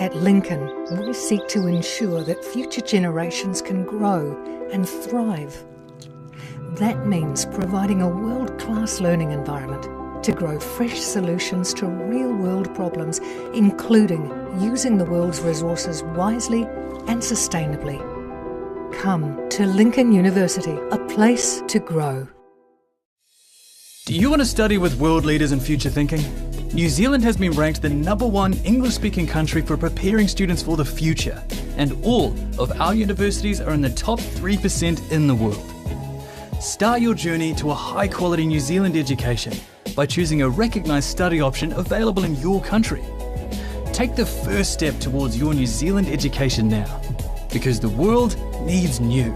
At Lincoln, we seek to ensure that future generations can grow and thrive. That means providing a world-class learning environment to grow fresh solutions to real-world problems, including using the world's resources wisely and sustainably. Come to Lincoln University, a place to grow. Do you want to study with world leaders in future thinking? New Zealand has been ranked the #1 English-speaking country for preparing students for the future, and all of our universities are in the top 3% in the world. Start your journey to a high-quality New Zealand education by choosing a recognised study option available in your country. Take the first step towards your New Zealand education now, because the world needs new.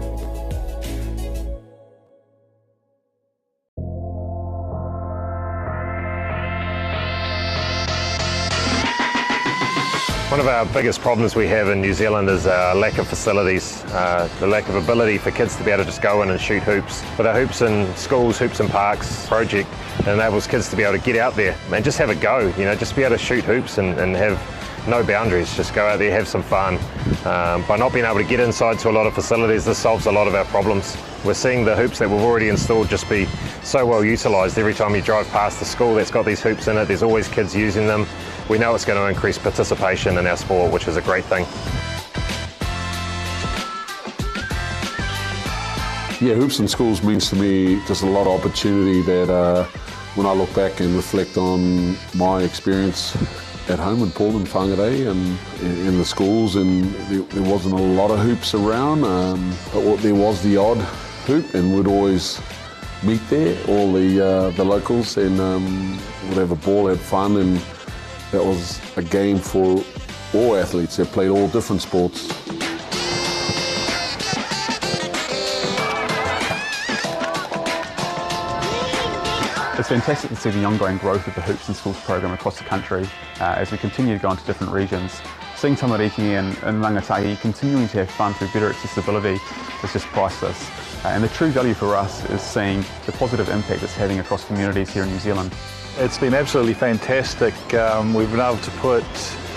One of our biggest problems we have in New Zealand is our lack of facilities, the lack of ability for kids to be able to just go in and shoot hoops. With our Hoops in Schools, Hoops in Parks project, it enables kids to be able to get out there and just have a go, just be able to shoot hoops and have no boundaries, just go out there, have some fun. By not being able to get inside to a lot of facilities, this solves a lot of our problems. We're seeing the hoops that we've already installed just be so well utilised. Every time you drive past the school that's got these hoops in it, there's always kids using them. We know it's going to increase participation in our sport, which is a great thing. Yeah, Hoops in Schools means to me just a lot of opportunity that when I look back and reflect on my experience at home in Portland, Whangarei, and in the schools, and there wasn't a lot of hoops around, but there was the odd hoop, and we'd always meet there, all the locals, and we'd have a ball, have fun, and that was a game for all athletes that played all different sports. It's fantastic to see the ongoing growth of the Hoops in Schools program across the country as we continue to go into different regions. Seeing Tamariki and Rangatahi continuing to have fun through better accessibility is just priceless. And the true value for us is seeing the positive impact it's having across communities here in New Zealand. It's been absolutely fantastic. We've been able to put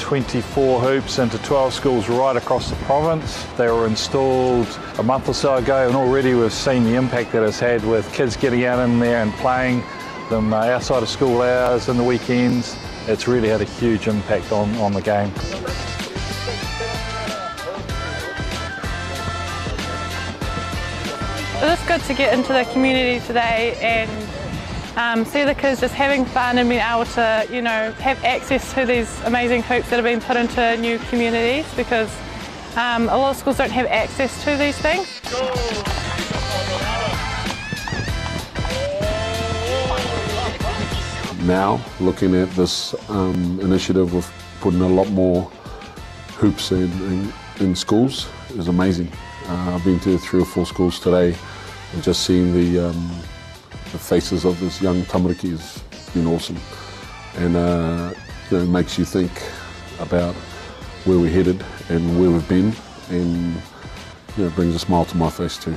24 hoops into 12 schools right across the province. They were installed a month or so ago, and already we've seen the impact that it's had with kids getting out in there and playing them outside of school hours and the weekends. It's really had a huge impact on the game. It was good to get into the community today and see the kids just having fun and being able to, have access to these amazing hoops that have been put into new communities, because a lot of schools don't have access to these things. Now, looking at this initiative of putting a lot more hoops in schools is amazing. I've been to 3 or 4 schools today, and just seeing the faces of this young tamariki has been awesome. And it makes you think about where we're headed and where we've been, and it brings a smile to my face too.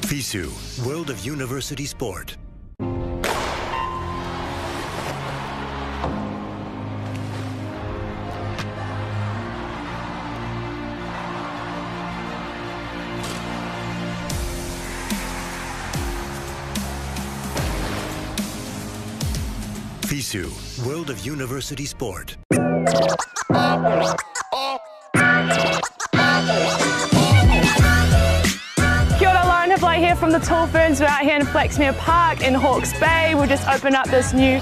FISU, World of University Sport. FISU, World of University Sport. Blake here from the Tall Ferns. We're out here in Flaxmere Park in Hawke's Bay. We've just opened up this new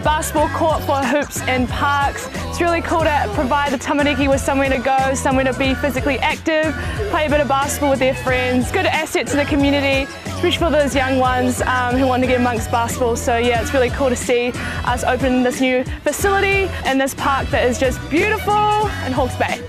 basketball court for hoops and parks. It's really cool to provide the tamariki with somewhere to go, somewhere to be physically active, play a bit of basketball with their friends. Good asset to the community, especially for those young ones who want to get amongst basketball. So yeah, it's really cool to see us open this new facility in this park that is just beautiful in Hawke's Bay.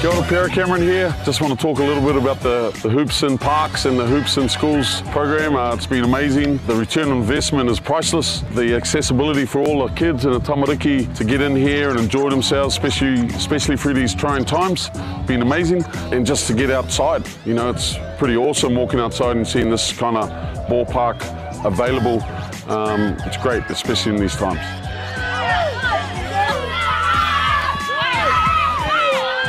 Kia ora, Pierre Cameron here. Just want to talk a little bit about the Hoops in Parks and the Hoops in Schools program. It's been amazing. The return on investment is priceless. The accessibility for all the kids and the tamariki to get in here and enjoy themselves, especially through these trying times, been amazing. And just to get outside, you know, it's pretty awesome walking outside and seeing this kind of ballpark available. It's great, especially in these times.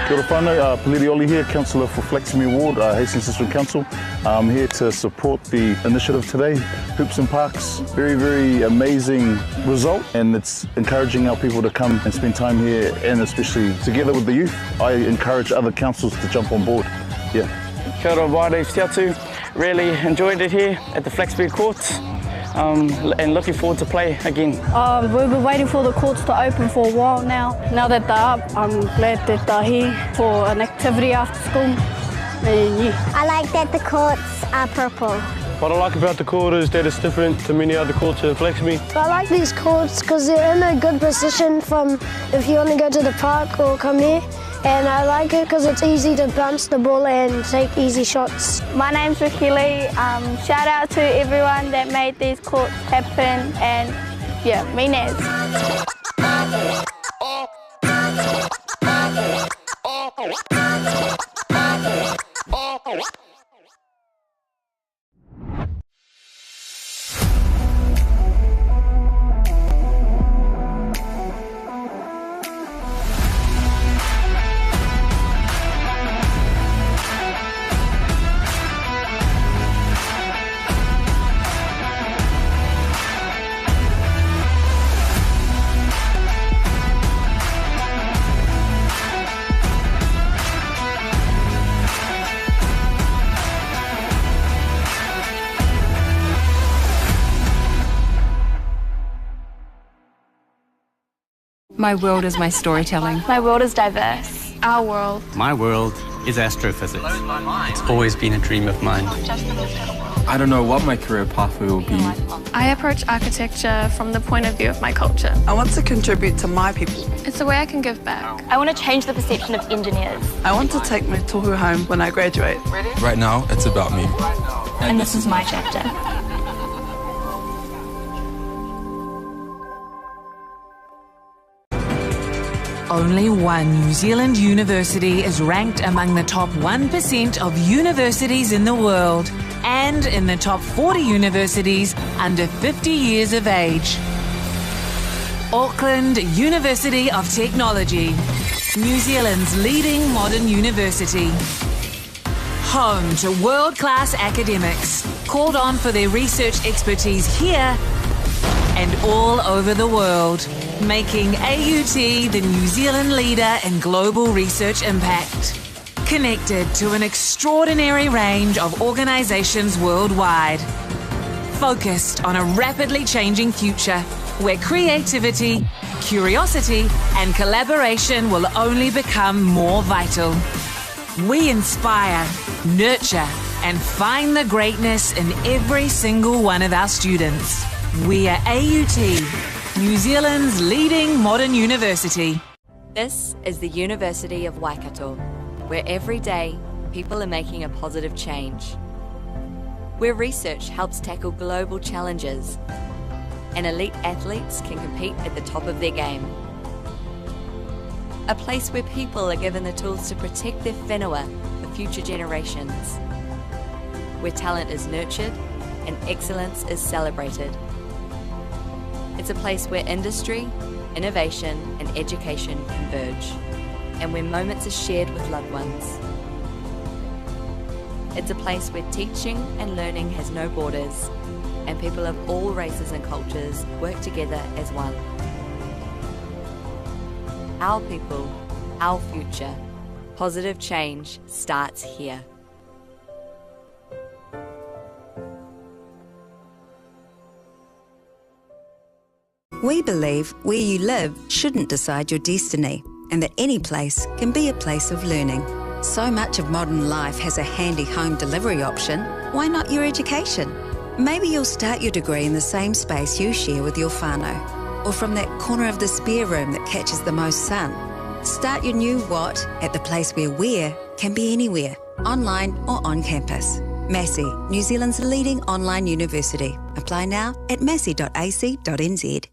Kia ora whānau, Peliri Oli here, Councillor for Flaxmere Ward, Hastings District Council. I'm here to support the initiative today, Hoops and Parks. Very, very amazing result, and it's encouraging our people to come and spend time here, and especially together with the youth. I encourage other councils to jump on board. Yeah. Kia ora, wāre Tiatu. Really enjoyed it here at the Flaxmere Courts. And looking forward to play again. We've been waiting for the courts to open for a while now. Now that they're up, I'm glad that they're here for an activity after school. And yeah. I like that the courts are purple. What I like about the court is that it's different to many other courts in Flaxmere. I like these courts because they're in a good position from if you want to go to the park or come here. And I like it because it's easy to bounce the ball and take easy shots. My name's Ricky Lee. Shout out to everyone that made these courts happen, and yeah, me Naz. My world is my storytelling. My world is diverse. Our world. My world is astrophysics. It's always been a dream of mine. I don't know what my career pathway will be. I approach architecture from the point of view of my culture. I want to contribute to my people. It's a way I can give back. I want to change the perception of engineers. I want to take my tohu home when I graduate. Right now, it's about me. And this is my chapter. Only one New Zealand university is ranked among the top 1% of universities in the world and in the top 40 universities under 50 years of age. Auckland University of Technology. New Zealand's leading modern university. Home to world-class academics, called on for their research expertise here and all over the world, making AUT the New Zealand leader in global research impact. Connected to an extraordinary range of organisations worldwide. Focused on a rapidly changing future where creativity, curiosity and collaboration will only become more vital. We inspire, nurture and find the greatness in every single one of our students. We are AUT, New Zealand's leading modern university. This is the University of Waikato, where every day people are making a positive change. Where research helps tackle global challenges and elite athletes can compete at the top of their game. A place where people are given the tools to protect their whenua for future generations. Where talent is nurtured and excellence is celebrated. It's a place where industry, innovation and education converge, and where moments are shared with loved ones. It's a place where teaching and learning has no borders, and people of all races and cultures work together as one. Our people, our future. Positive change starts here. We believe where you live shouldn't decide your destiny, and that any place can be a place of learning. So much of modern life has a handy home delivery option. Why not your education? Maybe you'll start your degree in the same space you share with your whānau, or from that corner of the spare room that catches the most sun. Start your new what at the place where where can be anywhere, online or on campus. Massey, New Zealand's leading online university. Apply now at massey.ac.nz.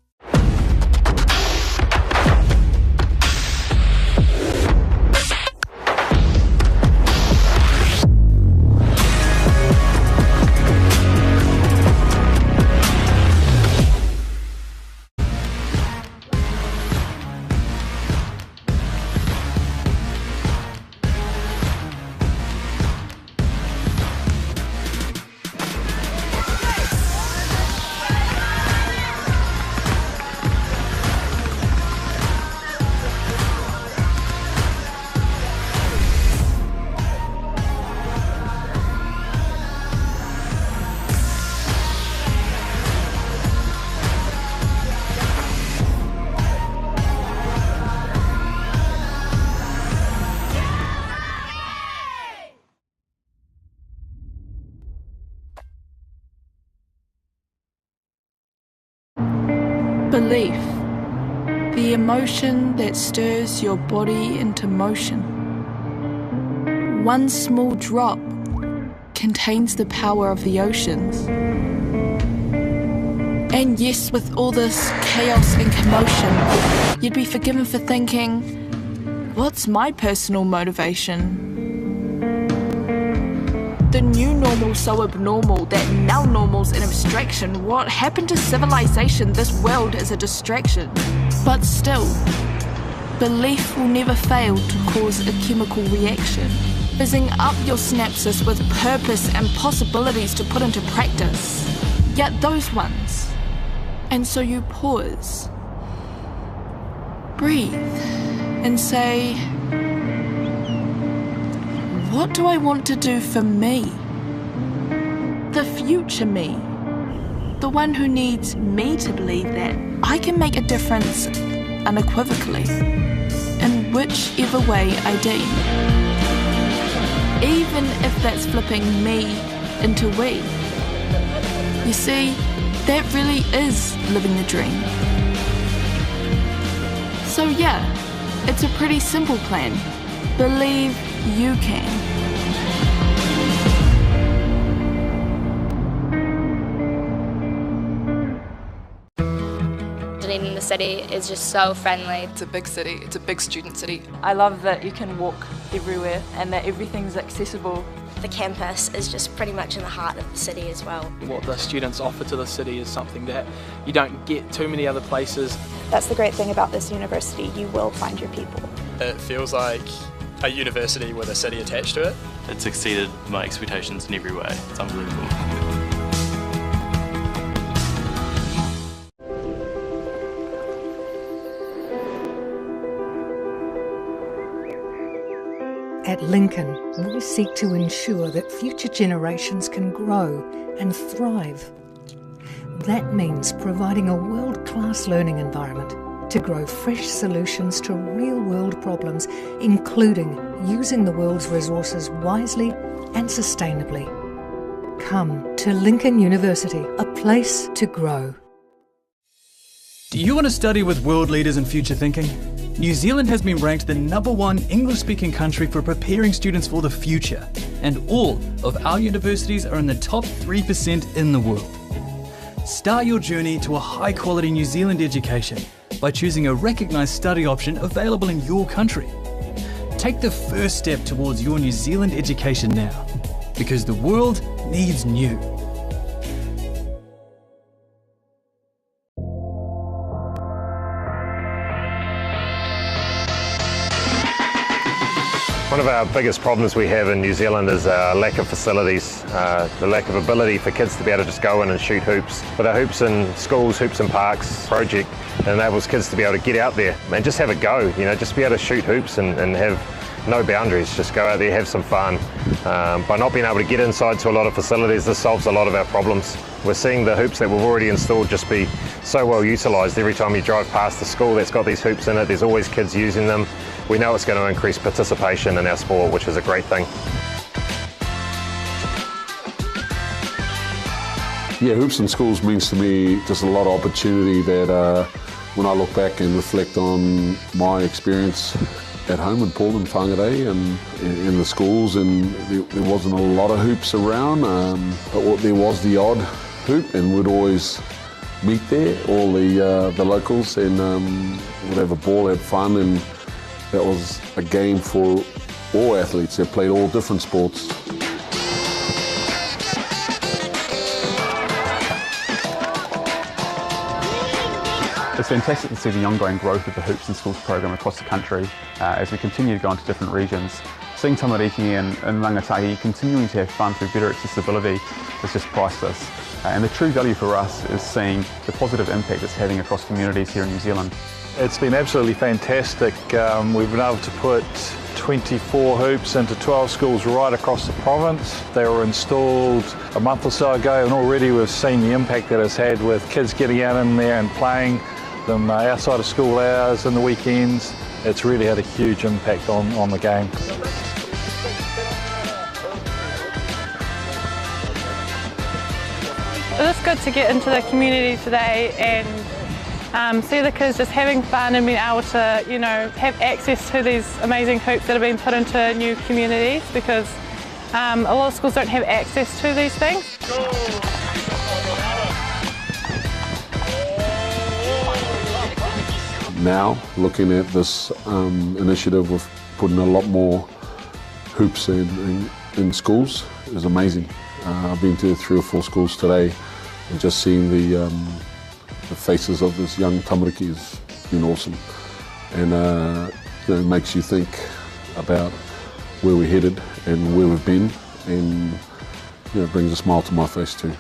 Belief, the emotion that stirs your body into motion. One small drop contains the power of the oceans. And yes, with all this chaos and commotion, you'd be forgiven for thinking, what's my personal motivation? The new normal's so abnormal that now normal's an abstraction. What happened to civilization? This world is a distraction. But still, belief will never fail to cause a chemical reaction, fizzing up your synapses with purpose and possibilities to put into practice. Yet those ones. And so you pause, breathe, and say, what do I want to do for me? The future me. The one who needs me to believe that I can make a difference unequivocally, in whichever way I deem. Even if that's flipping me into we. You see, that really is living the dream. So yeah, it's a pretty simple plan. Believe you can. Dunedin, the city, is just so friendly. It's a big city, it's a big student city. I love that you can walk everywhere and that everything's accessible. The campus is just pretty much in the heart of the city as well. What the students offer to the city is something that you don't get too many other places. That's the great thing about this university. You will find your people. It feels like a university with a city attached to it. It's exceeded my expectations in every way. It's unbelievable. At Lincoln, we seek to ensure that future generations can grow and thrive. That means providing a world-class learning environment to grow fresh solutions to real-world problems, including using the world's resources wisely and sustainably. Come to Lincoln University, a place to grow. Do you want to study with world leaders in future thinking? New Zealand has been ranked the #1 English-speaking country for preparing students for the future, and all of our universities are in the top 3% in the world. Start your journey to a high-quality New Zealand education by choosing a recognised study option available in your country. Take the first step towards your New Zealand education now, because the world needs new. One of our biggest problems we have in New Zealand is lack of facilities, the lack of ability for kids to be able to just go in and shoot hoops. With our Hoops in Schools, Hoops in Parks project, it enables kids to be able to get out there and just have a go, you know, just be able to shoot hoops and have no boundaries, just go out there, have some fun. By not being able to get inside to a lot of facilities, this solves a lot of our problems. We're seeing the hoops that we've already installed just be so well utilised. Every time you drive past the school that's got these hoops in it, there's always kids using them. We know it's going to increase participation in our sport, which is a great thing. Yeah, Hoops in Schools means to me just a lot of opportunity that when I look back and reflect on my experience at home in Paul and Whangarei and in the schools, and there wasn't a lot of hoops around, but there was the odd hoop, and we'd always meet there, all the locals, and would have a ball, have fun, and that was a game for all athletes that played all different sports. It's fantastic to see the ongoing growth of the Hoops in Schools program across the country as we continue to go into different regions. Seeing Tamariki and Rangatahi continuing to have fun through better accessibility is just priceless. And the true value for us is seeing the positive impact it's having across communities here in New Zealand. It's been absolutely fantastic. We've been able to put 24 hoops into 12 schools right across the province. They were installed a month or so ago, and already we've seen the impact that it's had with kids getting out in there and playing them outside of school hours and the weekends. It's really had a huge impact on the game. It was good to get into the community today and see the kids just having fun and being able to, you know, have access to these amazing hoops that have been put into new communities, because a lot of schools don't have access to these things. Now, looking at this initiative of putting a lot more hoops in schools is amazing. I've been to 3 or 4 schools today and just seeing the faces of this young tamariki has been awesome. And you know, it makes you think about where we're headed and where we've been, and you know, it brings a smile to my face too.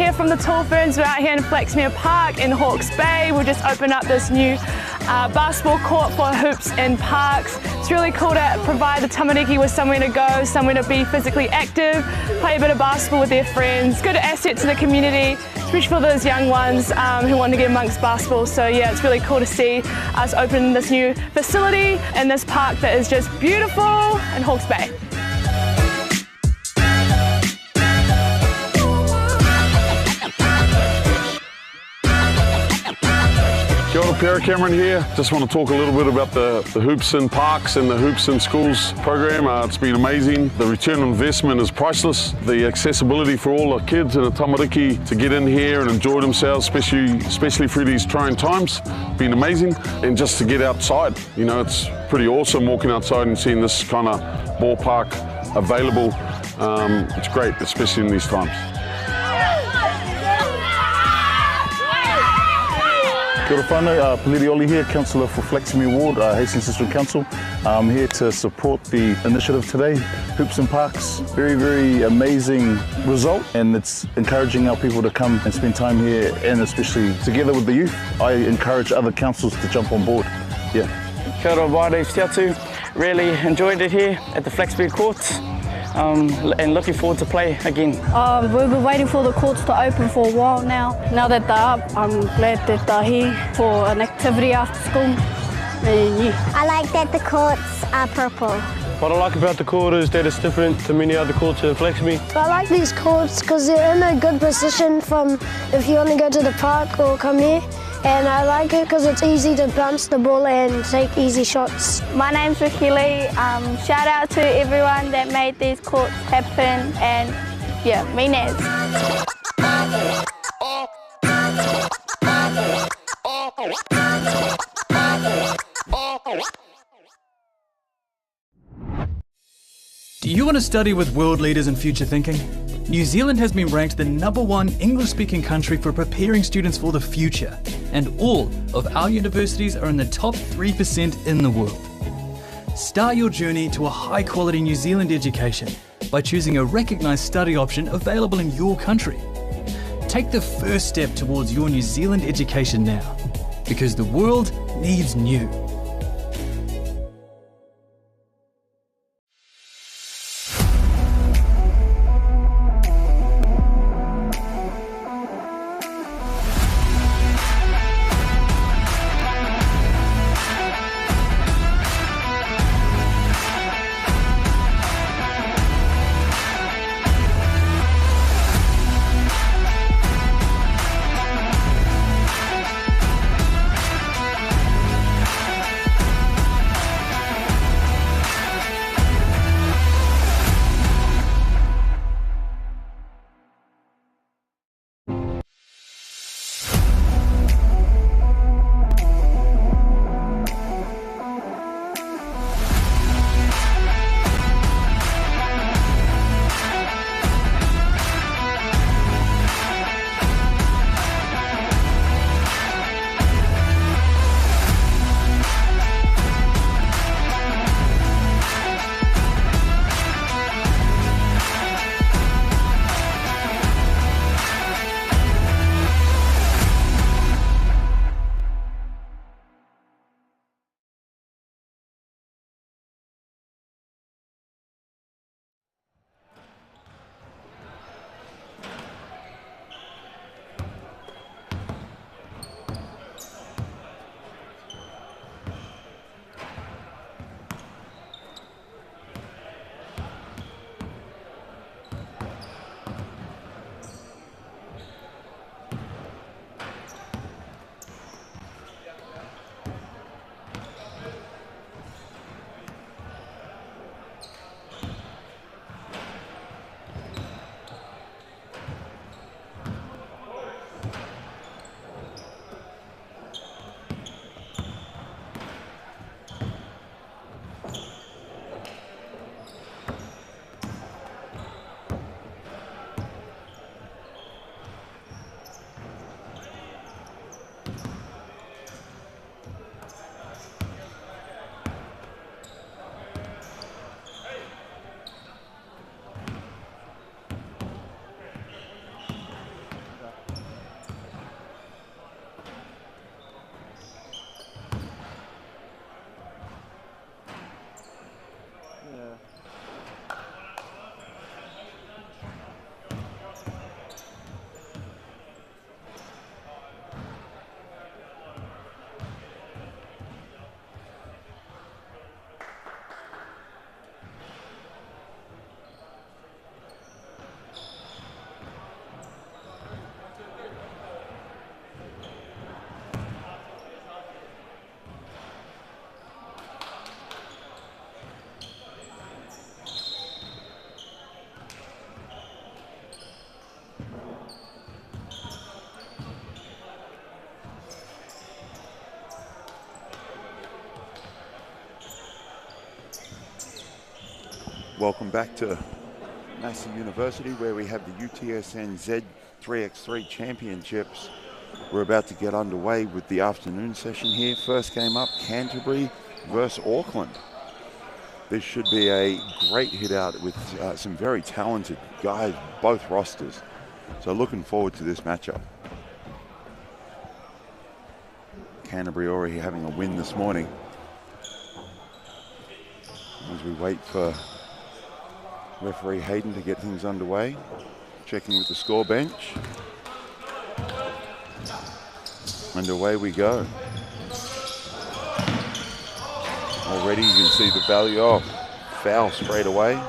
here from the Tall Ferns. We're out here in Flaxmere Park in Hawke's Bay. We've just opened up this new basketball court for hoops and parks. It's really cool to provide the tamariki with somewhere to go, somewhere to be physically active, play a bit of basketball with their friends. Good asset to the community, especially for those young ones who want to get amongst basketball. So yeah, it's really cool to see us open this new facility in this park that is just beautiful in Hawke's Bay. Kia ora, Pierre Cameron here. Just want to talk a little bit about the Hoops in Parks and the Hoops in Schools program. It's been amazing. The return on investment is priceless. The accessibility for all the kids in the tamariki to get in here and enjoy themselves, especially through these trying times, been amazing. And just to get outside, you know, it's pretty awesome walking outside and seeing this kind of ballpark available. It's great, especially in these times. Kia ora whānau, Peliri Oli here, Councillor for Flaxmere Ward, Hastings District Council. I'm here to support the initiative today, Hoops and Parks. Very, very amazing result, and it's encouraging our people to come and spend time here, and especially together with the youth. I encourage other councils to jump on board. Yeah. Kia ora wāre whiatu. Really enjoyed it here at the Flaxmere Courts. And looking forward to play again. We've been waiting for the courts to open for a while now. Now that they're up, I'm glad that they're here for an activity after school. And yeah. I like that the courts are purple. What I like about the court is that it's different to many other courts in Flaxmere. I like these courts because they're in a good position from if you want to go to the park or come here. And I like it because it's easy to bounce the ball and take easy shots. My name's Ricky Lee. Shout out to everyone that made these courts happen, and yeah, me Naz. Do you want to study with world leaders in future thinking? New Zealand has been ranked the #1 English-speaking country for preparing students for the future, and all of our universities are in the top 3% in the world. Start your journey to a high-quality New Zealand education by choosing a recognised study option available in your country. Take the first step towards your New Zealand education now, because the world needs new. Welcome back to Massey University, where we have the UTSN Z3x3 Championships. We're about to get underway with the afternoon session here. First game up, Canterbury versus Auckland. This should be a great hit out with some very talented guys, both rosters. So looking forward to this matchup. Canterbury already having a win this morning. As we wait for referee Hayden to get things underway, checking with the score bench. And away we go. Already you can see the value of foul straight away.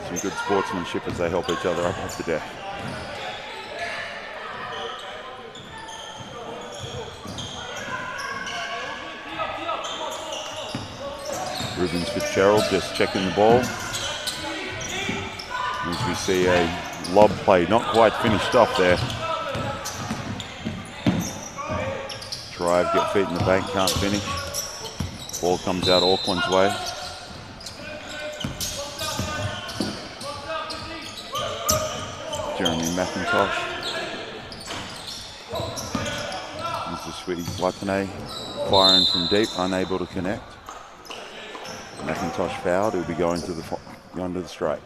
Some good sportsmanship as they help each other up off the deck. Rubens Fitzgerald just checking the ball. As we see a lob play, not quite finished off there. Drive, get feet in the bank, can't finish. Ball comes out Auckland's way. Jeremy McIntosh. This is Sweetie Watane firing from deep, unable to connect. McIntosh fouled, he'll be going to the straight.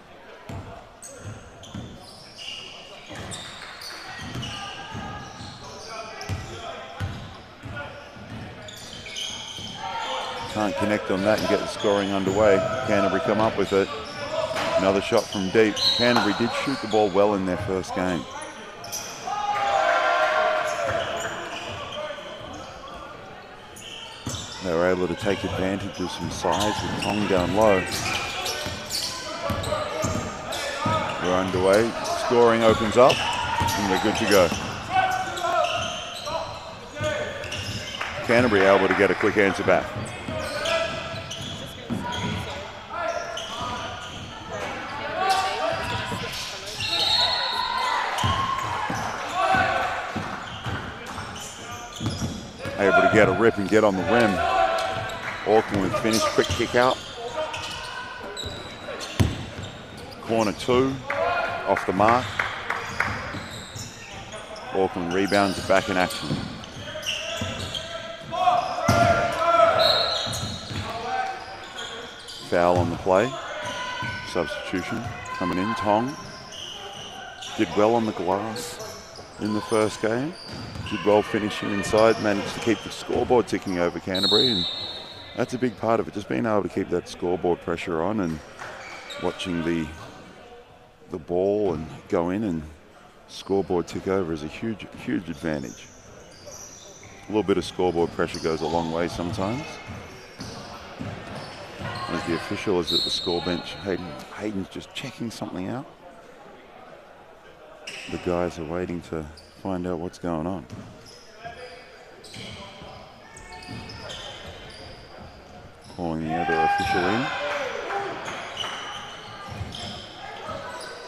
Can't connect on that and get the scoring underway. Canterbury come up with it. Another shot from deep. Canterbury did shoot the ball well in their first game. They were able to take advantage of some size with Tong down low. We're underway. Scoring opens up and we're good to go. Canterbury able to get a quick answer back. Able to get a rip and get on the rim. Auckland with finish, quick kick out. Corner 2, off the mark. Auckland rebounds it back in action. Foul on the play. Substitution coming in, Tong. Did well on the glass in the first game. Did well finishing inside, managed to keep the scoreboard ticking over Canterbury, and that's a big part of it, just being able to keep that scoreboard pressure on and watching the ball and go in and scoreboard tick over is a huge advantage. A little bit of scoreboard pressure goes a long way sometimes. As the official is at the score bench, Hayden's just checking something out. The guys are waiting to find out what's going on. Calling the other official in.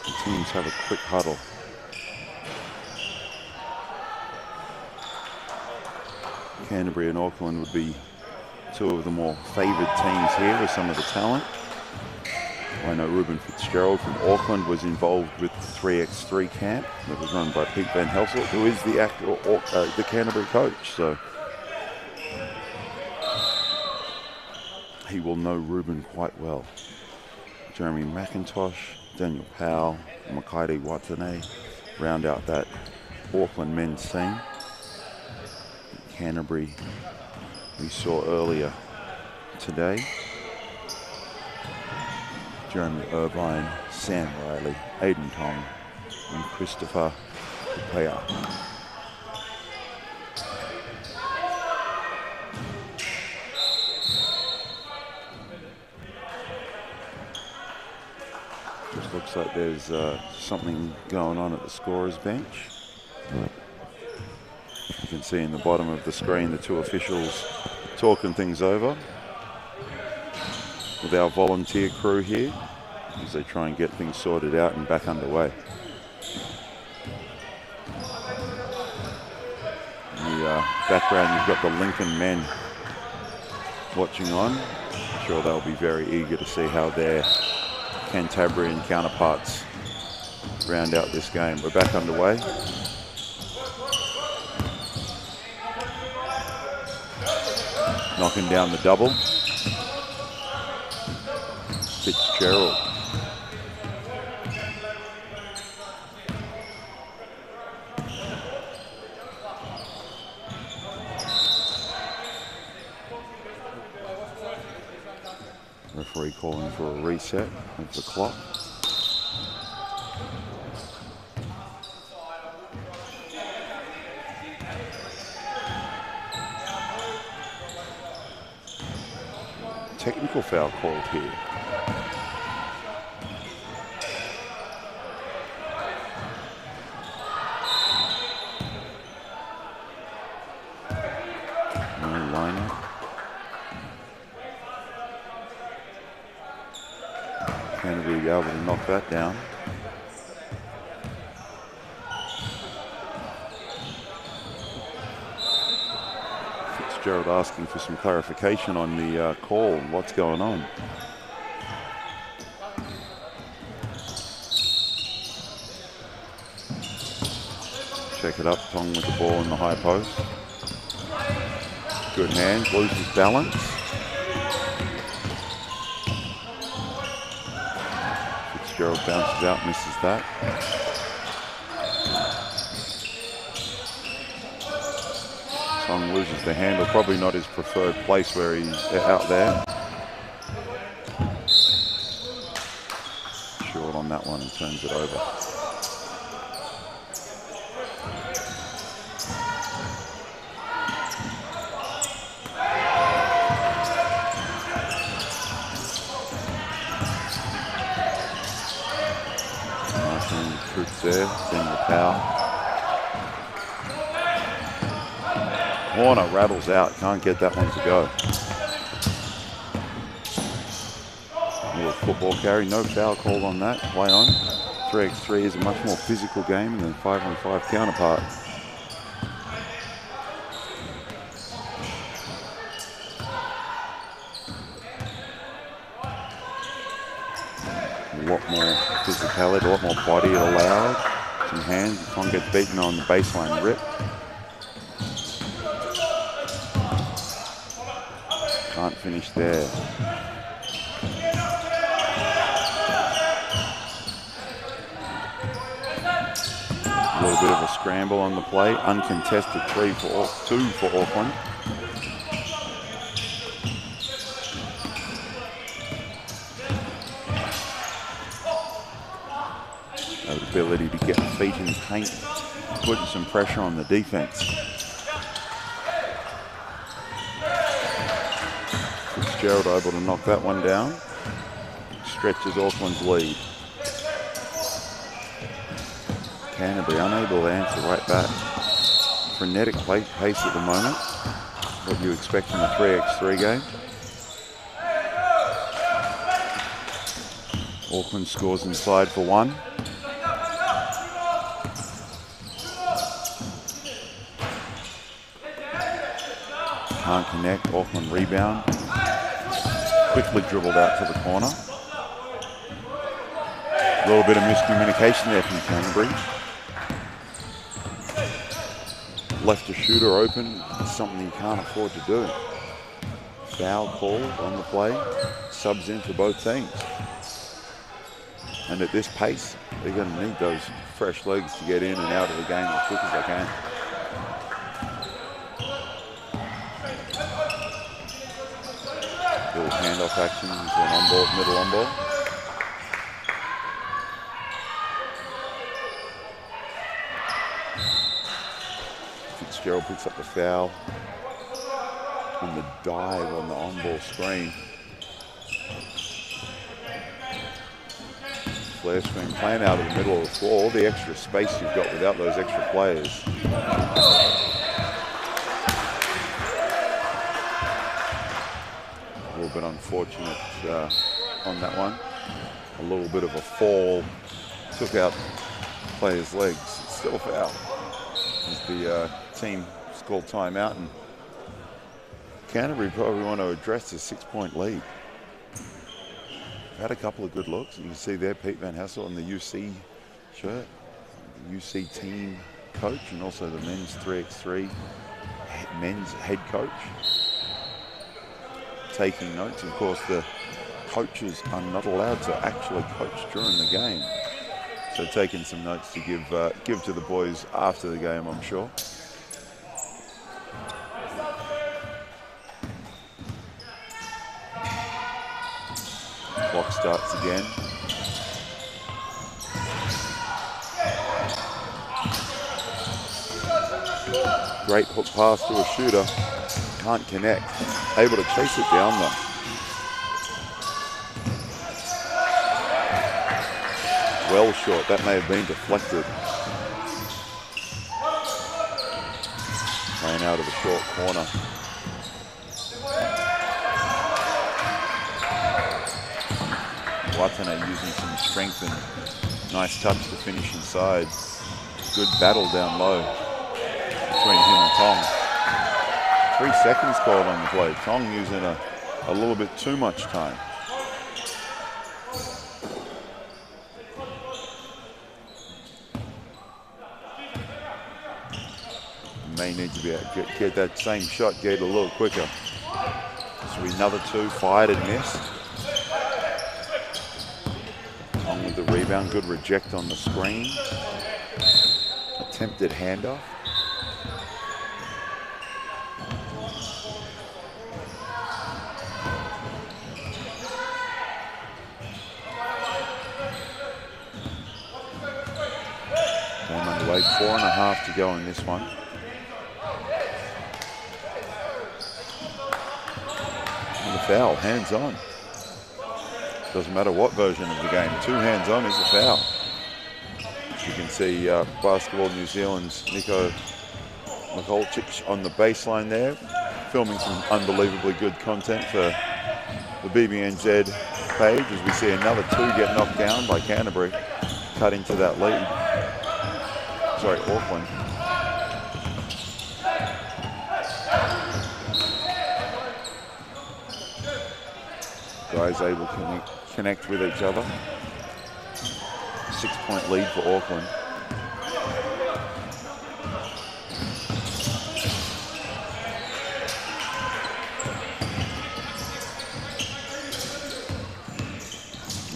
The teams have a quick huddle. Canterbury and Auckland would be two of the more favoured teams here with some of the talent. I know Ruben Fitzgerald from Auckland was involved with the 3x3 camp that was run by Pete Van Helselt, who is the Canterbury coach. So he will know Ruben quite well. Jeremy McIntosh, Daniel Powell, Makaire Watane round out that Auckland men's team. Canterbury we saw earlier today. Jeremy Irvine, Sam Riley, Aidan Tong, and Christopher Pupea. Just looks like there's something going on at the scorer's bench. You can see in the bottom of the screen the two officials talking things over with our volunteer crew here as they try and get things sorted out and back underway. In the background you've got the Lincoln men watching on. I'm sure they'll be very eager to see how their Cantabrian counterparts round out this game. We're back underway. Knocking down the double. Fitzgerald. Referee calling for a reset of the clock. Technical foul called here. No lineup. Canterbury able to knock that down. Fitzgerald asking for some clarification on the call and what's going on. Check it up, Tong with the ball in the high post. Good hands, loses balance. Fitzgerald bounces out, misses that. Tong loses the handle, probably not his preferred place where he's out there. Short on that one and turns it over. Troops there, seeing the foul. Horner rattles out, can't get that one to go. Little football carry, no foul called on that, play on. 3x3 is a much more physical game than 5-on-5 counterpart. A lot more physicality, a lot more body allowed. Some hands, Tong gets beaten on the baseline rip. Can't finish there. A little bit of a scramble on the play. Uncontested 2 for Auckland. Ability to get feet in paint, putting some pressure on the defense. Fitzgerald able to knock that one down. Stretches Auckland's lead. Canterbury unable to answer right back. Frenetic pace at the moment. What do you expect from a 3x3 game? Auckland scores inside for 1. Can't connect, Auckland rebound. Quickly dribbled out to the corner. A little bit of miscommunication there from Canterbury. Left a shooter open, it's something you can't afford to do. Foul called on the play, subs in for both teams. And at this pace, they're going to need those fresh legs to get in and out of the game as quick as they can. Little handoff action to an on-ball, middle on-ball. Fitzgerald picks up the foul on the dive on the on-ball screen. Flare screen playing out of the middle of the floor. All the extra space you've got without those extra players. A little bit unfortunate on that one. A little bit of a fall. Took out player's legs. It's still a foul. As the team called timeout, and Canterbury probably want to address a 6-point lead. had a couple of good looks. You can see there Pete Van Hassel in the UC shirt, the UC team coach, and also the men's 3x3 men's head coach, taking notes. Of course, the coaches are not allowed to actually coach during the game, so taking some notes to give to the boys after the game, I'm sure. Clock starts again. Great hook pass to a shooter. Can't connect. Able to chase it down though. Well short. That may have been deflected. Playing out of the short corner. Watane using some strength and nice touch to finish inside. Good battle down low between him and Tong. 3 seconds called on the play. Tong using a little bit too much time. May need to be able to get that same shot, get it a little quicker. This will be another 2, fired and missed. Tong with the rebound, good reject on the screen. Attempted handoff. Game underway, 4.5 to go in this one. And the foul, hands on. Doesn't matter what version of the game, 2 hands on is a foul. You can see Basketball New Zealand's Nico Mikolcic on the baseline there, filming some unbelievably good content for the BBNZ page, as we see another 2 get knocked down by Canterbury, cutting to that lead. Sorry, Auckland. Guys able to connect with each other. 6-point lead for Auckland.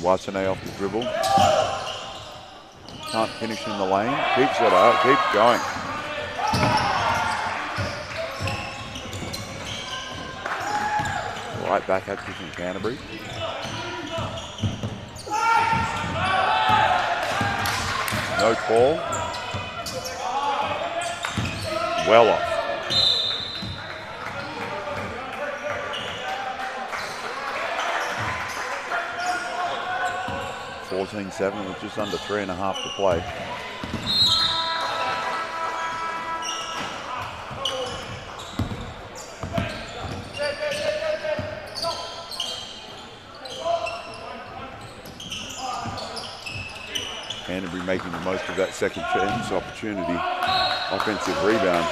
Watane off the dribble. Can't finish in the lane. Keeps it out, keeps going. Right back at you from Canterbury. No call. Well off. (14-7) with just under 3.5 to play. Canterbury making the most of that second chance opportunity. Offensive rebound.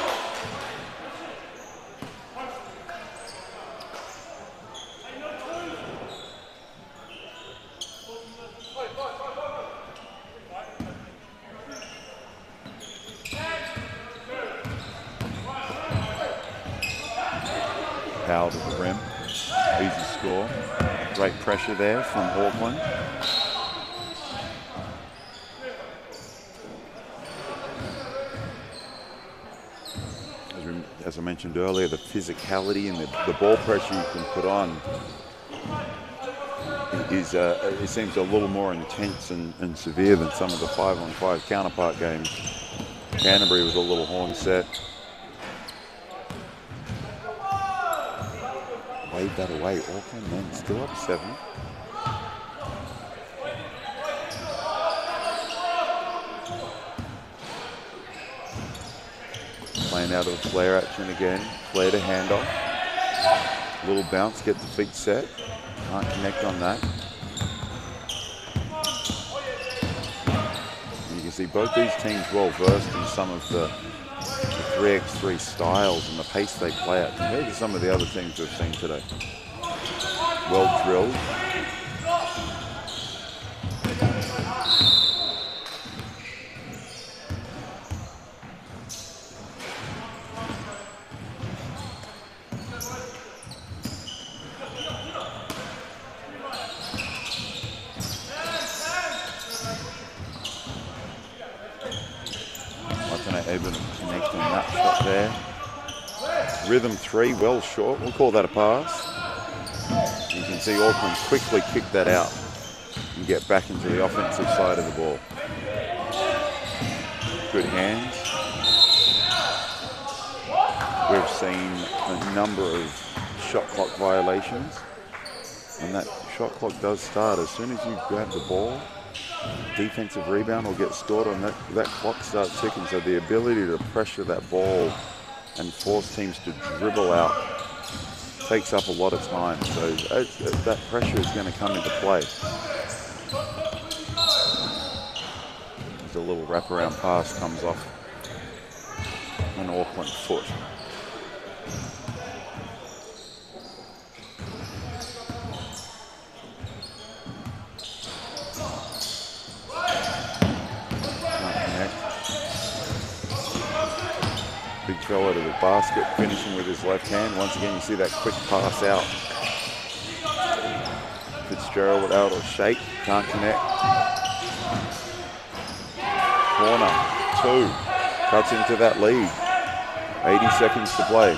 Powell to the rim. Easy score. Great pressure there from Auckland. As I mentioned earlier, the physicality and the ball pressure you can put on is, it seems a little more intense and severe than some of the 5-on-5 counterpart games. Canterbury with a little horn set. Wave that away. Auckland men still up 7. Playing out of the flare action again. Flare to handoff. Little bounce, get the feet set. Can't connect on that. And you can see both these teams well versed in some of the 3x3 styles and the pace they play at compared to some of the other things we've seen today. Well drilled. able to connect on that shot there. Rhythm 3, well short. We'll call that a pass. You can see Auckland quickly kick that out and get back into the offensive side of the ball. Good hands. We've seen a number of shot clock violations, and that shot clock does start as soon as you grab the ball. Defensive rebound will get scored on, that clock starts ticking, so the ability to pressure that ball and force teams to dribble out takes up a lot of time, so that pressure is going to come into play. As a little wraparound pass comes off an Auckland foot. Big fella to the basket, finishing with his left hand. Once again, you see that quick pass out. Fitzgerald without a shake, can't connect. Corner, 2, cuts into that lead. 80 seconds to play.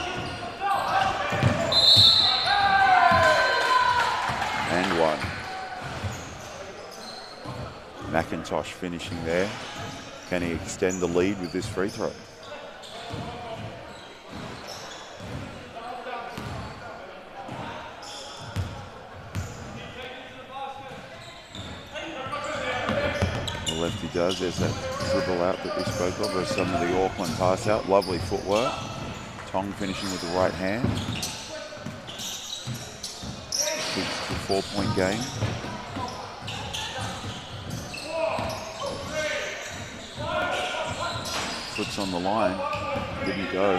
And 1. McIntosh finishing there. Can he extend the lead with this free throw? Lefty does. There's that dribble out that we spoke of. There's some of the Auckland pass out. Lovely footwork. Tong finishing with the right hand. It's a 4-point game. Foot's on the line. Didn't go.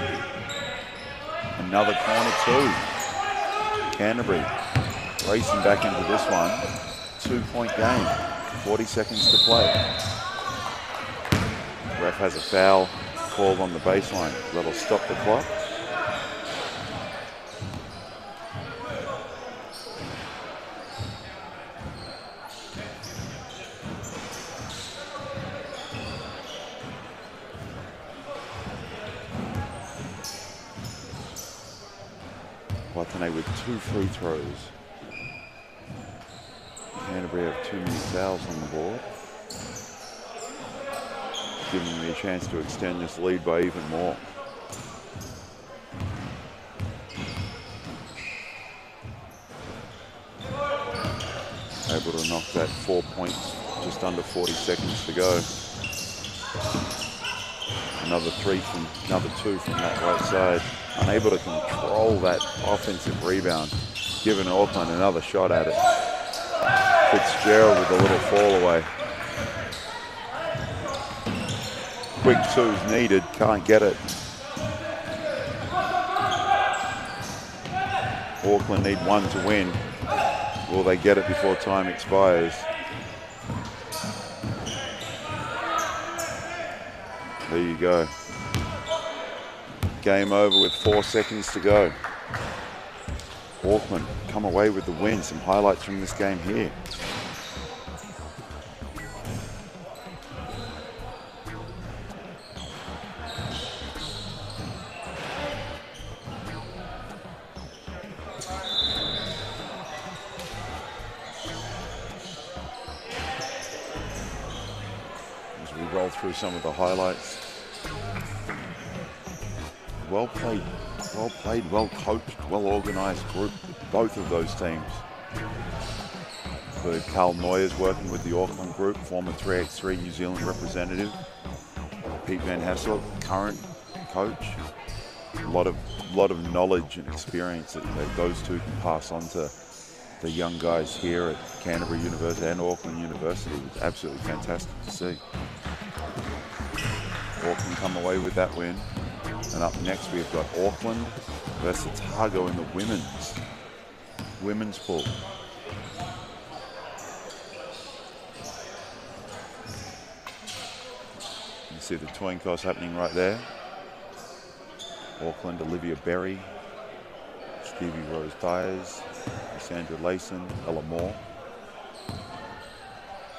Another corner 2. Canterbury racing back into this one. 2-point game. 40 seconds to play. Ref has a foul called on the baseline. That'll stop the clock. Watanabe with 2 free throws. Canterbury have too many fouls on the board, giving them a chance to extend this lead by even more. Able to knock that 4 points, just under 40 seconds to go. Another 2 from that right side. Unable to control that offensive rebound, giving Auckland another shot at it. Fitzgerald with a little fall away. Quick 2's needed, can't get it. Auckland need 1 to win. Will they get it before time expires? There you go. Game over with 4 seconds to go. Auckland come away with the win. Some highlights from this game here. As we roll through some of the highlights. Well played, well coached, well organised group, both of those teams. So Carl Noyer's working with the Auckland group, former 3x3 New Zealand representative. Pete Van Hassel, current coach. A lot of knowledge and experience that those two can pass on to the young guys here at Canterbury University and Auckland University. It's absolutely fantastic to see. Auckland come away with that win. And up next we've got Auckland versus Otago in the women's pool. You see the twin toss happening right there. Auckland, Olivia Berry, Stevie Rose Dyers, Sandra Layson, Ella Moore.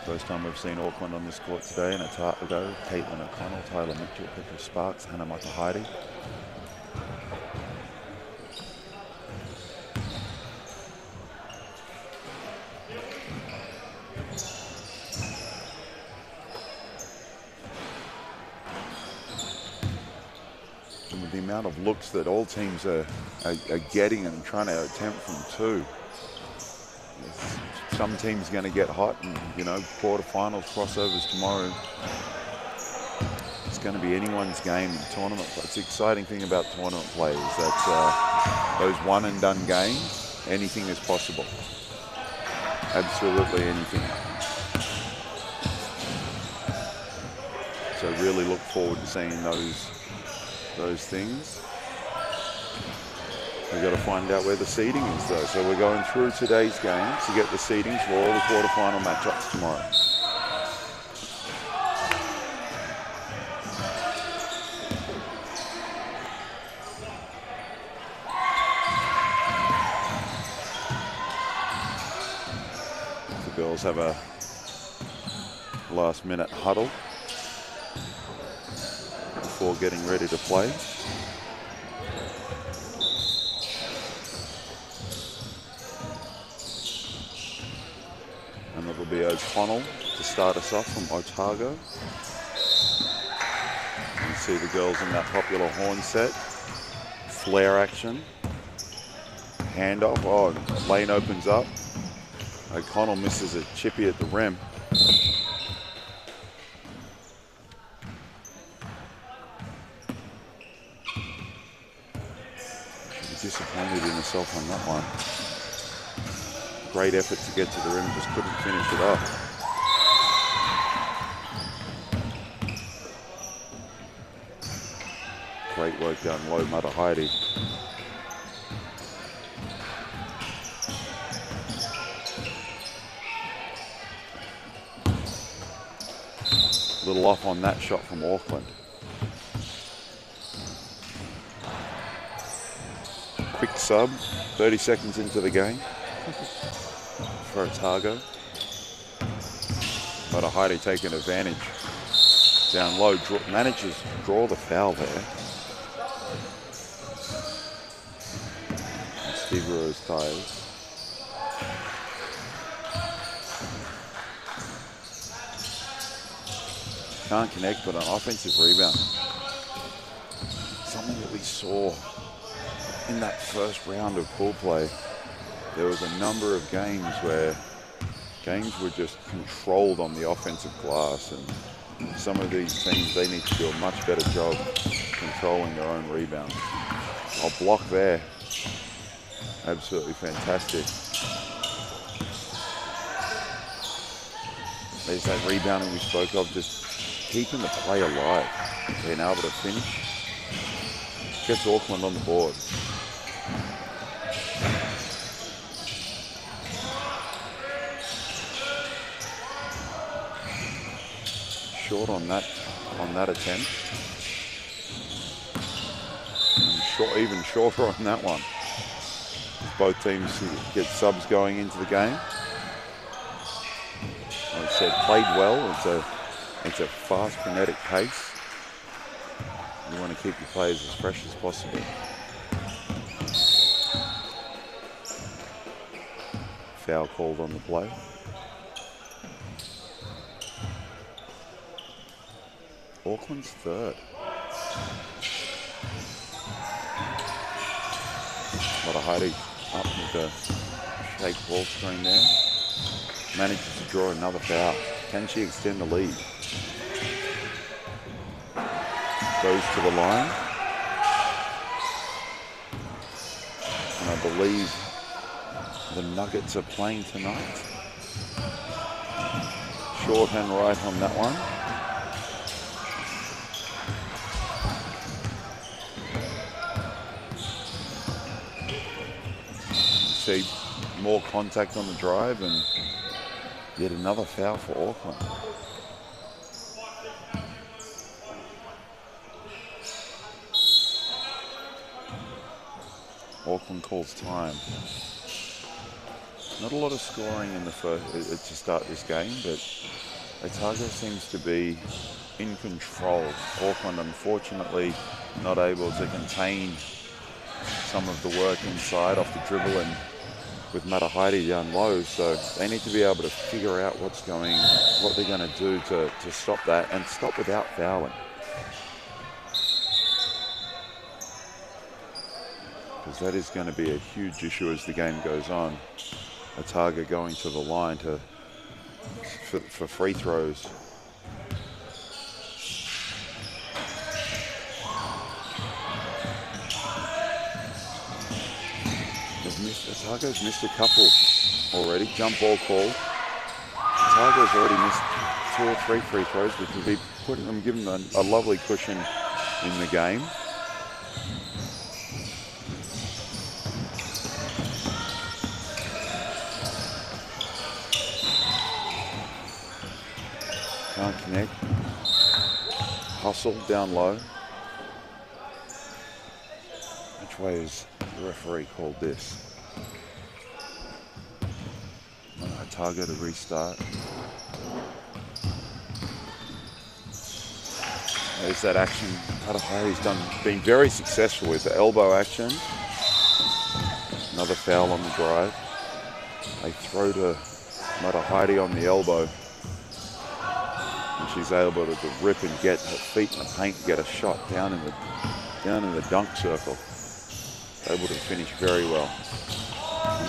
First time we've seen Auckland on this court today, and it's Otago, Caitlin O'Connell, Tyler Mitchell, Petra Sparks, Hannah Matahari. And with the amount of looks that all teams are getting and trying to attempt from two, some teams are going to get hot, and quarterfinals, crossovers tomorrow. It's going to be anyone's game in tournament. That's the exciting thing about tournament play, is that those one and done games, anything is possible. Absolutely anything. So really look forward to seeing those things. We've got to find out where the seeding is, though. So we're going through today's games to get the seedings for all the quarterfinal matchups tomorrow. The girls have a last-minute huddle before getting ready to play. And it'll be O'Connell to start us off from Otago. You see the girls in that popular horn set. Flare action. Handoff. Oh, lane opens up. O'Connell misses a chippy at the rim. She'll be disappointed in herself on that one. Great effort to get to the rim, just couldn't finish it off. Great work down low, Matahari. Little off on that shot from Auckland. Quick sub, 30 seconds into the game for Otago. Matahari taking advantage. Down low, manages to draw the foul there. And Steve Rose ties. Can't connect, but an offensive rebound. Something that we saw in that first round of pool play. There was a number of games where games were just controlled on the offensive glass, and some of these teams, they need to do a much better job controlling their own rebounds. I'll block there. Absolutely fantastic. There's that rebounding we spoke of, just keeping the play alive, being able to finish. Gets Auckland on the board. Short on that attempt. And even shorter on that one. Both teams get subs going into the game. Like I said, played well. It's a fast, kinetic pace. You want to keep your players as fresh as possible. Foul called on the play. Auckland's third. Matahari up with the shake ball screen there. Manages to draw another foul. Can she extend the lead? Goes to the line. And I believe the Nuggets are playing tonight. Short and right on that one. See more contact on the drive, and yet another foul for Auckland. Auckland calls time. Not a lot of scoring in the first to start this game, but Otago seems to be in control. Auckland, unfortunately, not able to contain some of the work inside off the dribble and with Matahaere down low, so they need to be able to figure out what they're going to do to stop that and stop without fouling. Because that is going to be a huge issue as the game goes on. Otago going to the line for free throws. Otago's missed a couple already. Jump ball called. Otago's already missed 2 or 3 free throws, which will be giving them a lovely cushion in the game. Can't connect. Hustle down low. Which way is the referee called this? Otago to restart. There's that action. Matahaere's been very successful with the elbow action. Another foul on the drive. They throw to Matahaere on the elbow. And she's able to rip and get her feet in the paint and get a shot down in the dunk circle. Able to finish very well.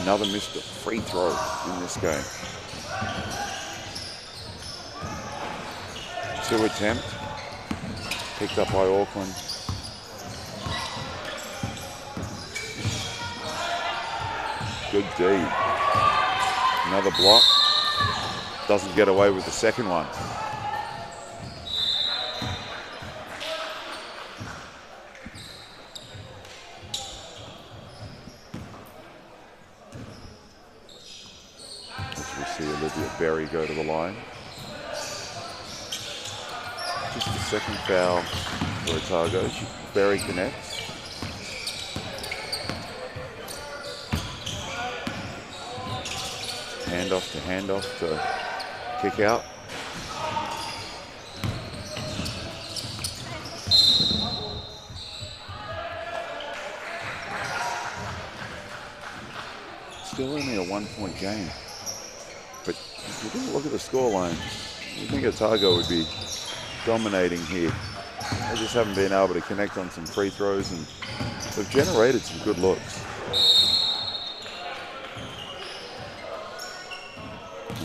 Another missed free throw in this game. 2 attempt. Picked up by Auckland. Good D. Another block. Doesn't get away with the second one. Berry go to the line. Just the second foul for Otago. Berry connects. Handoff to kick out. Still only a 1-point game. But if you look at the scoreline, you think Otago would be dominating here. They just haven't been able to connect on some free throws, and they've generated some good looks.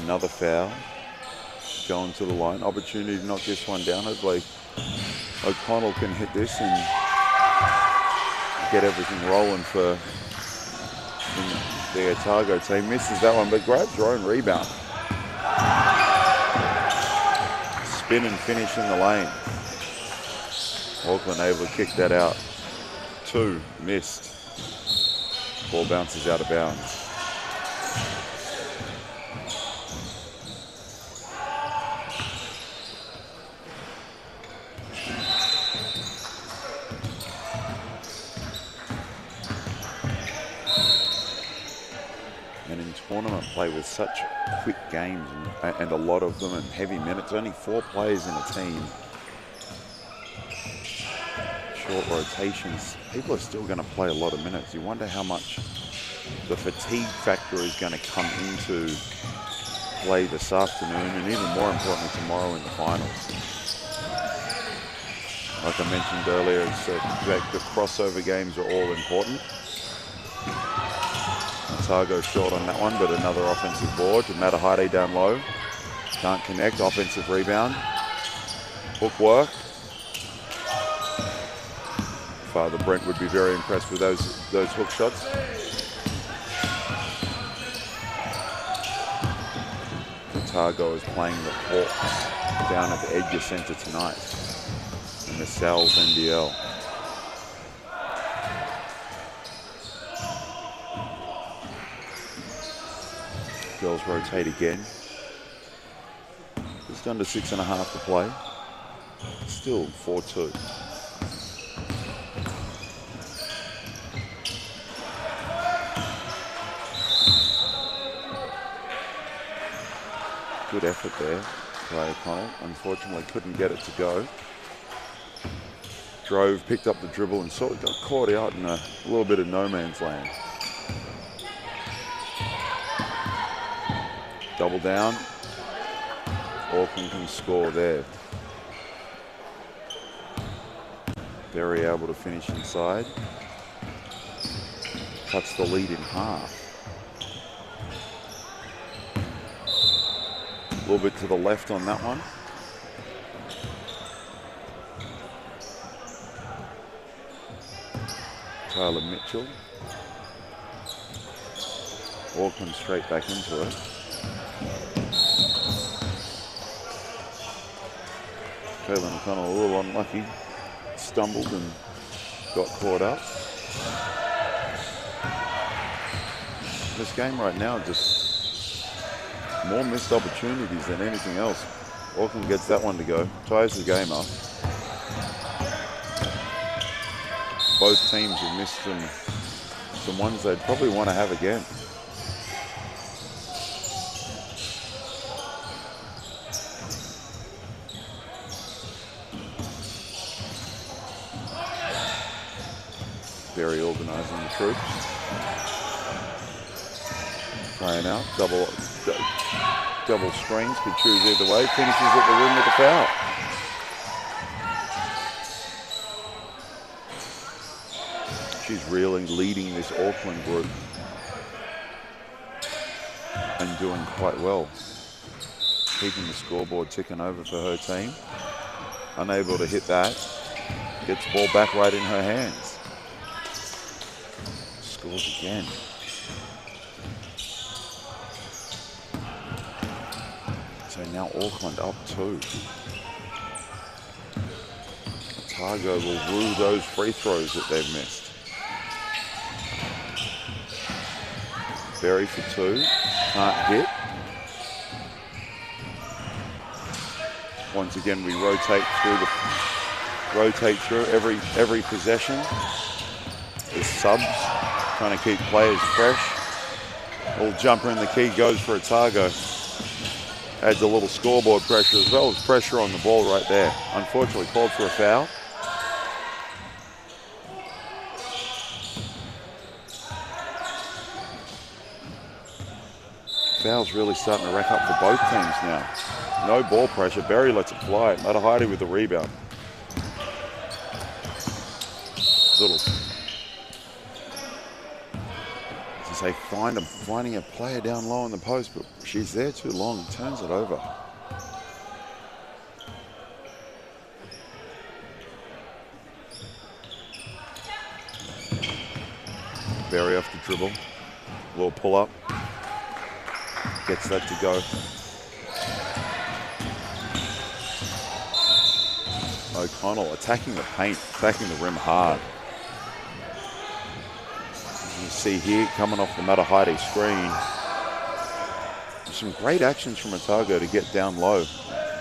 Another foul. Going to the line. Opportunity to knock this one down. Hopefully O'Connell can hit this and get everything rolling for the Otago team. Misses that one, but grabs her own rebound. Spin and finish in the lane. Auckland able to kick that out. 2 missed. Ball bounces out of bounds. Tournament play with such quick games and a lot of them and heavy minutes. Only 4 players in a team. Short rotations. People are still going to play a lot of minutes. You wonder how much the fatigue factor is going to come into play this afternoon and even more importantly tomorrow in the finals. Like I mentioned earlier, the crossover games are all important. Otago short on that one, but another offensive board to Matahaere down low. Can't connect, offensive rebound. Hook work. Father Brent would be very impressed with those hook shots. Otago is playing the Hawks down at the Edgar Centre tonight in the Sal's NBL. Girls rotate again. Just under 6.5 to play. Still 4-2. Good effort there. by O'Connell. Unfortunately, couldn't get it to go. Drove, picked up the dribble, and sort of got caught out in a little bit of no man's land. Double down. Auckland can score there. Very able to finish inside. Cuts the lead in half. A little bit to the left on that one. Tyler Mitchell. Auckland straight back into it. Kaylen O'Connell a little unlucky. Stumbled and got caught up. This game right now, just more missed opportunities than anything else. Auckland gets that one to go, ties the game up. Both teams have missed some ones they'd probably want to have again. Very organising the troops. Playing out, double screens, could choose either way, finishes at the rim with a foul. She's really leading this Auckland group and doing quite well. Keeping the scoreboard ticking over for her team. Unable to hit that. Gets the ball back right in her hands. Scores again. So now Auckland up 2. Otago will rue those free throws that they've missed. Berry for 2, can't hit. Once again, we rotate through every possession. The subs trying to keep players fresh. Little jumper in the key goes for Otago. Adds a little scoreboard pressure as well as pressure on the ball right there. Unfortunately called for a foul. Foul's really starting to rack up for both teams now. No ball pressure. Berry lets it fly. Matahari with the rebound. Little. As I say, finding a player down low on the post, but she's there too long. Turns it over. Berry off the dribble. Little pull up. Gets that to go. O'Connell attacking the paint, attacking the rim hard. As you see here, coming off the Matahari screen. Some great actions from Otago to get down low.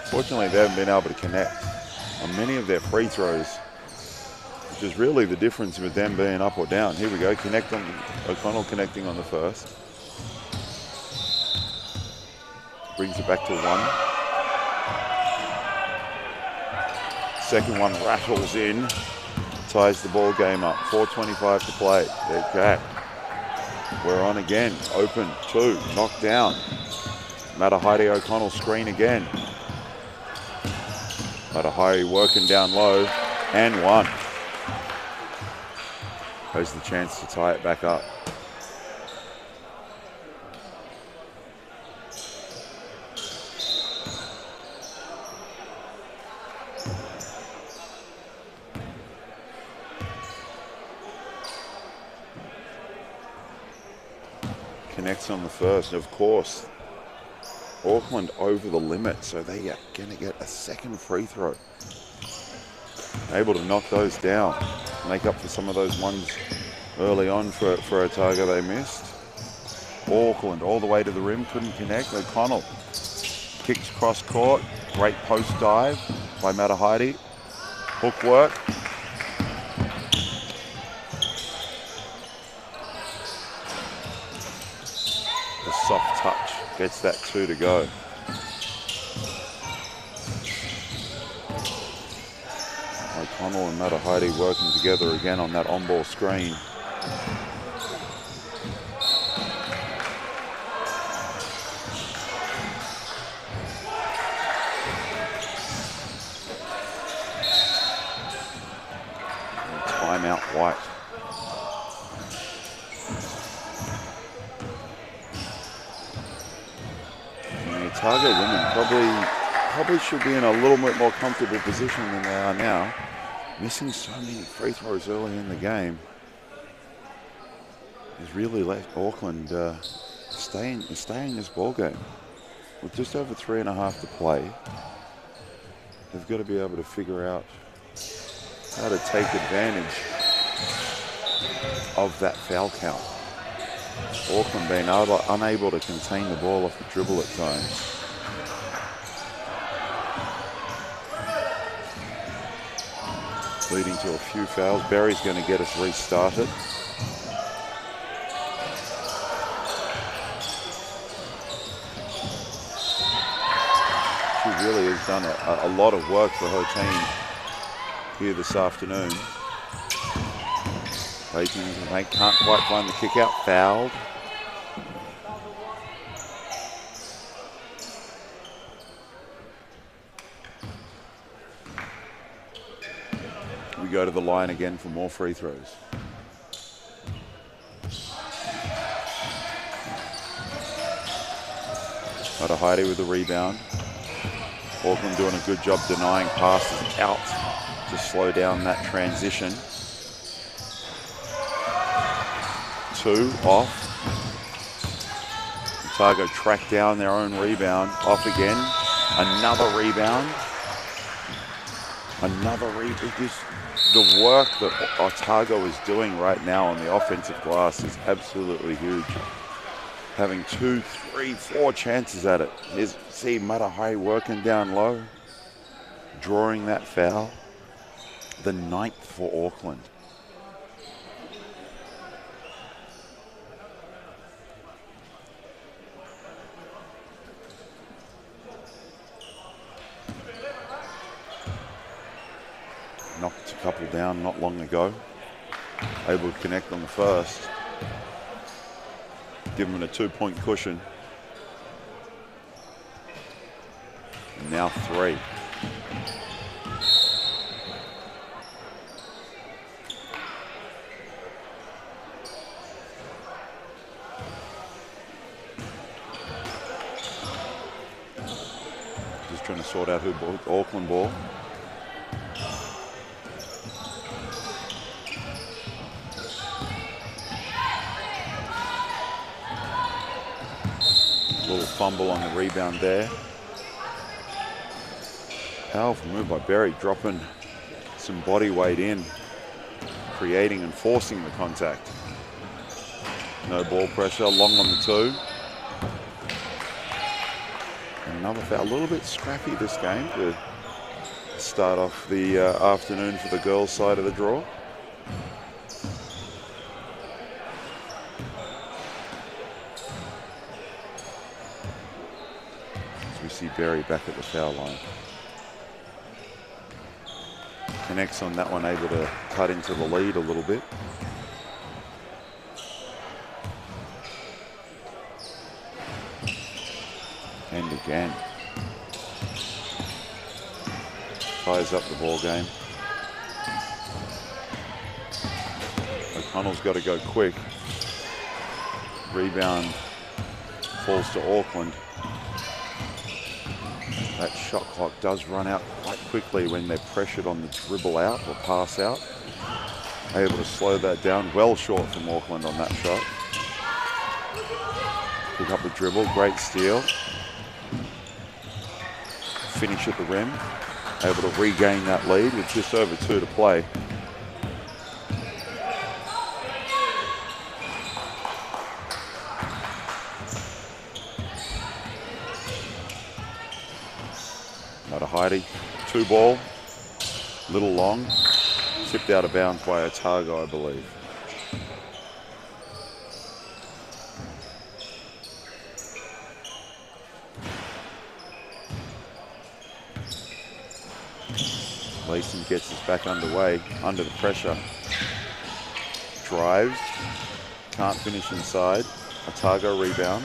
Fortunately, they haven't been able to connect on many of their free throws, which is really the difference with them being up or down. Here we go, O'Connell connecting on the first. Brings it back to 1. Second one rattles in, ties the ball game up. 4:25 to play. Okay. We're on again. Open 2, knocked down. Matahari O'Connell screen again. Matahari working down low and 1. Has the chance to tie it back up. Connects on the first, and of course, Auckland over the limit, so they are going to get a second free throw. Able to knock those down, make up for some of those ones early on for Otago they missed. Auckland all the way to the rim, couldn't connect. O'Connell kicks cross court, great post dive by Matahari. Hook work. Soft touch, gets that 2 to go. O'Connell and Matahidi working together again on that on-ball screen. Timeout White. The Otago women probably should be in a little bit more comfortable position than they are now. Missing so many free throws early in the game has really let Auckland stay in this ball game. With just over 3.5 to play, they've got to be able to figure out how to take advantage of that foul count. Auckland being unable to contain the ball off the dribble at times. Leading to a few fouls. Barry's going to get us restarted. She really has done a lot of work for her team here this afternoon. They can't quite find the kick out. Fouled. We go to the line again for more free throws. Matahidi with the rebound. Auckland doing a good job denying passes out to slow down that transition. 2 off. Otago track down their own rebound. Off again. Another rebound. The work that Otago is doing right now on the offensive glass is absolutely huge. Having 2, 3, 4 chances at it. Here's see Matahai working down low, drawing that foul. The 9th for Auckland. Knocked a couple down not long ago. Able to connect on the first. Give them a 2-point cushion. And now 3. Just trying to sort out who ball, Auckland ball. Little fumble on the rebound there. Powerful move by Berry, dropping some body weight in, creating and forcing the contact. No ball pressure, long on the 2. Another foul, a little bit scrappy this game to start off the afternoon for the girls' side of the draw. We see Berry back at the foul line. Connects on that one, able to cut into the lead a little bit. And again. Ties up the ball game. O'Connell's got to go quick. Rebound falls to Auckland. That shot clock does run out quite quickly when they're pressured on the dribble out or pass out. Able to slow that down. Well short from Auckland on that shot. Pick up the dribble. Great steal. Finish at the rim. Able to regain that lead with just over 2 to play. Matahidi, 2 ball, little long, tipped out of bounds by Otago, I believe. Gleason gets us back underway, under the pressure. Drives, can't finish inside. Otago rebound.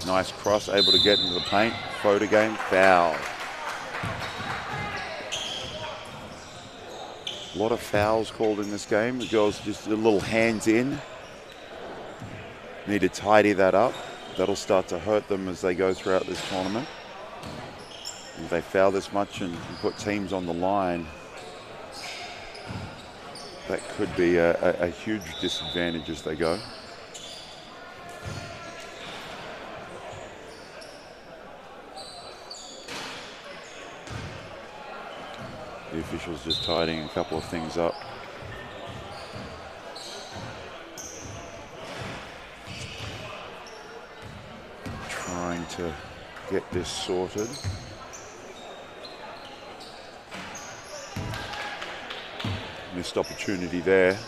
Nice cross, able to get into the paint. Photo game, foul. A lot of fouls called in this game. The girls just a little hands in. Need to tidy that up. That'll start to hurt them as they go throughout this tournament. If they foul this much and put teams on the line, that could be a huge disadvantage as they go. The officials just tidying a couple of things up. Trying to get this sorted. Missed opportunity there.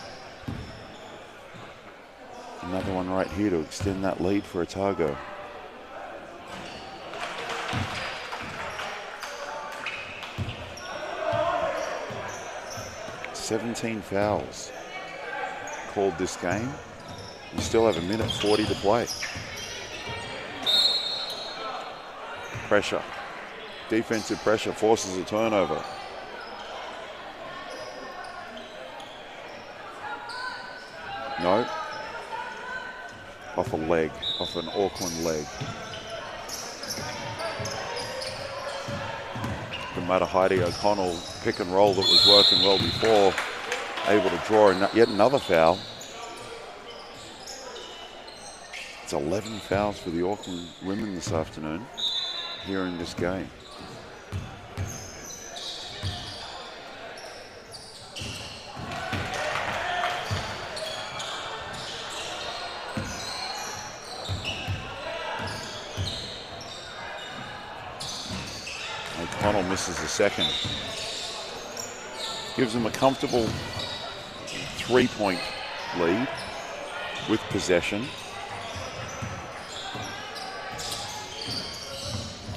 Another one right here to extend that lead for Otago. "17 fouls called this game. You still have 1:40 to play. Pressure. Defensive pressure forces a turnover. No. Off a leg, off an Auckland leg. The Matahiti O'Connell pick and roll that was working well before, able to draw yet another foul. It's 11 fouls for the Auckland women this afternoon here in this game. O'Connell misses the second. Gives them a comfortable 3-point lead with possession.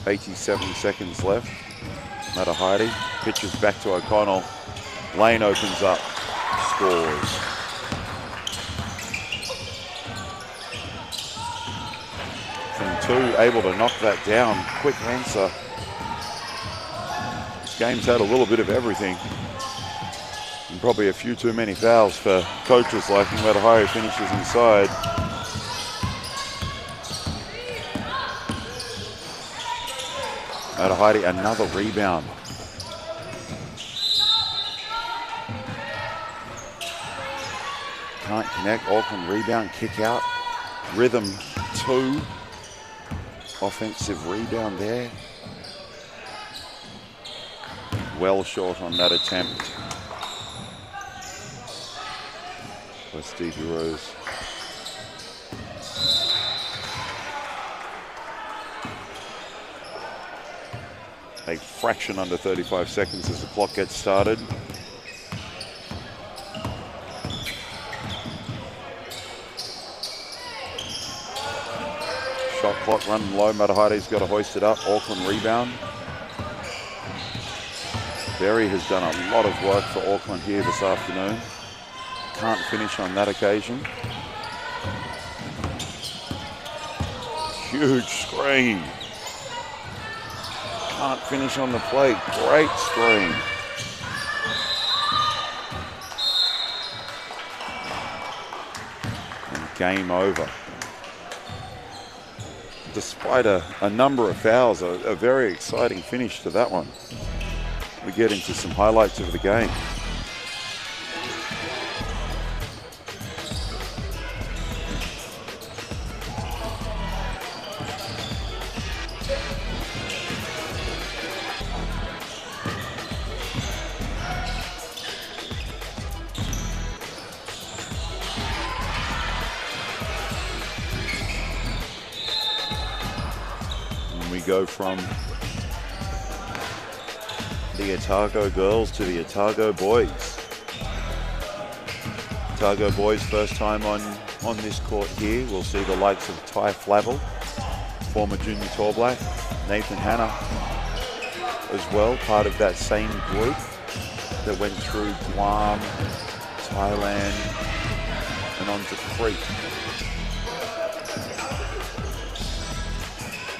87 seconds left. Matahiti pitches back to O'Connell. Lane opens up, scores. From two, able to knock that down. Quick answer. This game's had a little bit of everything. And probably a few too many fouls for coaches like Matahiti finishes inside. Matahiti, another rebound. Can't connect. Auckland rebound, kick out. Rhythm 2. Offensive rebound there. Well short on that attempt. By Stevie Rose. A fraction under 35 seconds as the clock gets started. Shot clock running low. Matahiti's got to hoist it up. Auckland rebound. Berry has done a lot of work for Auckland here this afternoon. Can't finish on that occasion. Huge screen. Can't finish on the plate. Great screen. And game over. Despite a number of fouls, a very exciting finish to that one. We get into some highlights of the game. Go from the Otago girls to the Otago boys. Otago boys first time on this court here. We'll see the likes of Ty Flavel, former junior Tall Black, Nathan Hanna, as well, part of that same group that went through Guam, Thailand, and on to Crete.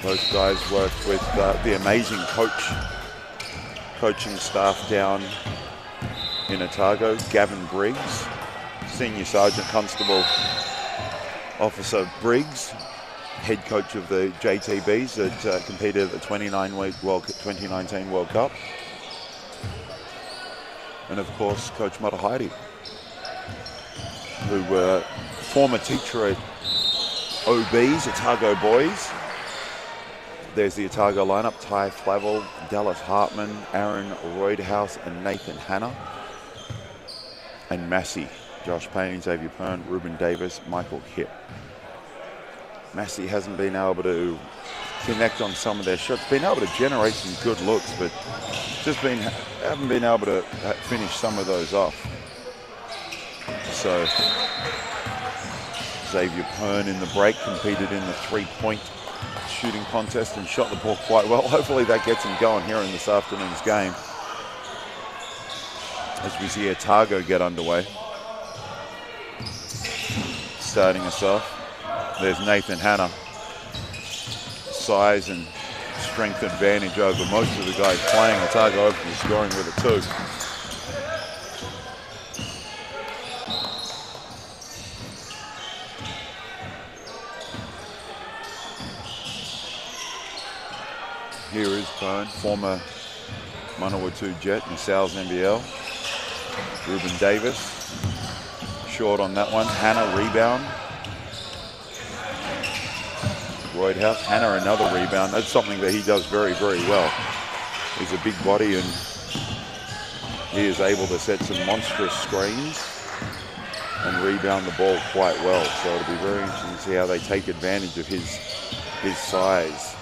Those guys worked with the amazing coaching staff down in Otago, Gavin Briggs, Senior Sergeant Constable Officer Briggs, head coach of the JTBs that competed at the 2019 World Cup. And of course, Coach Matahaere, who were former teacher at OBs, Otago Boys. There's the Otago lineup: Ty Flavel, Dallas Hartman, Aaron Roydhouse, and Nathan Hanna. And Massey, Josh Payne, Xavier Pern, Ruben Davis, Michael Hipp. Massey hasn't been able to connect on some of their shots, been able to generate some good looks, but just haven't been able to finish some of those off. So Xavier Pern in the break competed in the three-point shooting contest and shot the ball quite well. Hopefully that gets him going here in this afternoon's game as we see Otago get underway. Starting us off, there's Nathan Hanna. Size and strength advantage over most of the guys playing. Otago open the scoring with a 2. Here is Pern, former Manawatu Jet and Sal's NBL. Ruben Davis, short on that one. Hanna rebound. Roydhouse, Hanna another rebound. That's something that he does very, very well. He's a big body and he is able to set some monstrous screens and rebound the ball quite well. So it'll be very interesting to see how they take advantage of his size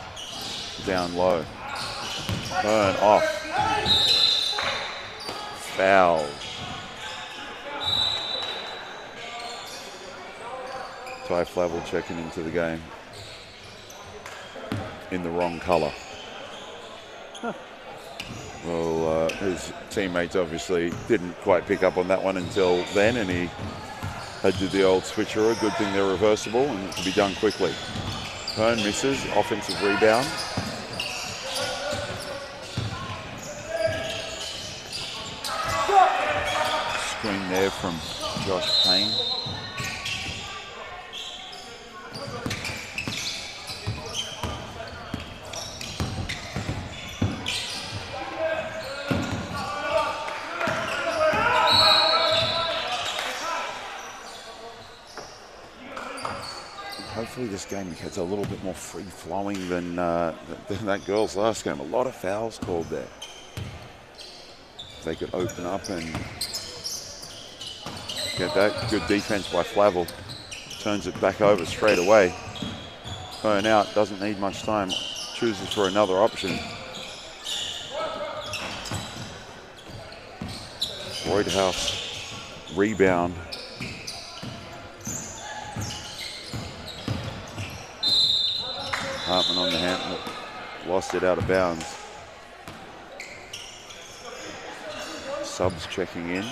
down low. Pern off. Foul. Ty Flavel checking into the game in the wrong colour. Well, his teammates obviously didn't quite pick up on that one until then, and he had to do the old switcheroo. Good thing they're reversible and it can be done quickly. Pern misses, offensive rebound. Screen there from Josh Payne. Hopefully this game gets a little bit more free-flowing than that girls' last game. A lot of fouls called there. If they could open up and get that. Good defense by Flavel. Turns it back over straight away. Pern out, doesn't need much time. Chooses for another option. Roydhouse, rebound. Hartman on the hand, lost it out of bounds. Subs checking in.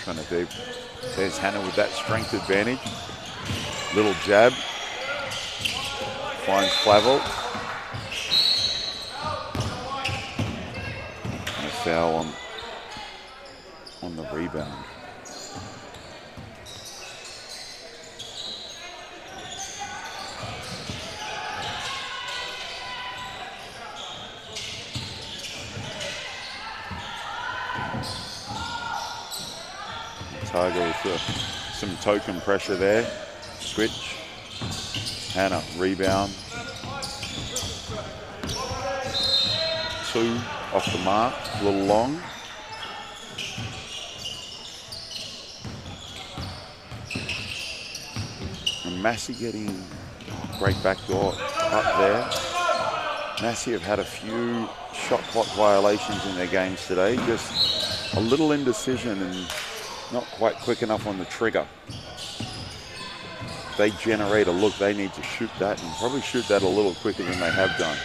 Trying to do, there's Hanna with that strength advantage. Little jab. Finds Flavel. And a foul on the rebound. Otago with some token pressure there. Switch. Hanna, rebound. 2 off the mark, a little long. And Massey getting great backdoor up there. Massey have had a few shot clock violations in their games today. Just a little indecision and not quite quick enough on the trigger. If they generate a look, they need to shoot that, and probably shoot that a little quicker than they have done.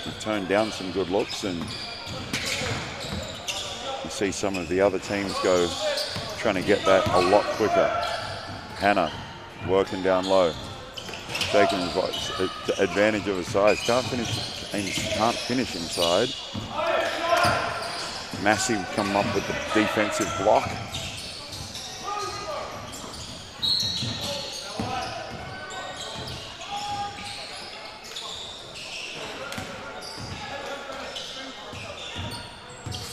They've turned down some good looks, and you see some of the other teams go trying to get that a lot quicker. Hannah working down low, taking advantage of his size. Can't finish inside. Massey come up with the defensive block.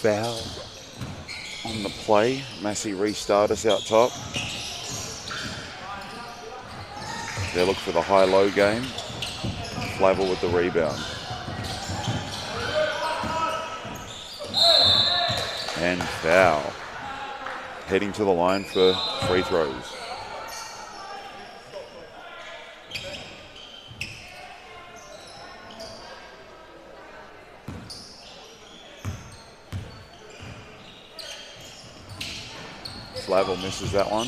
Foul on the play. Massey restart us out top. They look for the high-low game. Flavel with the rebound. And foul. Heading to the line for free throws. Flavel misses that one.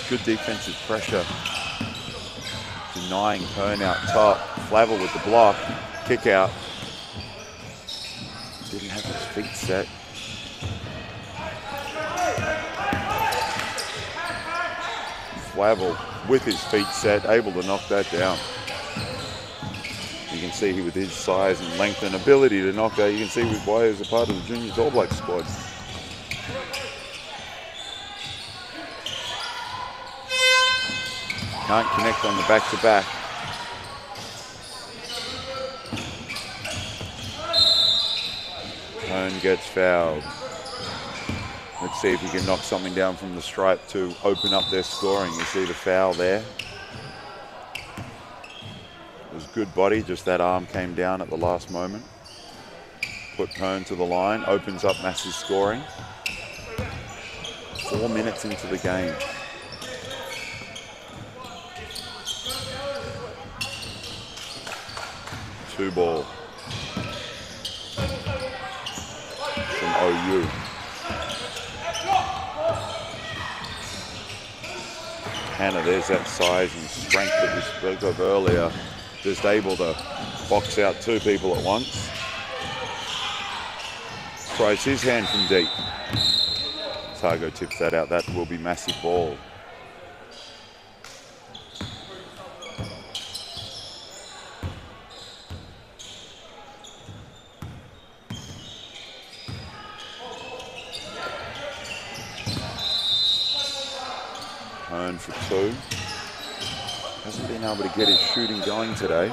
Good defensive pressure. Denying Pern out top. Flavel with the block. Kick out. Didn't have his feet set. Flavel with his feet set, able to knock that down. You can see with his size and length and ability to knock that, you can see why he's a part of the Juniors All Blacks squad. Can't connect on the back-to-back. Pern gets fouled. Let's see if he can knock something down from the stripe to open up their scoring. You see the foul there. It was good body, just that arm came down at the last moment. Put Pern to the line, opens up Massey's scoring. 4 minutes into the game. Two ball from OU. Hannah, there's that size and strength that we spoke of earlier. Just able to box out two people at once. Tries his hand from deep. Targo tips that out. That will be massive ball. Pern for two. Hasn't been able to get his shooting going today.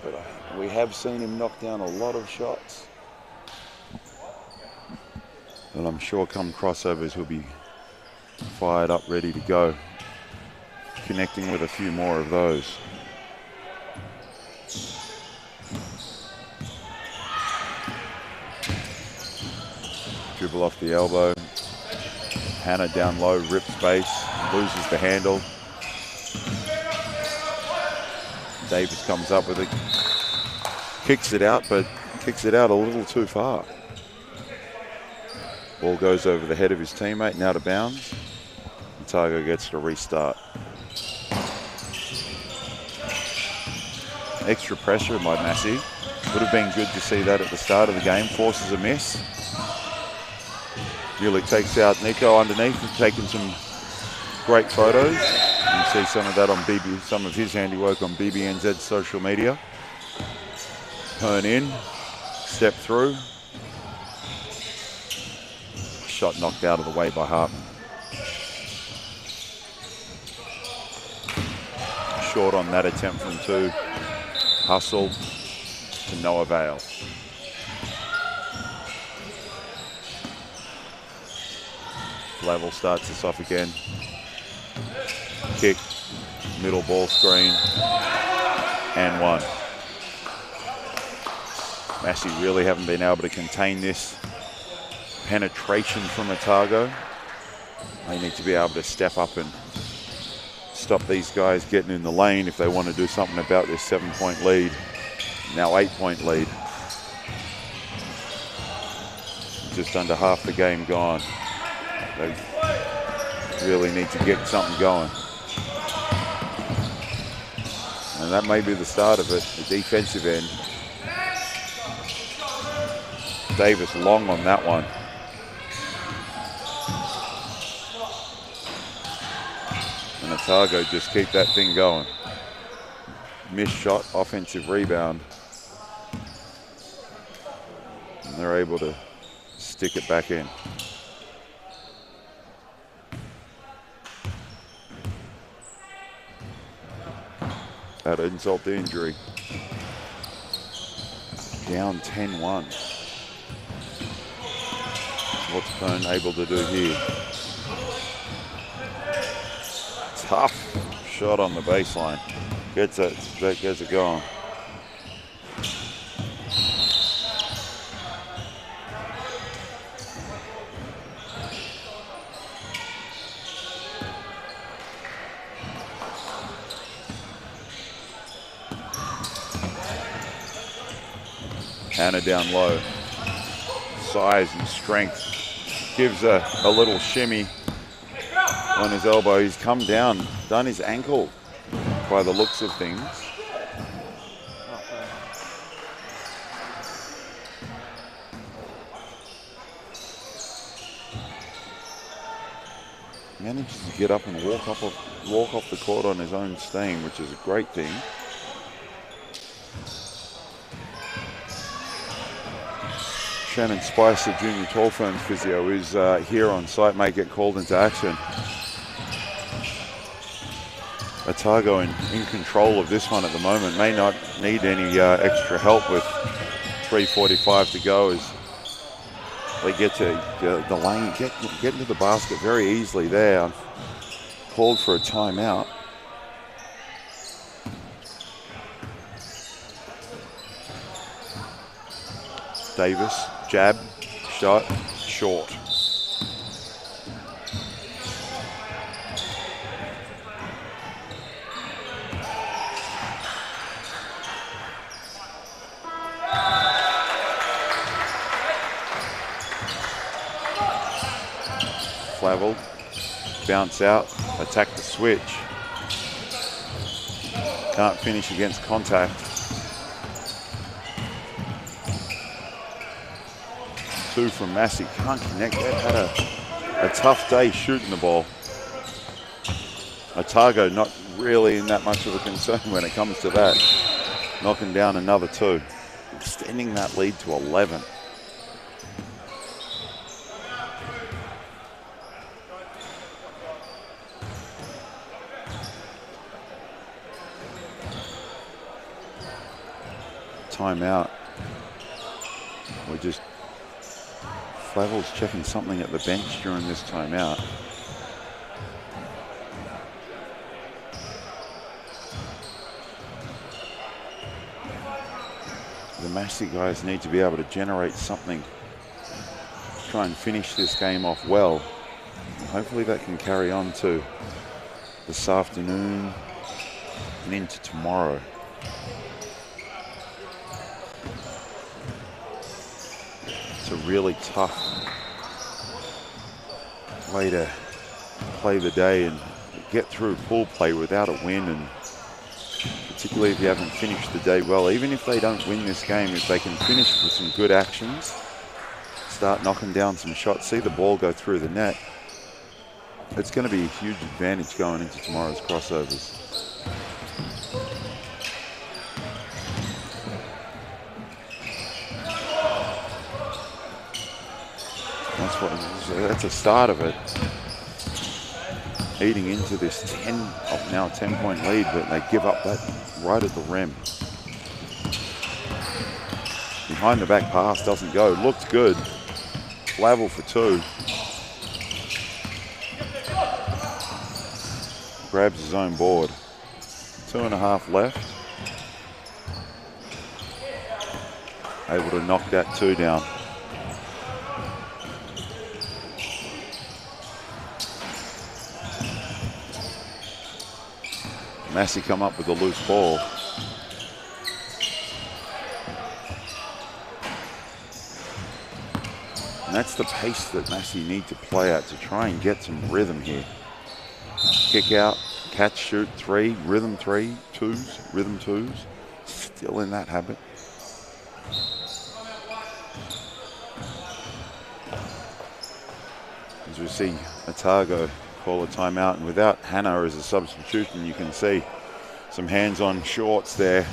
But we have seen him knock down a lot of shots. And I'm sure come crossovers he'll be fired up, ready to go. Connecting with a few more of those. Dribble off the elbow. Hannah down low, rips base, loses the handle. Davis comes up with it, kicks it out, but kicks it out a little too far. Ball goes over the head of his teammate and out of bounds. Targo gets to restart. Extra pressure by Massey. Would have been good to see that at the start of the game. Forces a miss. Ulick takes out Nico underneath and taking some great photos. You can see some of that on some of his handiwork on BBNZ's social media. Pern in, step through. Shot knocked out of the way by Hartman. Short on that attempt from two. Hustle to no avail. Level starts us off again. Kick, middle ball screen, and one. Massey really haven't been able to contain this penetration from Otago. They need to be able to step up and stop these guys getting in the lane if they want to do something about this 7-point lead. Now 8-point lead. just under half the game gone. They really need to get something going. And that may be the start of it, the defensive end. Davis long on that one. And Otago just keep that thing going. Missed shot, offensive rebound. And they're able to stick it back in. That insult to injury. Down 10-1. What's Byrne able to do here? Tough shot on the baseline. Gets it going. Hannah down low. Size and strength. Gives a little shimmy on his elbow. He's come down, done his ankle by the looks of things. Manages to get up and walk off the court on his own steam, which is a great thing. Shannon Spicer, Junior Tall Ferns physio, is here on site, may get called into action. Otago in control of this one at the moment, may not need any extra help with 3:45 to go as they get to the lane, get into the basket very easily there. Called for a timeout. Davis, jab, shot, short. Flavel, bounce out, attack the switch. Can't finish against contact. Two from Massey, can't connect. They've had a tough day shooting the ball. Otago not really in that much of a concern when it comes to that. Knocking down another two, extending that lead to 11. Timeout. We're just Flavel's checking something at the bench during this timeout. The Massey guys need to be able to generate something, try and finish this game off well. And hopefully that can carry on to this afternoon and into tomorrow. It's a really tough way to play the day and get through pool play without a win, and particularly if you haven't finished the day well. Even if they don't win this game, if they can finish with some good actions, start knocking down some shots, see the ball go through the net, it's going to be a huge advantage going into tomorrow's crossovers. That's a start of it. Eating into this 10-point lead, but they give up that right at the rim. Behind the back pass doesn't go. Looked good. Flavel for two. Grabs his own board. 2.5 left. Able to knock that two down. Massey come up with a loose ball. And that's the pace that Massey need to play at to try and get some rhythm here. Kick out, catch, shoot, 3, rhythm 3, 2s, rhythm 2s. Still in that habit. As we see Otago call a timeout, and without Hannah as a substitution, you can see some hands on shorts there.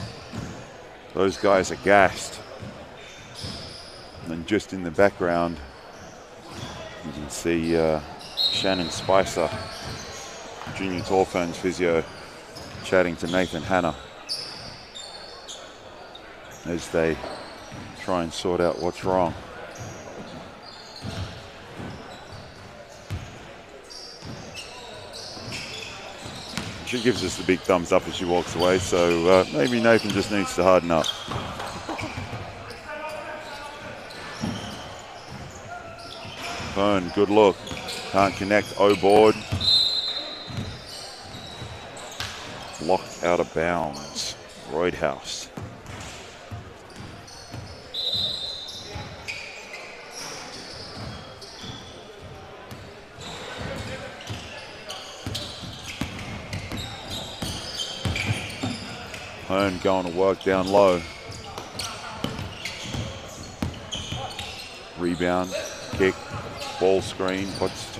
Those guys are gassed. And just in the background, you can see Shannon Spicer, Junior Tall Ferns physio, chatting to Nathan Hannah as they try and sort out what's wrong. She gives us the big thumbs up as she walks away, so maybe Nathan just needs to harden up. Fern, good look. Can't connect, O-board. Locked out of bounds. Roydhouse. Hearn going to work down low. Rebound, kick, ball screen. What's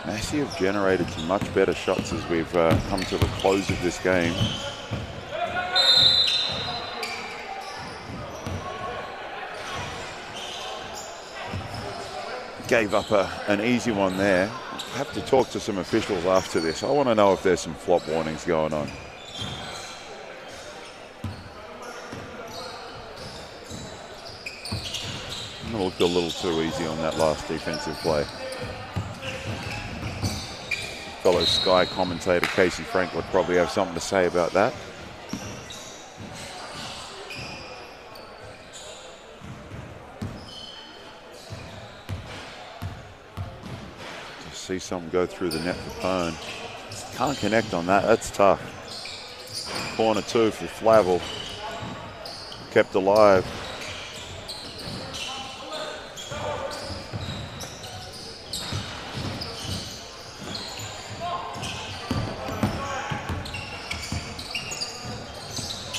Massey have generated some much better shots as we've come to the close of this game. Gave up an easy one there. Have to talk to some officials after this. I want to know if there's some flop warnings going on. It looked a little too easy on that last defensive play. Fellow Sky commentator Casey Frank would probably have something to say about that. See something go through the net for Pern. Can't connect on that, that's tough. Corner 2 for Flavel. Kept alive.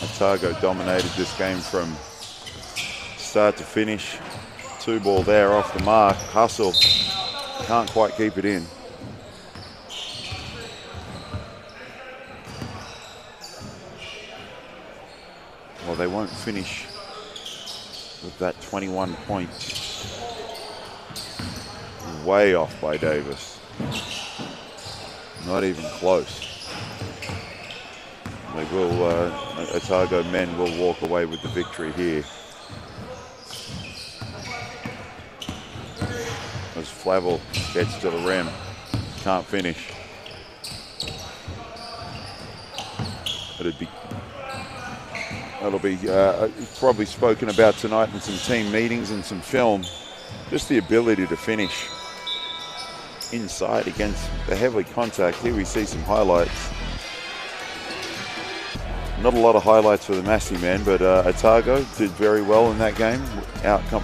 Otago dominated this game from start to finish. 2 ball there off the mark. Hustle. Can't quite keep it in. Well, they won't finish with that 21 points. Way off by Davis. Not even close. They will, Otago men will walk away with the victory here. As Flavel gets to the rim, can't finish. That'll be probably spoken about tonight in some team meetings and some film. Just the ability to finish inside against the heavy contact. Here we see some highlights. Not a lot of highlights for the Massey men, but Otago did very well in that game.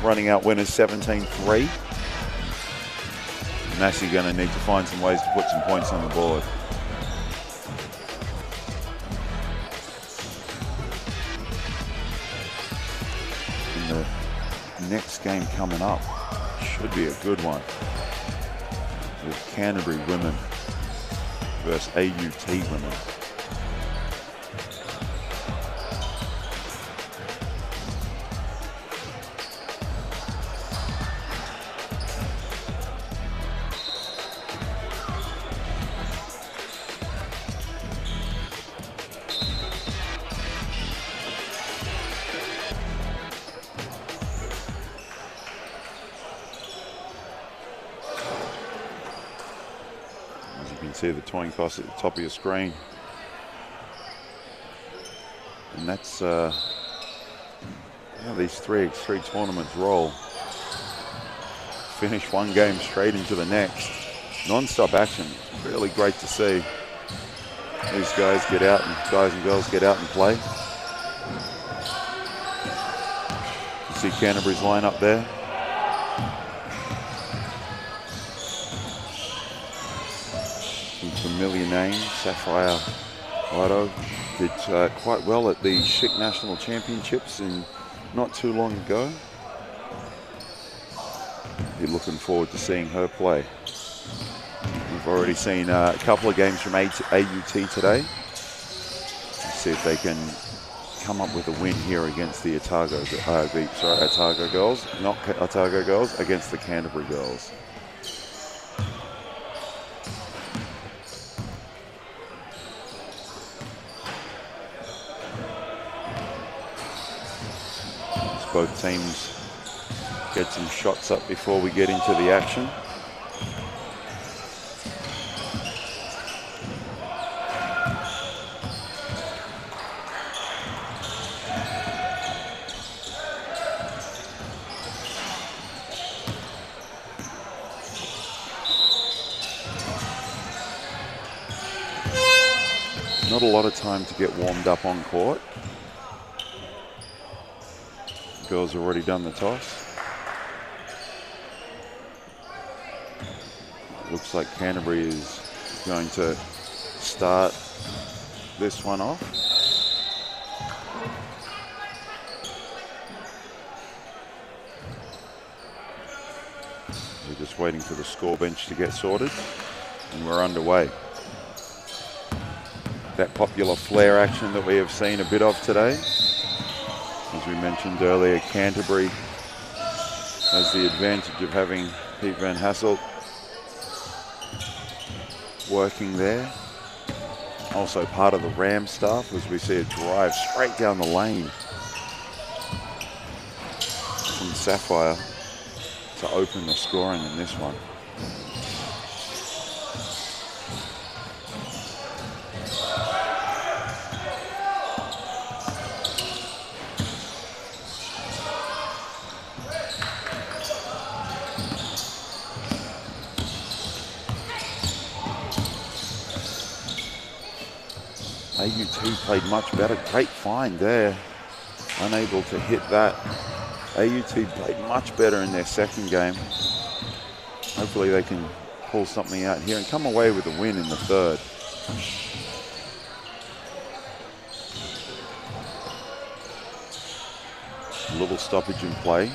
Running out winners 17-3. Massey going to need to find some ways to put some points on the board. And the next game coming up should be a good one. With Canterbury women versus AUT women. See the towing cost at the top of your screen, and that's how these three tournaments roll. Finish one game straight into the next, non-stop action. Really great to see. These guys and girls get out and play. You see Canterbury's line up there. Some familiar names. Sapphire Lido did quite well at the Chic National Championships not too long ago. Be looking forward to seeing her play. We've already seen a couple of games from AUT today. Let's see if they can come up with a win here against the Otago girls, not Otago girls, against the Canterbury girls. As both teams get some shots up before we get into the action. Not a lot of time to get warmed up on court. The girls have already done the toss. Looks like Canterbury is going to start this one off. We're just waiting for the score bench to get sorted, and we're underway. That popular flare action that we have seen a bit of today. As we mentioned earlier, Canterbury has the advantage of having Pete Van Hasselt working there. Also part of the Ram staff, as we see a drive straight down the lane from Sapphire to open the scoring in this one. AUT played much better. Great find there. Unable to hit that. AUT played much better in their second game. Hopefully they can pull something out here and come away with a win in the third. A little stoppage in play.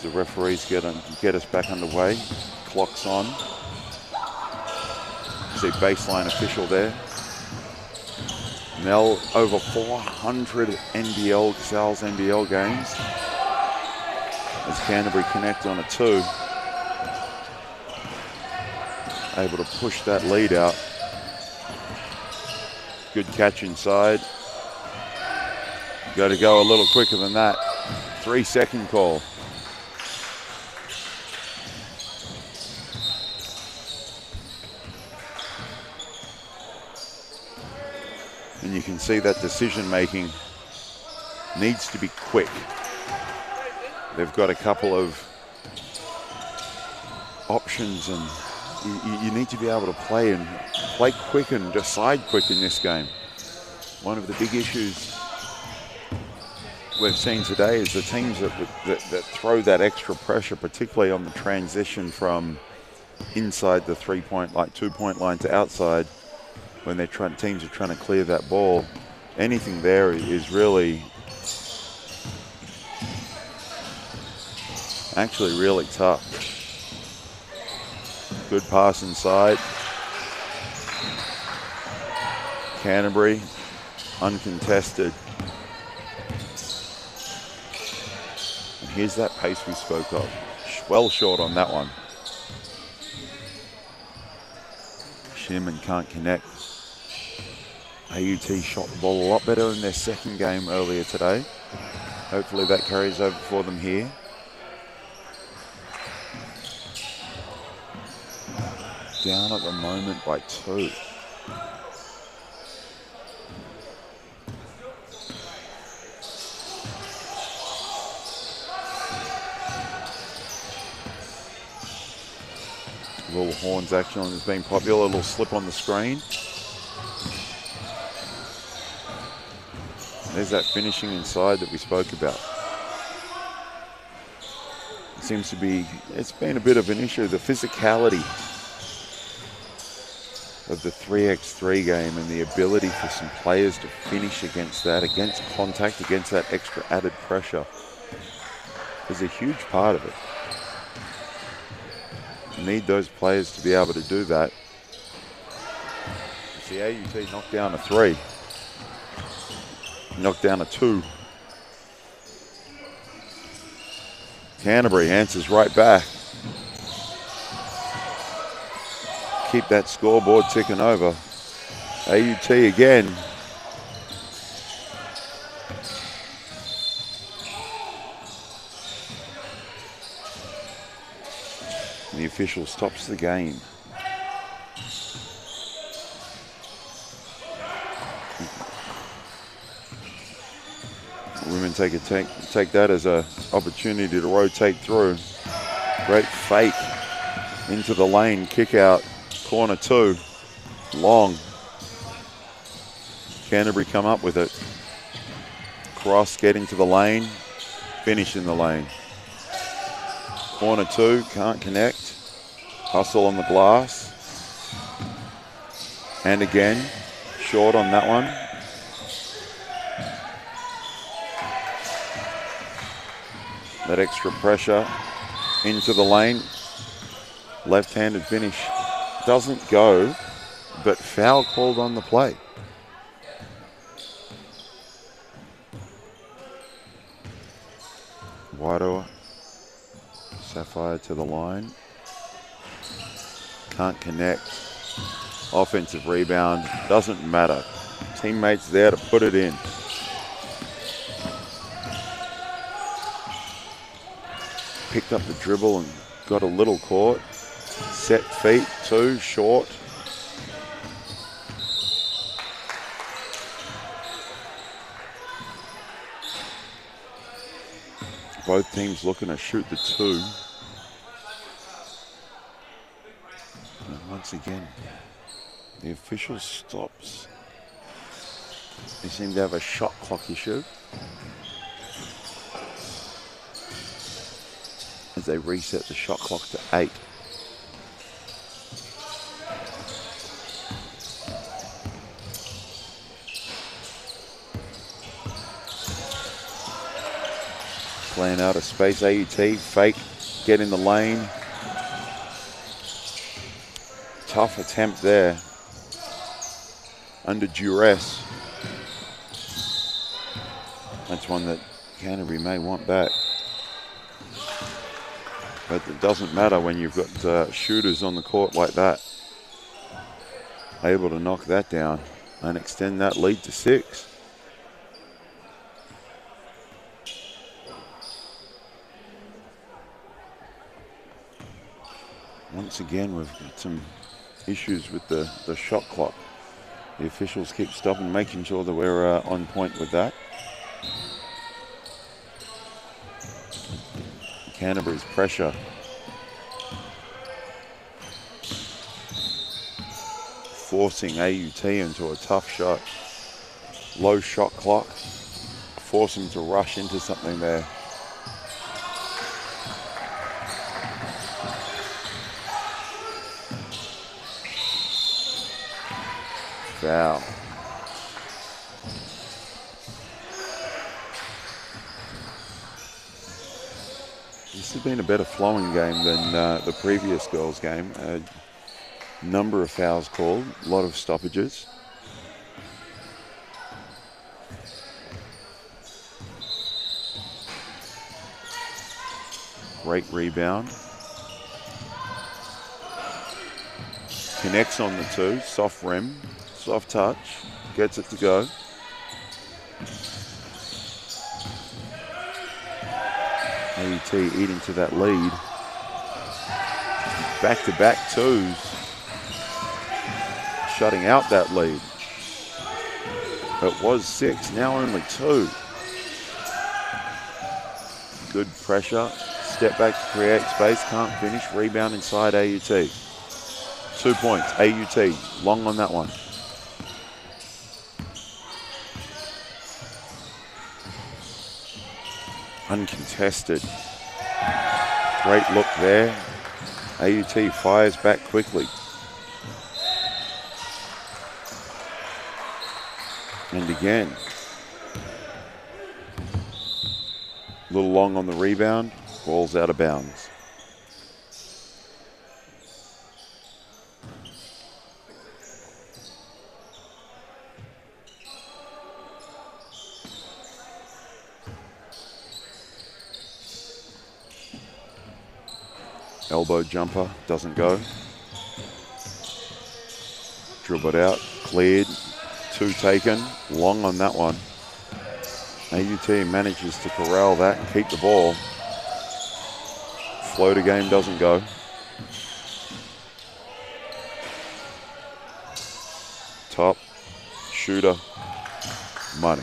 The referees get us back underway. Clock's on. See baseline official there. Mel, over 400 Sal's NBL games. As Canterbury connect on a 2. Able to push that lead out. Good catch inside. Got to go a little quicker than that. 3-second call. And you can see that decision making needs to be quick. They've got a couple of options, and you need to be able to play quick and decide quick in this game. One of the big issues we've seen today is the teams that throw that extra pressure, particularly on the transition from inside the 3-point, 2-point line to outside. When teams are trying to clear that ball, anything there is really, actually really tough. Good pass inside. Canterbury, uncontested. And here's that pace we spoke of. Well short on that one. Sherman can't connect. AUT shot the ball a lot better in their second game earlier today. Hopefully that carries over for them here. Down at the moment by 2. Little horns action has been popular, a little slip on the screen. There's that finishing inside that we spoke about. It seems to be, it's been a bit of an issue, the physicality of the 3x3 game and the ability for some players to finish against that, against contact, against that extra added pressure is a huge part of it. You need those players to be able to do that. The AUT knocked down a 3. Knocked down a 2. Canterbury answers right back. Keep that scoreboard ticking over. AUT again. The official stops the game. Women take that as an opportunity to rotate through. Great fake into the lane, kick out, corner 2, long. Canterbury come up with it. Cross, get into the lane, finish in the lane. Corner 2, can't connect. Hustle on the glass. And again, short on that one. That extra pressure into the lane. Left-handed finish. Doesn't go, but foul called on the play. Wairoa. Sapphire to the line. Can't connect. Offensive rebound. Doesn't matter. Teammates there to put it in. Picked up the dribble and got a little court. Set feet, 2, short. Both teams looking to shoot the 2. And once again, the official stops. They seem to have a shot clock issue. As they reset the shot clock to 8. Playing out of space, AUT, fake, get in the lane. Tough attempt there. Under duress. That's one that Canterbury may want back. But it doesn't matter when you've got shooters on the court like that. Able to knock that down and extend that lead to 6. Once again, we've got some issues with the shot clock. The officials keep stopping, making sure that we're on point with that. Canterbury's pressure. Forcing AUT into a tough shot. Low shot clock. Force them to rush into something there. Foul. This has been a better flowing game than the previous girls' game. A number of fouls called, a lot of stoppages. Great rebound. Connects on the 2, soft rim, soft touch, gets it to go. AUT eating to that lead. Back-to-back 2s. Shutting out that lead. It was 6, now only 2. Good pressure. Step back to create space, can't finish. Rebound inside AUT. 2 points. AUT, long on that one. Uncontested. Great look there. AUT fires back quickly. And again. A little long on the rebound. Ball's out of bounds. Elbow jumper, doesn't go. Dribbled out, cleared, 2 taken, long on that one. AUT manages to corral that and keep the ball. Floater game doesn't go. Top, shooter, money.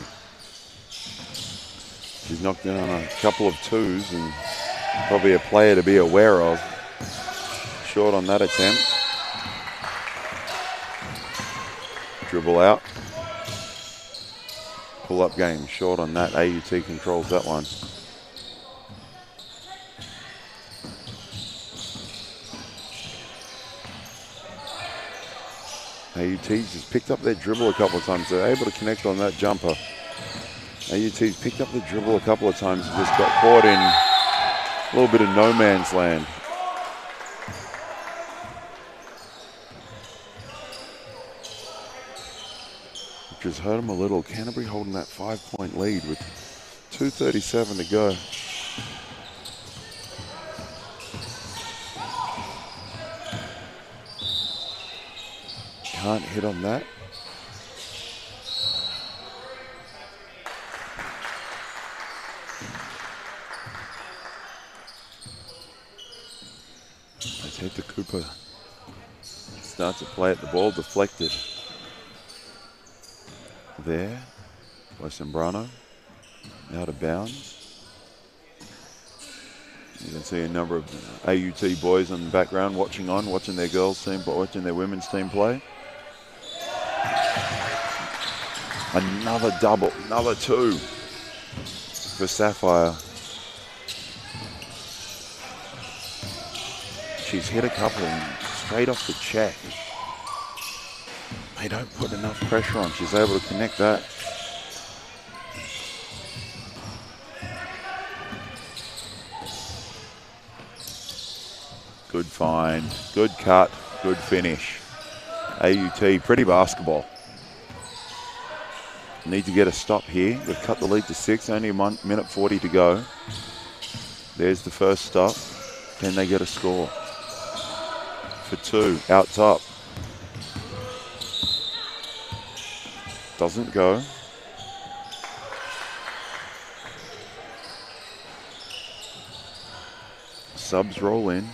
She's knocked down a couple of 2s and probably a player to be aware of. Short on that attempt. Dribble out. Pull up game, short on that. AUT controls that one. AUT's just picked up their dribble a couple of times. They're able to connect on that jumper. AUT's picked up the dribble a couple of times and just got caught in a little bit of no man's land. Which has hurt them a little. Canterbury holding that 5-point lead with 2:37 to go. Can't hit on that. Let's head to Cooper. Starts to play at the ball, deflected. There by Sembrano, out of bounds. You can see a number of AUT boys in the background watching their girls team, watching their women's team play. Another double, another 2 for Sapphire. She's hit a couple straight off the check. They don't put enough pressure on. She's able to connect that. Good find, good cut, good finish. AUT, pretty basketball. Need to get a stop here. They've cut the lead to 6, only a minute 40 to go. There's the first stop. Can they get a score? For 2, out top. Doesn't go. Subs roll in.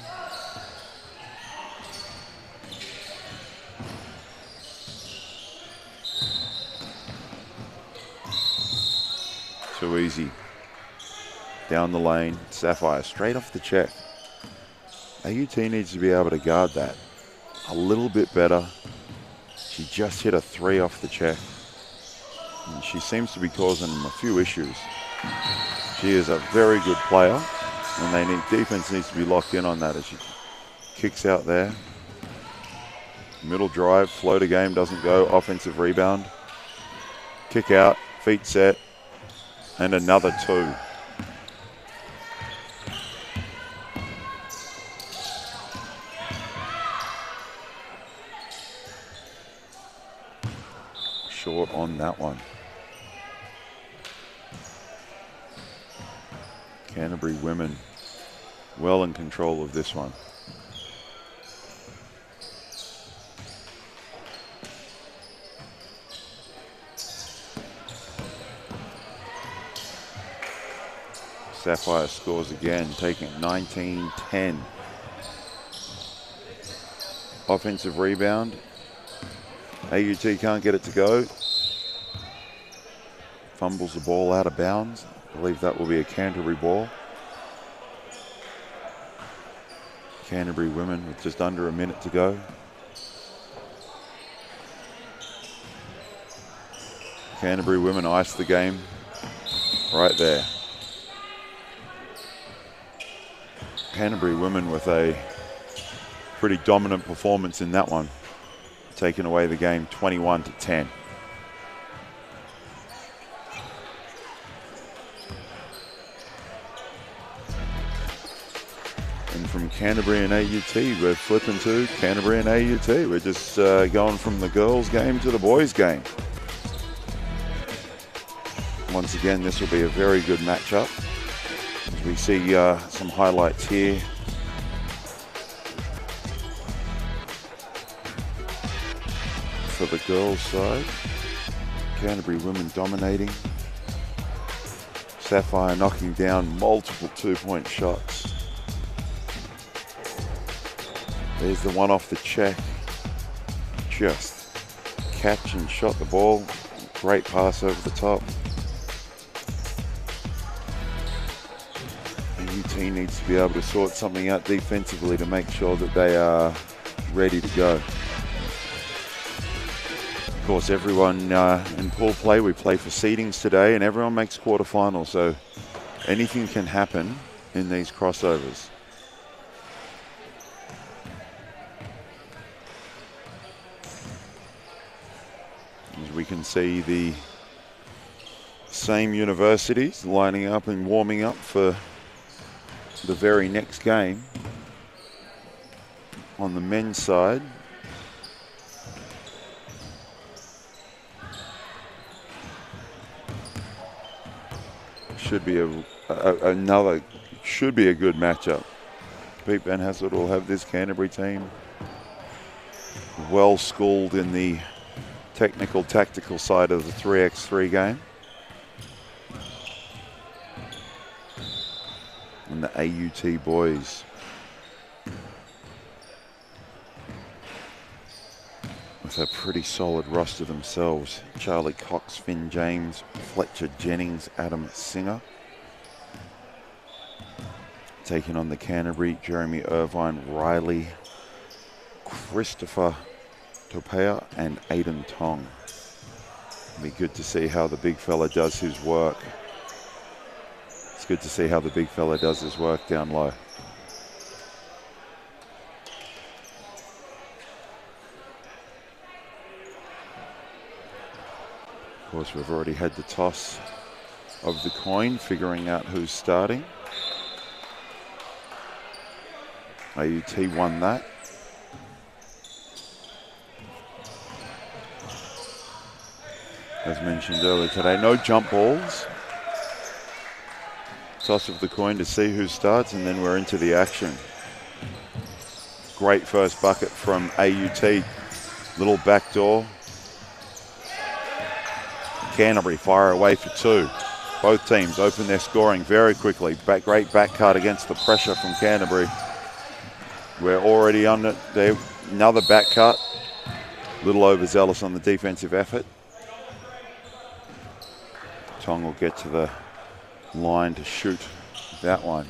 Too easy. Down the lane. Sapphire straight off the check. AUT needs to be able to guard that a little bit better. She just hit a 3 off the check. And she seems to be causing them a few issues. She is a very good player, and defense needs to be locked in on that as she kicks out there. Middle drive, floater game doesn't go, offensive rebound. Kick out, feet set, and another 2. Short on that one. Canterbury women well in control of this one. Sapphire scores again, taking 19-10. Offensive rebound. AUT can't get it to go. Fumbles the ball out of bounds. I believe that will be a Canterbury ball. Canterbury women with just under a minute to go. Canterbury women iced the game right there. Canterbury women with a pretty dominant performance in that one, taking away the game 21-10. And from Canterbury and AUT, we're flipping to Canterbury and AUT. We're just going from the girls' game to the boys' game. Once again, this will be a very good matchup. As we see some highlights here. For the girls' side, Canterbury women dominating. Sapphire knocking down multiple two-point shots. There's the one off the check. Just catch and shot the ball. Great pass over the top. AUT needs to be able to sort something out defensively to make sure that they are ready to go. Of course, everyone in pool play, we play for seedings today, and everyone makes quarterfinals, so anything can happen in these crossovers. As we can see the same universities lining up and warming up for the very next game. On the men's side, should be should be a good matchup. Pete Van Hasselt will have this Canterbury team well schooled in the technical, tactical side of the 3x3 game. And the AUT boys with a pretty solid roster themselves. Charlie Cox, Finn James, Fletcher Jennings, Adam Singer. Taking on the Canterbury, Jeremy Irvine, Riley, Christopher Topea and Aidan Tong. It'll be good to see how the big fella does his work. It's good to see how the big fella does his work down low. Of course, we've already had the toss of the coin, figuring out who's starting. AUT won that. As mentioned earlier today, no jump balls. Toss of the coin to see who starts, and then we're into the action. Great first bucket from AUT. Little backdoor. Canterbury fire away for two. Both teams open their scoring very quickly. Great back cut against the pressure from Canterbury. We're already on it there. Another back cut. Little overzealous on the defensive effort. Tong will get to the line to shoot that one.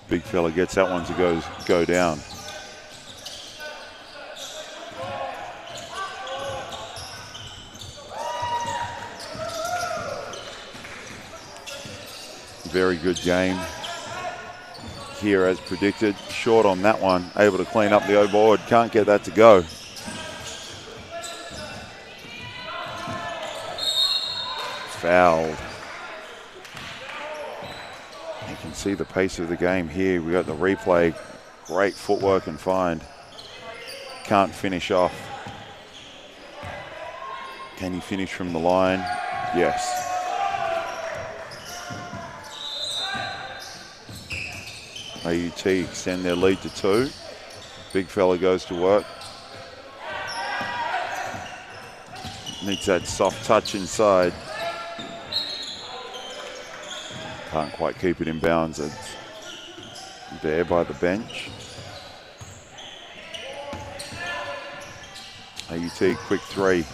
Big fella gets that one to go down. Very good game here as predicted. Short on that one, able to clean up the O board, can't get that to go. Fouled. You can see the pace of the game here. We got the replay, great footwork and find. Can't finish off. Can he finish from the line? Yes. AUT extend their lead to 2. Big fella goes to work. Needs that soft touch inside. Can't quite keep it in bounds. It's there by the bench. AUT quick 3,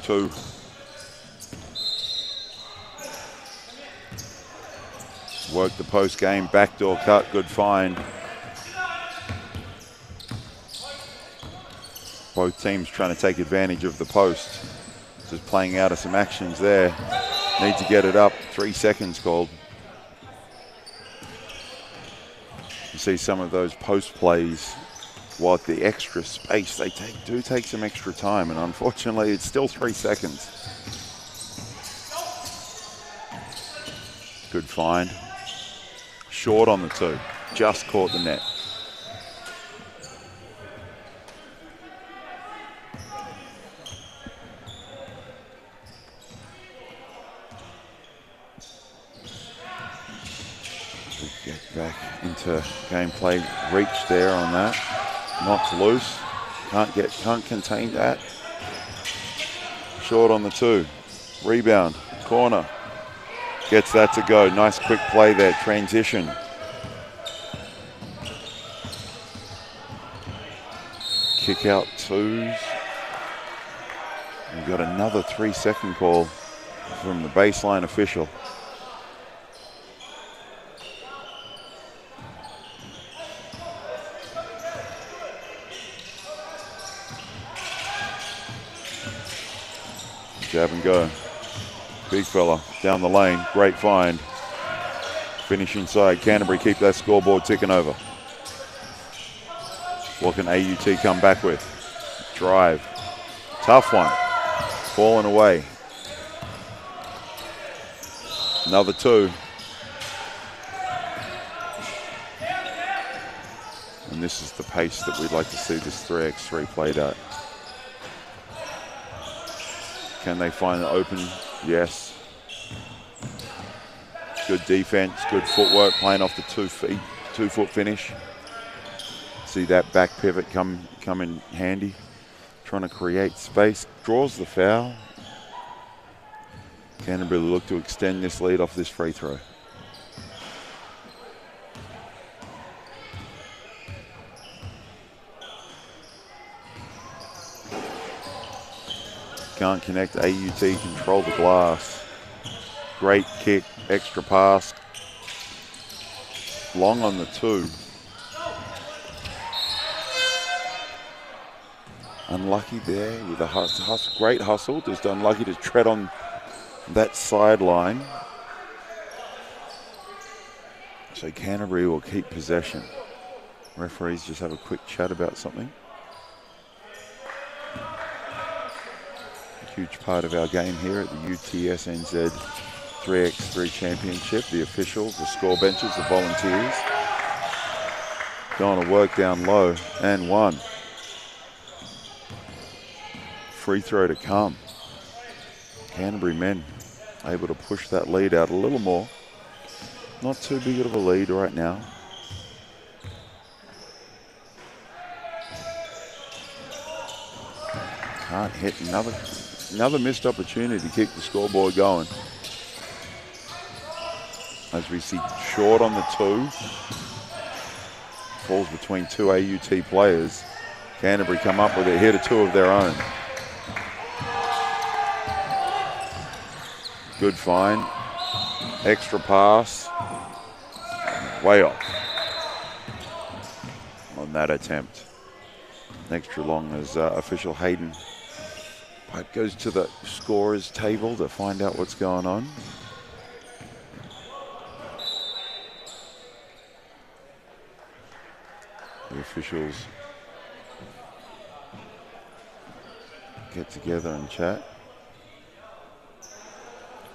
2. Work the post game, backdoor cut, good find. Both teams trying to take advantage of the post. Just playing out of some actions there. Need to get it up, 3 seconds called. You see some of those post plays, what the extra space, they do take some extra time, and unfortunately it's still 3 seconds. Good find. Short on the 2, just caught the net. Get back into gameplay, reach there on that. Knocked loose, can't contain that. Short on the 2, rebound, corner. Gets that to go, nice quick play there, transition. Kick out 2s. We've got another 3-second call from the baseline official. Jab and go. Big fella down the lane, great find. Finish inside, Canterbury keep that scoreboard ticking over. What can AUT come back with? Drive, tough one, falling away. Another 2. And this is the pace that we'd like to see this 3x3 played at. Can they find the open? Yes. Good defense, good footwork, playing off the 2 feet, 2-foot finish. See that back pivot come in handy. Trying to create space, draws the foul. Canterbury look to extend this lead off this free throw. Can't connect, AUT control the glass. Great kick, extra pass. Long on the 2. Unlucky there with a great hustle, just unlucky to tread on that sideline. So Canterbury will keep possession. Referees just have a quick chat about something. Huge part of our game here at the UTSNZ 3x3 Championship. The officials, the score benches, the volunteers. Going to work down low, and 1. Free throw to come. Canterbury men able to push that lead out a little more. Not too big of a lead right now. Can't hit, another missed opportunity to keep the scoreboard going. As we see short on the 2. Falls between 2 AUT players. Canterbury come up with a hit or 2 of their own. Good find. Extra pass. Way off on that attempt. Extra long as official Hayden Pipe goes to the scorer's table to find out what's going on. The officials get together and chat.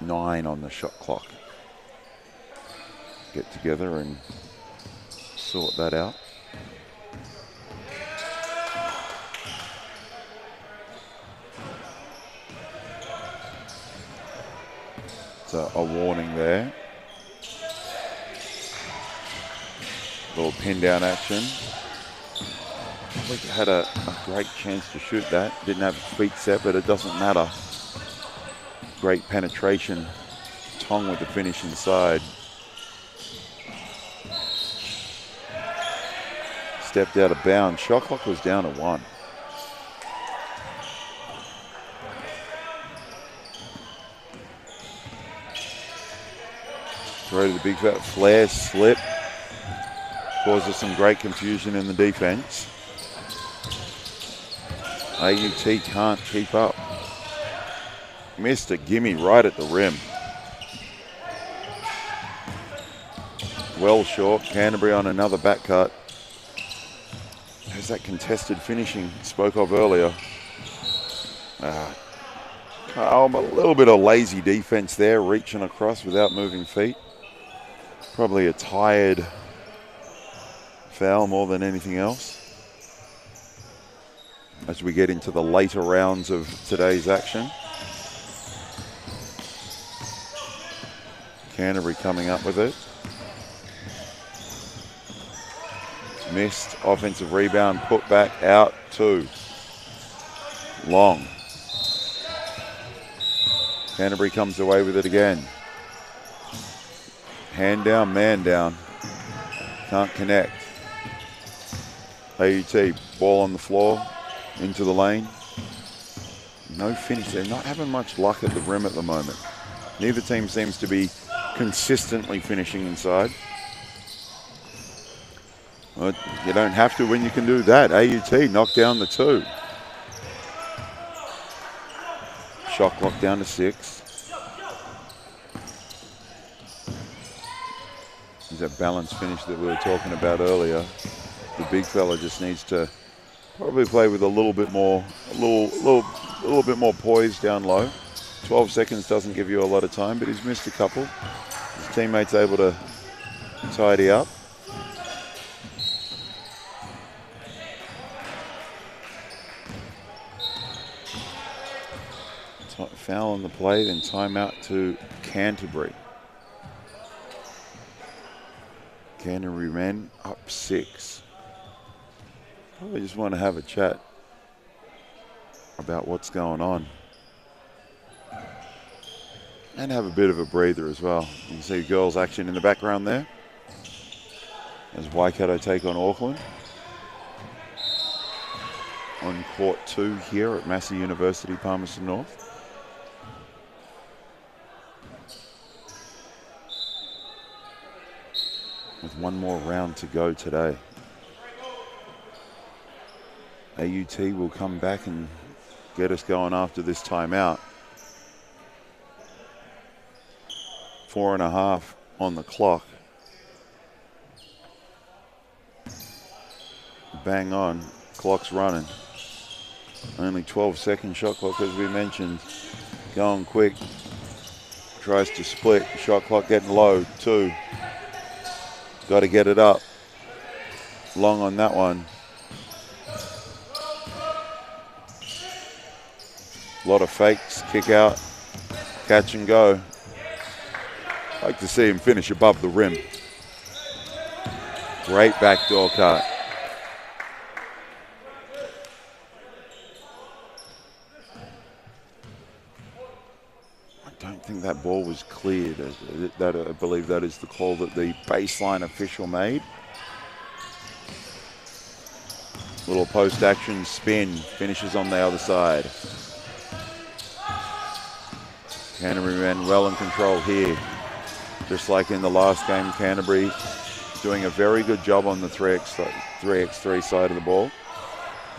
9 on the shot clock. Get together and sort that out. So a warning there. Little pin down action. We had a great chance to shoot that. Didn't have feet set, but it doesn't matter. Great penetration. Tong with the finish inside. Stepped out of bounds. Shot clock was down to 1. Throw to the big fat flare slip. Causes some great confusion in the defense. AUT can't keep up. Missed a gimme right at the rim. Well short. Canterbury on another back cut. There's that contested finishing spoke of earlier. A little bit of lazy defense there, reaching across without moving feet. Probably a tired foul more than anything else. As we get into the later rounds of today's action. Canterbury coming up with it. Missed offensive rebound, put back out 2. Long. Canterbury comes away with it again. Hand down, man down. Can't connect. AUT, ball on the floor, into the lane. No finish. They're not having much luck at the rim at the moment. Neither team seems to be consistently finishing inside. Well, you don't have to when you can do that. AUT knocked down the 2. Shot clock down to 6. There's that balanced finish that we were talking about earlier. The big fella just needs to probably play with a little bit more poise down low. 12 seconds doesn't give you a lot of time, but he's missed a couple. His teammate's able to tidy up. Foul on the play, then timeout to Canterbury. Canterbury men up 6. Probably just want to have a chat about what's going on. And have a bit of a breather as well. You can see girls' action in the background there. As Waikato take on Auckland. On court 2 here at Massey University, Palmerston North. With one more round to go today. AUT will come back and get us going after this timeout. 4.5 on the clock. Bang on, clock's running. Only 12-second shot clock, as we mentioned. Going quick. Tries to split, shot clock getting low, 2. Got to get it up. Long on that one. A lot of fakes, kick out, catch and go. Like to see him finish above the rim. Great backdoor cut. I don't think that ball was cleared. I believe that is the call that the baseline official made. Little post-action spin, finishes on the other side. Canterbury men well in control here. Just like in the last game, Canterbury doing a very good job on the 3x3 side of the ball,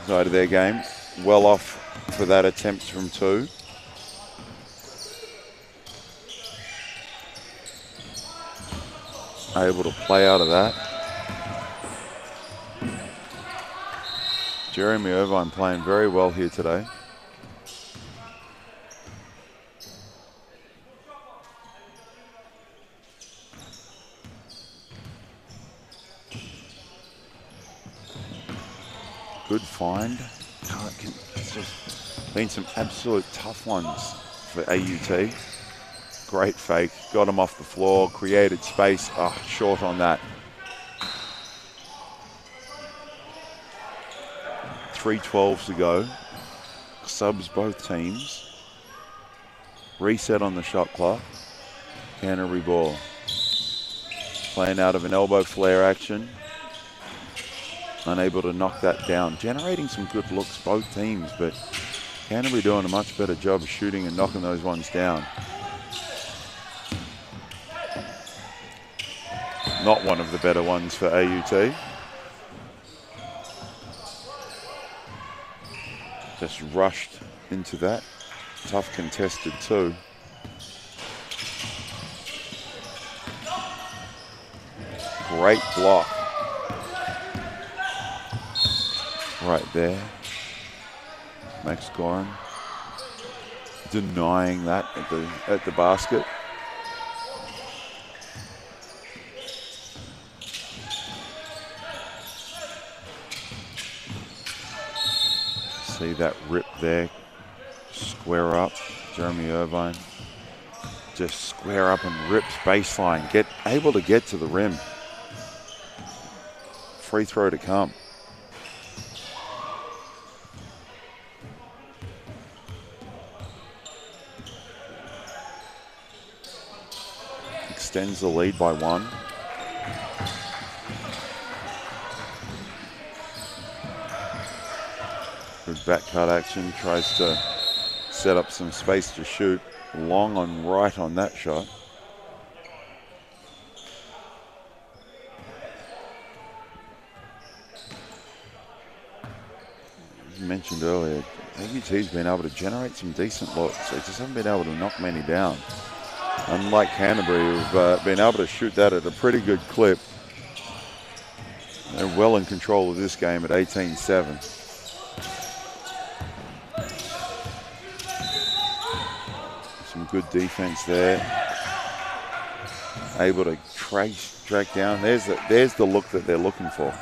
side of their game. Well off for that attempt from 2. Able to play out of that. Jeremy Irvine playing very well here today. Good find. It's just been some absolute tough ones for AUT. Great fake, got him off the floor, created space. Short on that. 3:12 to go. Subs both teams. Reset on the shot clock. Canterbury ball. Playing out of an elbow flare action. Unable to knock that down. Generating some good looks, both teams, but Canterbury doing a much better job shooting and knocking those ones down. not one of the better ones for AUT. Just rushed into that. Tough contested too. Great block. Right there. Max Goran denying that at the basket. See that rip there. Square up. Jeremy Irvine just square up and rips baseline. Able to get to the rim. Free throw to come. Extends the lead by 1. Good back cut action, tries to set up some space to shoot. Long on right on that shot. As mentioned earlier, AUT's been able to generate some decent looks. They just haven't been able to knock many down. Unlike Canterbury, who've been able to shoot that at a pretty good clip. They're well in control of this game at 18-7. Some good defense there. Able to track down. There's the look that they're looking for.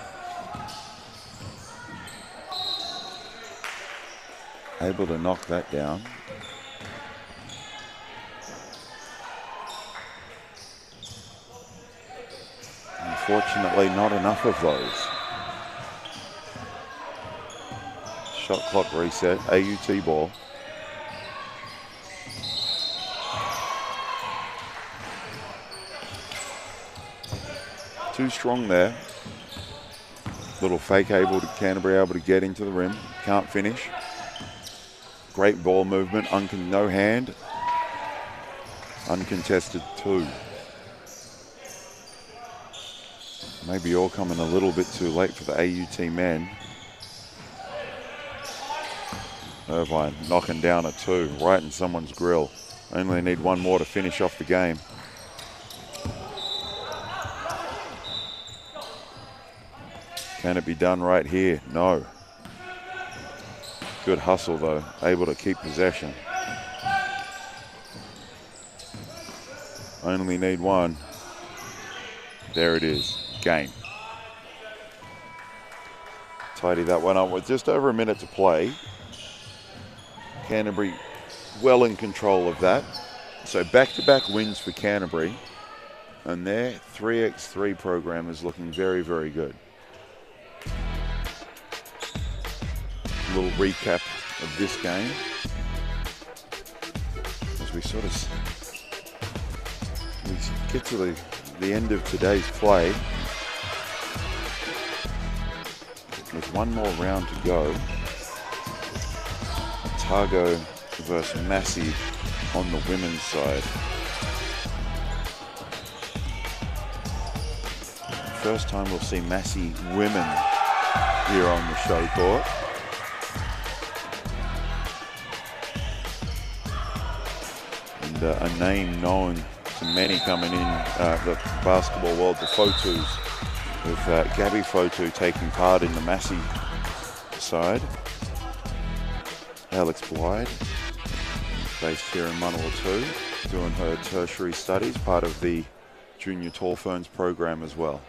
Able to knock that down. Unfortunately, not enough of those. Shot clock reset, AUT ball. Too strong there. Little fake Canterbury able to get into the rim. Can't finish. Great ball movement, no hand. Uncontested 2. Maybe all coming a little bit too late for the AUT men. Irvine knocking down a 2 right in someone's grill. Only need one more to finish off the game. Can it be done right here? No. Good hustle though, able to keep possession. Only need one. There it is. Game. Tidy that one up with just over a minute to play. Canterbury well in control of that. So back-to-back wins for Canterbury. And their 3x3 program is looking very, very good. A little recap of this game. As we sort of get to the end of today's play. With one more round to go. Otago versus Massey on the women's side. First time we'll see Massey women here on the show court. And a name known to many coming in the basketball world, the Fotus, with Gabby Fotu taking part in the Massey side. Alex Blyde, based here in Manawatu, doing her tertiary studies, part of the Junior Tall Ferns program as well.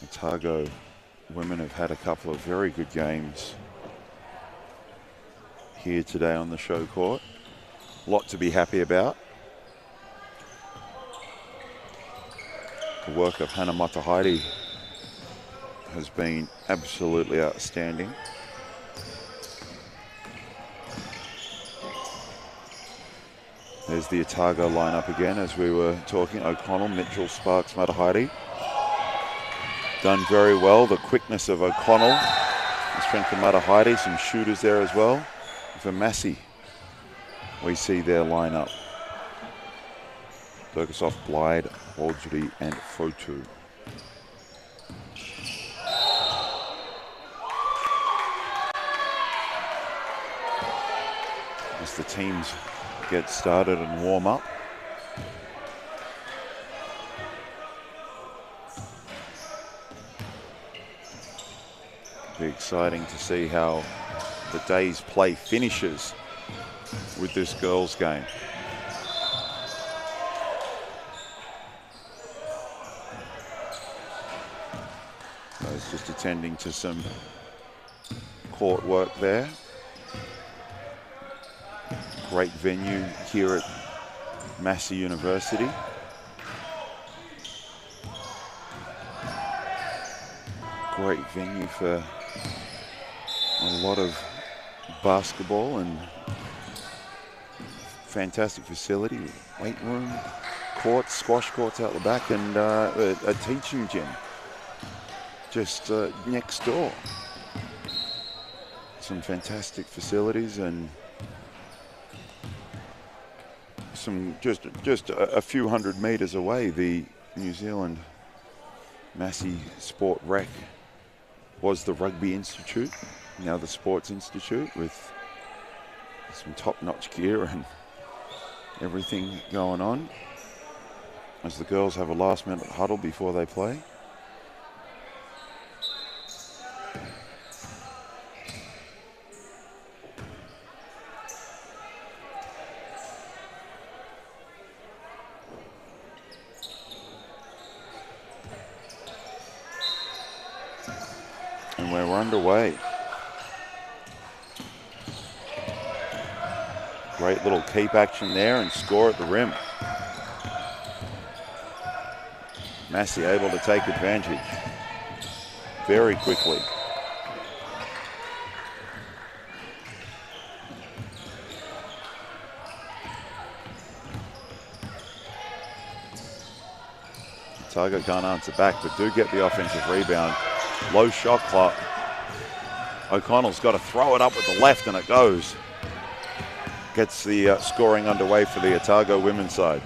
Otago women have had a couple of very good games here today on the show court. A lot to be happy about. The work of Hannah Matahaere has been absolutely outstanding. There's the Otago lineup again, as we were talking. O'Connell, Mitchell, Sparks, Matahaere. done very well. The quickness of O'Connell, the strength of Matahaere, some shooters there as well. For Massey, we see their lineup. Bergersoff, Blyde, Waldry and Fotu. As the teams get started and warm up. Be exciting to see how the day's play finishes with this girls' game. I was just attending to some court work there. Great venue here at Massey University. Great venue for a lot of basketball and fantastic facility, weight room, courts, squash courts out the back, and a teaching gym just next door. Some fantastic facilities and some just a few hundred meters away, the New Zealand Massey Sport Rec was the Rugby Institute, now the Sports Institute, with some top-notch gear and everything going on as the girls have a last-minute huddle before they play. And we're underway. Great little keep action there and score at the rim. Massey able to take advantage very quickly. Otago can't answer back, but do get the offensive rebound. Low shot clock. O'Connell's got to throw it up with the left and it goes. Gets the scoring underway for the Otago women's side.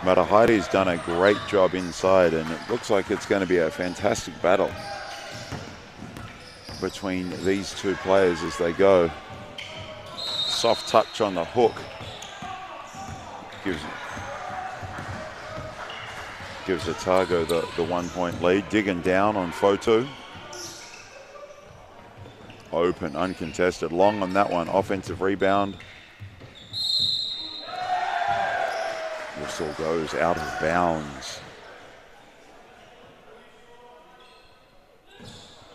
Matahaere's done a great job inside, and it looks like it's going to be a fantastic battle between these two players as they go. Soft touch on the hook. Gives Otago the 1 point lead. Digging down on Fotu. Open, uncontested. Long on that one. Offensive rebound. Whistle goes out of bounds.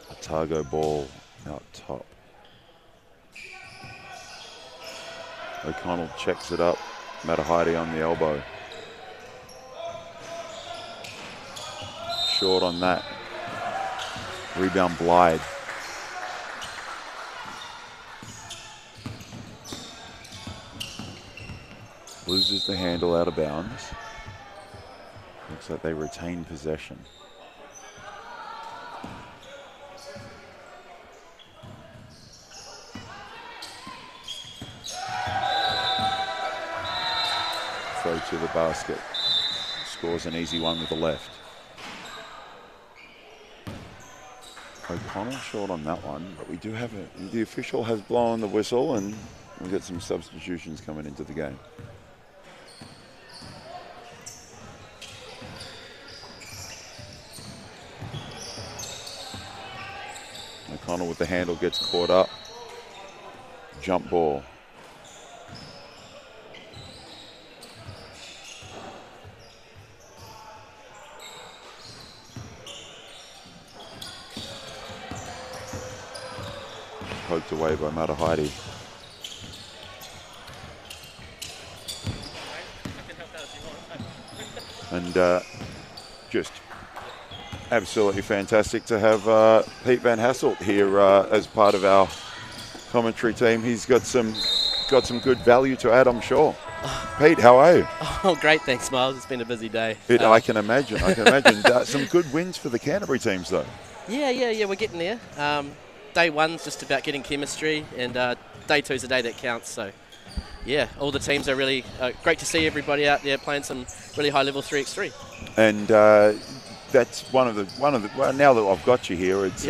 Otago ball out top. O'Connell checks it up. Matahaere on the elbow. Short on that. Rebound Blyde. Loses the handle out of bounds. Looks like they retain possession. Throw to the basket. Scores an easy one with the left. O'Connell short on that one, but we do have the official has blown the whistle and we'll get some substitutions coming into the game. O'Connell with the handle gets caught up. Jump ball. Poked away by Matahaere. And just absolutely fantastic to have Pete Van Hasselt here as part of our commentary team. He's got some good value to add, I'm sure. Pete, how are you? Oh, great, thanks, Miles. It's been a busy day. I can imagine. Some good wins for the Canterbury teams, though. Yeah, we're getting there. Day one's just about getting chemistry, and day two's the day that counts. So, yeah, all the teams are really great to see everybody out there playing some really high-level 3x3. And that's one of the. Well, now that I've got you here, it's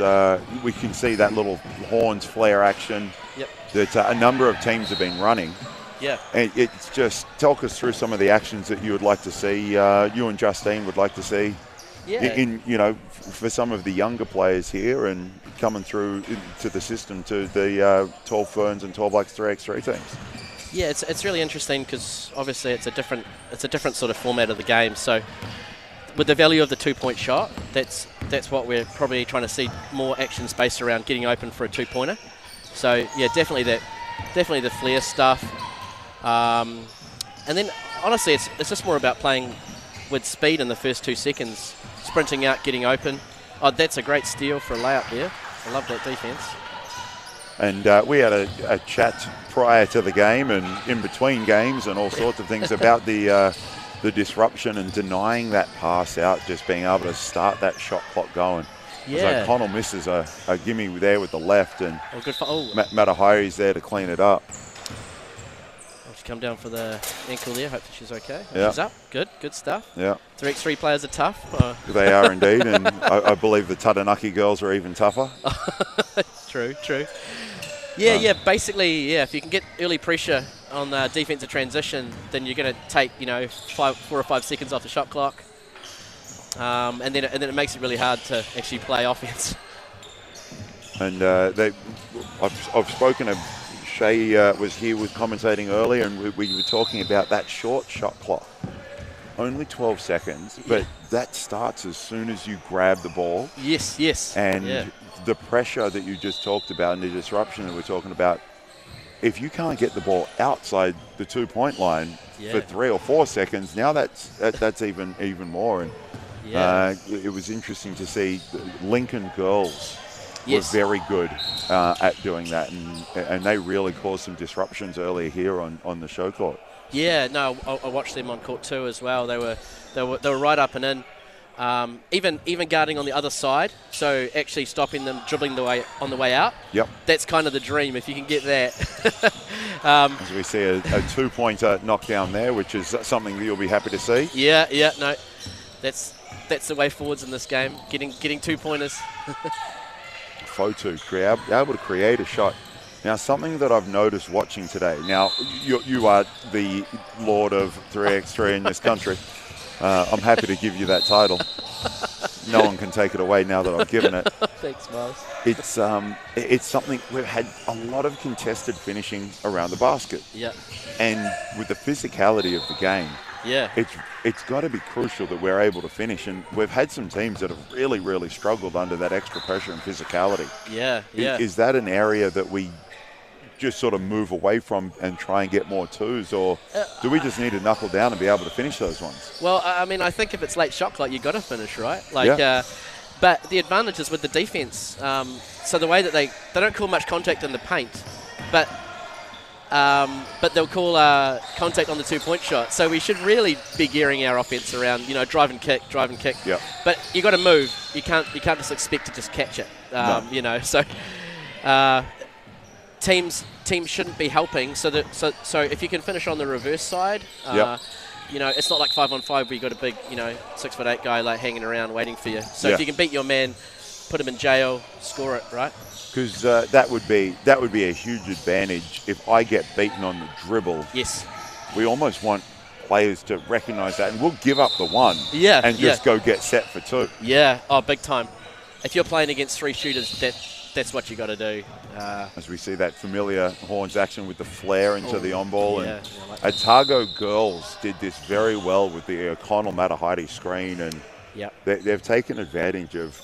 we can see that little horns flare action. Yep. That a number of teams have been running. Yeah. And it's just talk us through some of the actions that you would like to see. You and Justine would like to see. Yeah. In for some of the younger players here and coming through to the system to the 12 Ferns and 12 Blacks 3x3 teams. Yeah, it's really interesting because obviously it's a different sort of format of the game. So with the value of the 2-point shot, that's what we're probably trying to see more action space around getting open for a 2-pointer. So yeah, definitely the flare stuff. And then honestly, it's just more about playing with speed in the first 2 seconds, sprinting out, getting open. Oh, that's a great steal for a layup there. I love that defense. And we had a chat prior to the game and in between games and all sorts of things about the disruption and denying that pass out, just being able to start that shot clock going. Yeah. So Connell misses a gimme there with the left, and oh. Matahari's there to clean it up. Come down for the ankle there. Hopefully she's okay. Yeah. She's up. Good stuff. Yeah. 3x3 players are tough. They are indeed, and I believe the Taranaki girls are even tougher. True. Yeah, basically, if you can get early pressure on the defensive transition, then you're going to take 4 or 5 seconds off the shot clock, and then it makes it really hard to actually play offense. And I've spoken to Shay was here with commentating earlier, and we were talking about that short shot clock. Only 12 seconds, but that starts as soon as you grab the ball. Yes. And the pressure that you just talked about and the disruption that we're talking about, if you can't get the ball outside the 2-point line for 3 or 4 seconds, now that's even more. And it was interesting to see the Lincoln girls were very good at doing that, and they really caused some disruptions earlier here on the show court. Yeah, no, I watched them on court too as well. They were right up and in, even guarding on the other side. So actually stopping them dribbling on the way out. Yep, that's kind of the dream if you can get that. As we see a 2-pointer knockdown there, which is something that you'll be happy to see. Yeah, no, that's the way forwards in this game. Getting 2-pointers. Fotu, able to create a shot. Now, something that I've noticed watching today. Now, you are the Lord of 3x3 in this country. I'm happy to give you that title. No one can take it away now that I've given it. Thanks, Miles. It's something we've had a lot of contested finishing around the basket. Yeah. And with the physicality of the game, it's got to be crucial that we're able to finish. And we've had some teams that have really, really struggled under that extra pressure and physicality. Yeah. Is that an area that we just sort of move away from and try and get more twos, or do we just need to knuckle down and be able to finish those ones? Well, I mean, I think if it's late shot clock, you've got to finish, right? But the advantage is with the defense. So the way that they don't call much contact in the paint, but they'll call contact on the 2-point shot. So we should really be gearing our offense around, drive and kick. Yeah. But you got to move. You can't just expect to just catch it. No. So teams shouldn't be helping. So if you can finish on the reverse side, it's not like 5-on-5 where you got a big 6'8" guy like hanging around waiting for you. So if you can beat your man, put him in jail, score it, right? Because that would be a huge advantage if I get beaten on the dribble. Yes. We almost want players to recognise that, and we'll give up the one. Yeah. And just go get set for 2. Yeah. Oh, big time. If you're playing against 3 shooters, that's what you got to do. As we see that familiar horns action with the flare into the on-ball. Yeah, and like Otago girls did this very well with the O'Connell Matahari screen, and they've taken advantage of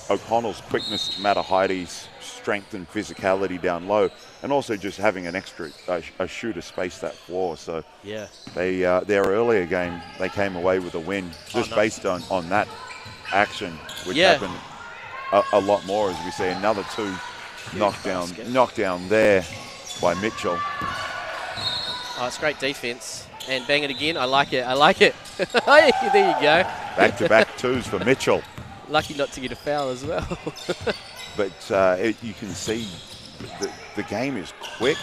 O'Connell's quickness, Matahari's strength and physicality down low, and also just having an extra a shooter space that floor. So their earlier game, they came away with a win just based on that action, which happened a lot more, as we see another 2 knockdown there by Mitchell. Oh, it's great defense. And bang it again. I like it. I like it. Hey, there you go. Back-to-back twos for Mitchell. Lucky not to get a foul as well. But you can see the game is quick.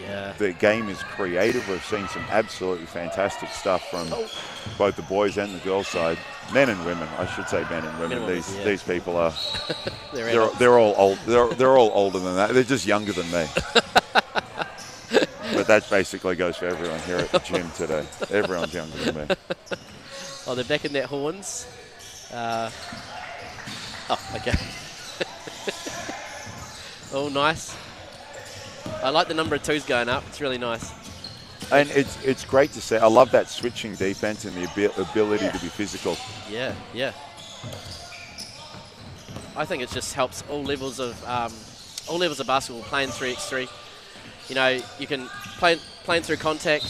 Yeah. The game is creative. We've seen some absolutely fantastic stuff from both the boys and the girls side. Men and women, I should say men and women. These people are they're all old. They're all older than that. They're just younger than me. But that basically goes for everyone here at the gym today. Everyone's younger than me. Oh, they're back in that horns. Oh, okay. Oh, nice. I like the number of twos going up. It's really nice. And it's great to see. I love that switching defense and the ability to be physical. Yeah, yeah. I think it just helps all levels of basketball, playing 3x3. You know, you can playing through contact,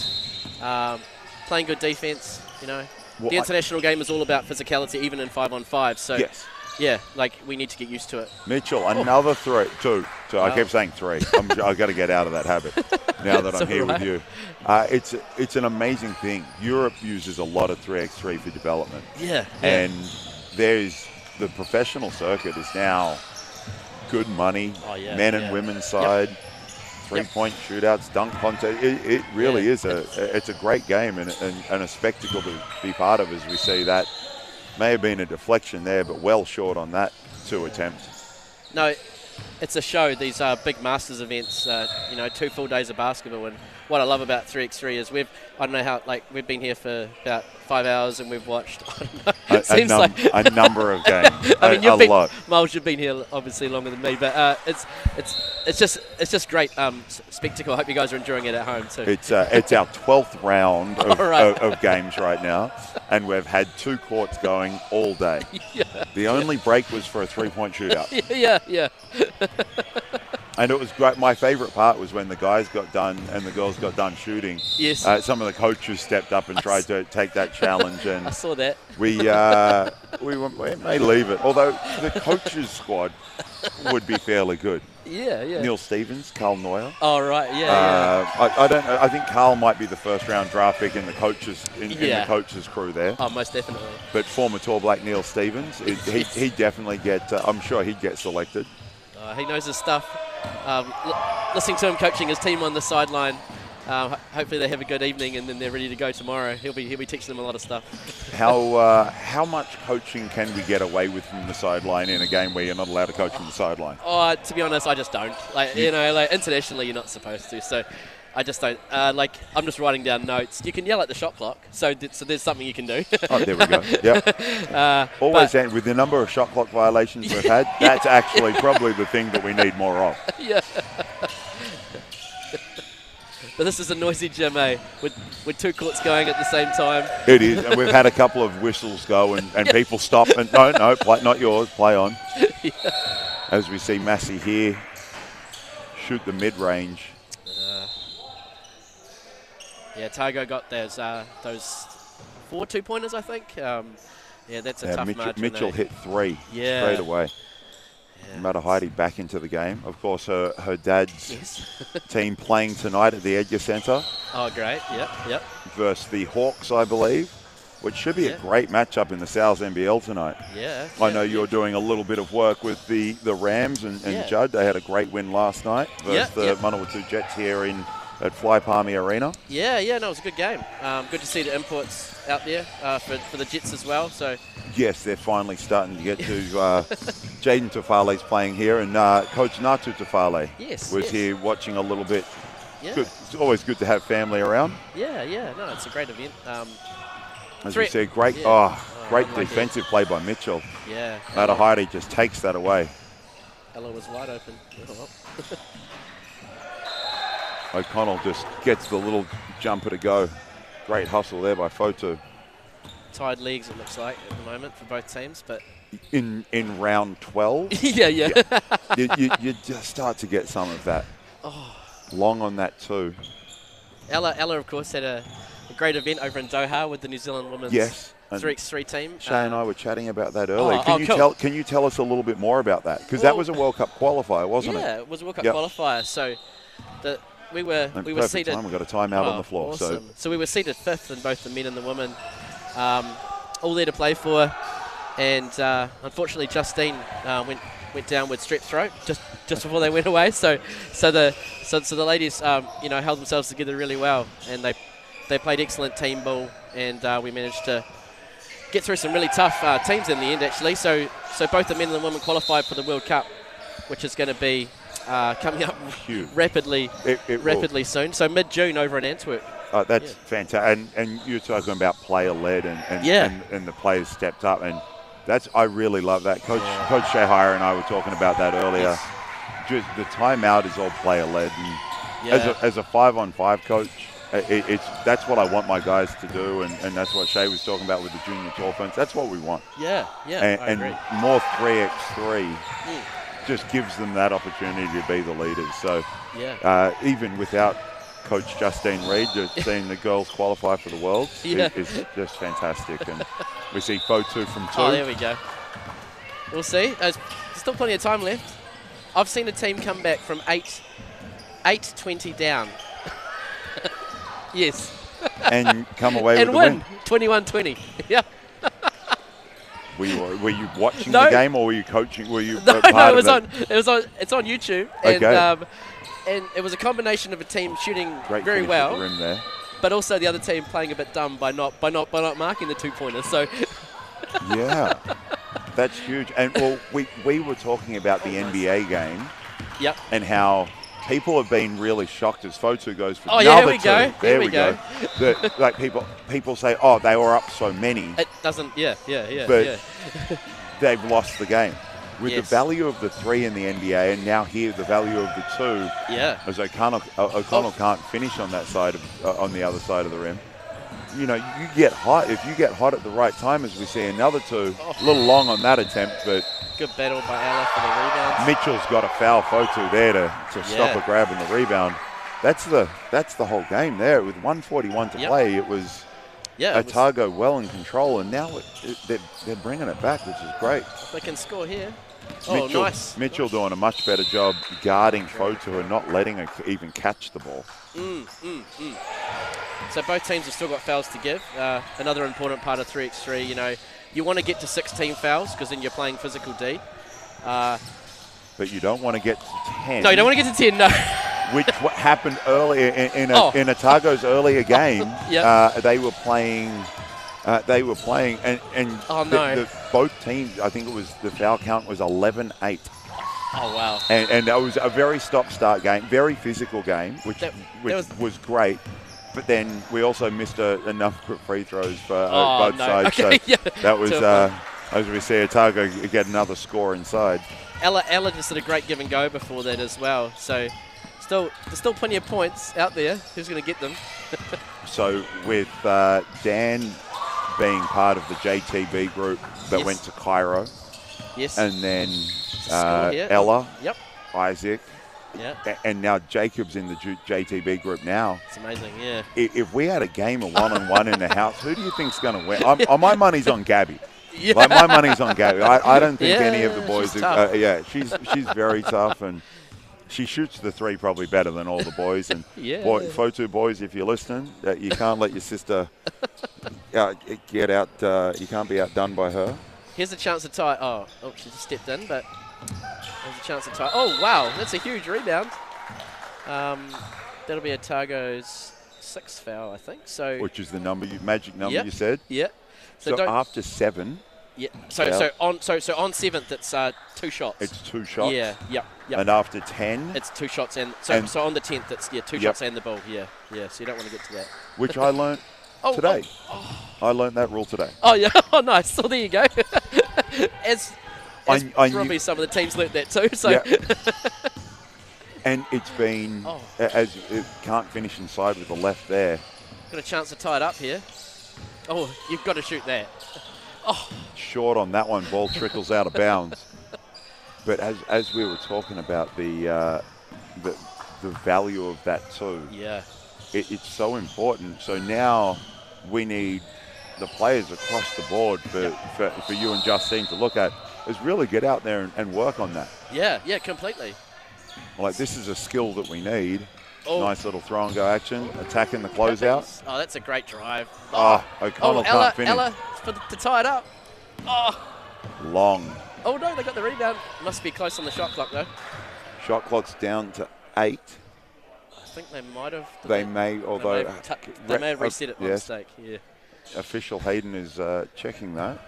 playing good defense. You know, Well, the international game is all about physicality, even in 5-on-5. So yes. Yeah, like we need to get used to it. Mitchell, another two. So I kept saying three. I've got to get out of that habit now that I'm here with you. It's an amazing thing. Europe uses a lot of 3x3 for development. Yeah. And there's the professional circuit is now good money, men and women's side, three-point shootouts, dunk contest. It really is it's a great game and a spectacle to be part of as we see that. May have been a deflection there, but well short on that 2 attempt. No, it's a show, these big Masters events, 2 full days of basketball. And what I love about 3x3 is we've been here for about 5 hours and we've watched, I don't know, a number of games. I mean, a lot. Miles, you've been here obviously longer than me, but it's just great spectacle. I hope you guys are enjoying it at home too. It's our 12th round of games right now, and we've had 2 courts going all day. The only break was for a 3-point shootout. Yeah. And it was great. My favourite part was when the guys got done and the girls got done shooting. Yes. Some of the coaches stepped up and tried to take that challenge. And I saw that. We may leave it. Although the coaches' squad would be fairly good. Yeah. Neil Stevens, Carl Neuer. Oh, right, yeah. I don't know. I think Carl might be the first-round draft pick in the coaches in the coaches' crew there. Oh, most definitely. But former Tall Black Neil Stevens, he'd definitely get. I'm sure he'd get selected. He knows his stuff. Listening to him coaching his team on the sideline, hopefully they have a good evening and then they're ready to go tomorrow. He'll be teaching them a lot of stuff. How much coaching can we get away with from the sideline in a game where you're not allowed to coach from the sideline? Oh, to be honest, I just don't. Internationally, you're not supposed to. So I just don't. I'm just writing down notes. You can yell at the shot clock, so there's something you can do. Oh, there we go. Yep. Always end with the number of shot clock violations we've had. That's actually probably the thing that we need more of. Yeah. But this is a noisy gym, with 2 courts going at the same time. It is, and we've had a couple of whistles go and people stop and no, play, not yours, play on. As we see Massey here shoot the mid-range. Targo got those 4 2-pointers, I think. That's a tough margin. Mitchell hit 3 straight away. Matahidi back into the game. Of course, her dad's team playing tonight at the Edgar Centre. Oh, great. Yep. Versus the Hawks, I believe, which should be a great matchup in the Sal's NBL tonight. Yeah. I know you're doing a little bit of work with the Rams and Judd. They had a great win last night versus the Manawatu Jets here at Fly Palmy Arena. Yeah, no, it was a good game. Good to see the imports out there for the Jets as well. So yes, they're finally starting to get to Jaden Tufale's playing here, and Coach Natu Tufale was here watching a little bit. Yeah. Good. It's always good to have family around. Yeah, no, it's a great event. As we see, great defensive play by Mitchell. Yeah. Matahidi just takes that away. Ella was wide open. O'Connell just gets the little jumper to go. Great hustle there by Fotu. Tied legs, it looks like, at the moment for both teams. But in round 12, yeah. you just start to get some of that. Long on that too. Ella, of course, had a great event over in Doha with the New Zealand women's 3x3 team. Shay and I were chatting about that earlier. Cool. Can you tell us a little bit more about that? Because that was a World Cup qualifier, wasn't it? Yeah, it was a World Cup qualifier. So we were seated. Time. We got a timeout on the floor. Awesome. So we were seated 5th in both the men and the women, all there to play for. And unfortunately, Justine went down with strep throat just before they went away. So the ladies held themselves together really well, and they played excellent team ball, and we managed to get through some really tough teams in the end, actually. So both the men and the women qualified for the World Cup, which is going to be coming up rapidly soon. So mid-June over in Antwerp. That's fantastic. And you're talking about player-led, and the players stepped up, and I really love that. Coach Shahira and I were talking about that earlier. Yes. Just the timeout is all player-led, and as a 5-on-5 coach, that's what I want my guys to do, and that's what Shay was talking about with the junior tour fence. That's what we want. Yeah, I agree. And more 3x3 just gives them that opportunity to be the leaders. So even without Coach Justine Reed, just seeing the girls qualify for the Worlds is just fantastic. And we see Fotu from 2. Oh, there we go. We'll see. There's still plenty of time left. I've seen a team come back from 8-20 down. Yes. And come away and with win. the win. 21-20. Yeah. Were you watching the game, or were you coaching? Were you No, part it was of it's on YouTube. Okay. And it was a combination of a team shooting Great very finish well, at the rim there. but also the other team playing a bit dumb by not marking the 2-pointers. So yeah, that's huge. And well, we were talking about the NBA game. Yep. And how people have been really shocked as Fotu goes for another 2. There we go. Like people say, oh, they were up so many. It doesn't. But they've lost the game. With the value of the 3 in the NBA, and now here the value of the 2. Yeah. As O'Connell can't finish on that side on the other side of the rim. You get hot. If you get hot at the right time, as we see another 2, a little long on that attempt, but good battle by Ella for the rebound. Mitchell's got a foul Fotu there to stop a grab in the rebound. That's the whole game there. With 1:41 to play, it was Otago well in control, and now they're bringing it back, which is great. If they can score here. Nice. Mitchell doing a much better job guarding Fotu and not letting her even catch the ball. So both teams have still got fouls to give. Another important part of 3x3, you want to get to 16 fouls because then you're playing physical D. But you don't want to get to 10. No, you don't want to get to 10, no. Which what happened earlier in Otago's earlier game. They were playing. And both teams, I think it was the foul count was 11-8. Oh, wow. And that was a very stop-start game, very physical game, which was great. But then we also missed a number of free throws for both sides. Okay, so that was, as we see, Otago get another score inside. Ella just did a great give and go before that as well. So there's still plenty of points out there. Who's going to get them? So with Dan being part of the JTB group that went to Cairo. Yes. And then Ella, Isaac, and now Jacob's in the JTB group now. It's amazing, yeah. If we had a game of one-on-one in the house, who do you think's going to win? My money's on Gabby. Yeah. Like my money's on Gabby. I don't think any of the boys. She's very tough, and she shoots the 3 probably better than all the boys. And Fotu boys, if you're listening, you can't let your sister get out. You can't be outdone by her. Here's a chance to tie. Oh, she just stepped in, but there's a chance to tie. Oh, wow, that's a huge rebound. That'll be Otago's 6th foul, I think. So, which is the magic number you said. Yeah. So after 7. Yeah. So on 7th, it's 2 shots. It's 2 shots. Yeah. Yep. And after 10, it's 2 shots, and so on the 10th, it's 2 shots and the ball. Yeah. So you don't want to get to that. Which I learned today. I learned that rule today. Oh yeah. Oh nice. So there you go. as probably some of the teams learnt that too. So. Yeah. And it's been as it can't finish inside with the left there. Got a chance to tie it up here. Oh, you've got to shoot that. Oh. Short on that one, ball trickles out of bounds. But as we were talking about the value of that too. Yeah. It's so important. So now we need the players across the board for you and Justine to look at is really get out there and work on that. Yeah, completely. Like this is a skill that we need. Oh. Nice little throw and go action, attacking the closeout. Oh, that's a great drive. O'Connell Ella, can't finish. Ella to tie it up. Oh. Long. Oh no, they got the rebound. Must be close on the shot clock though. Shot clock's down to 8. I think they might have. They may, although they may have reset it by mistake. Yeah. Official Hayden is checking that.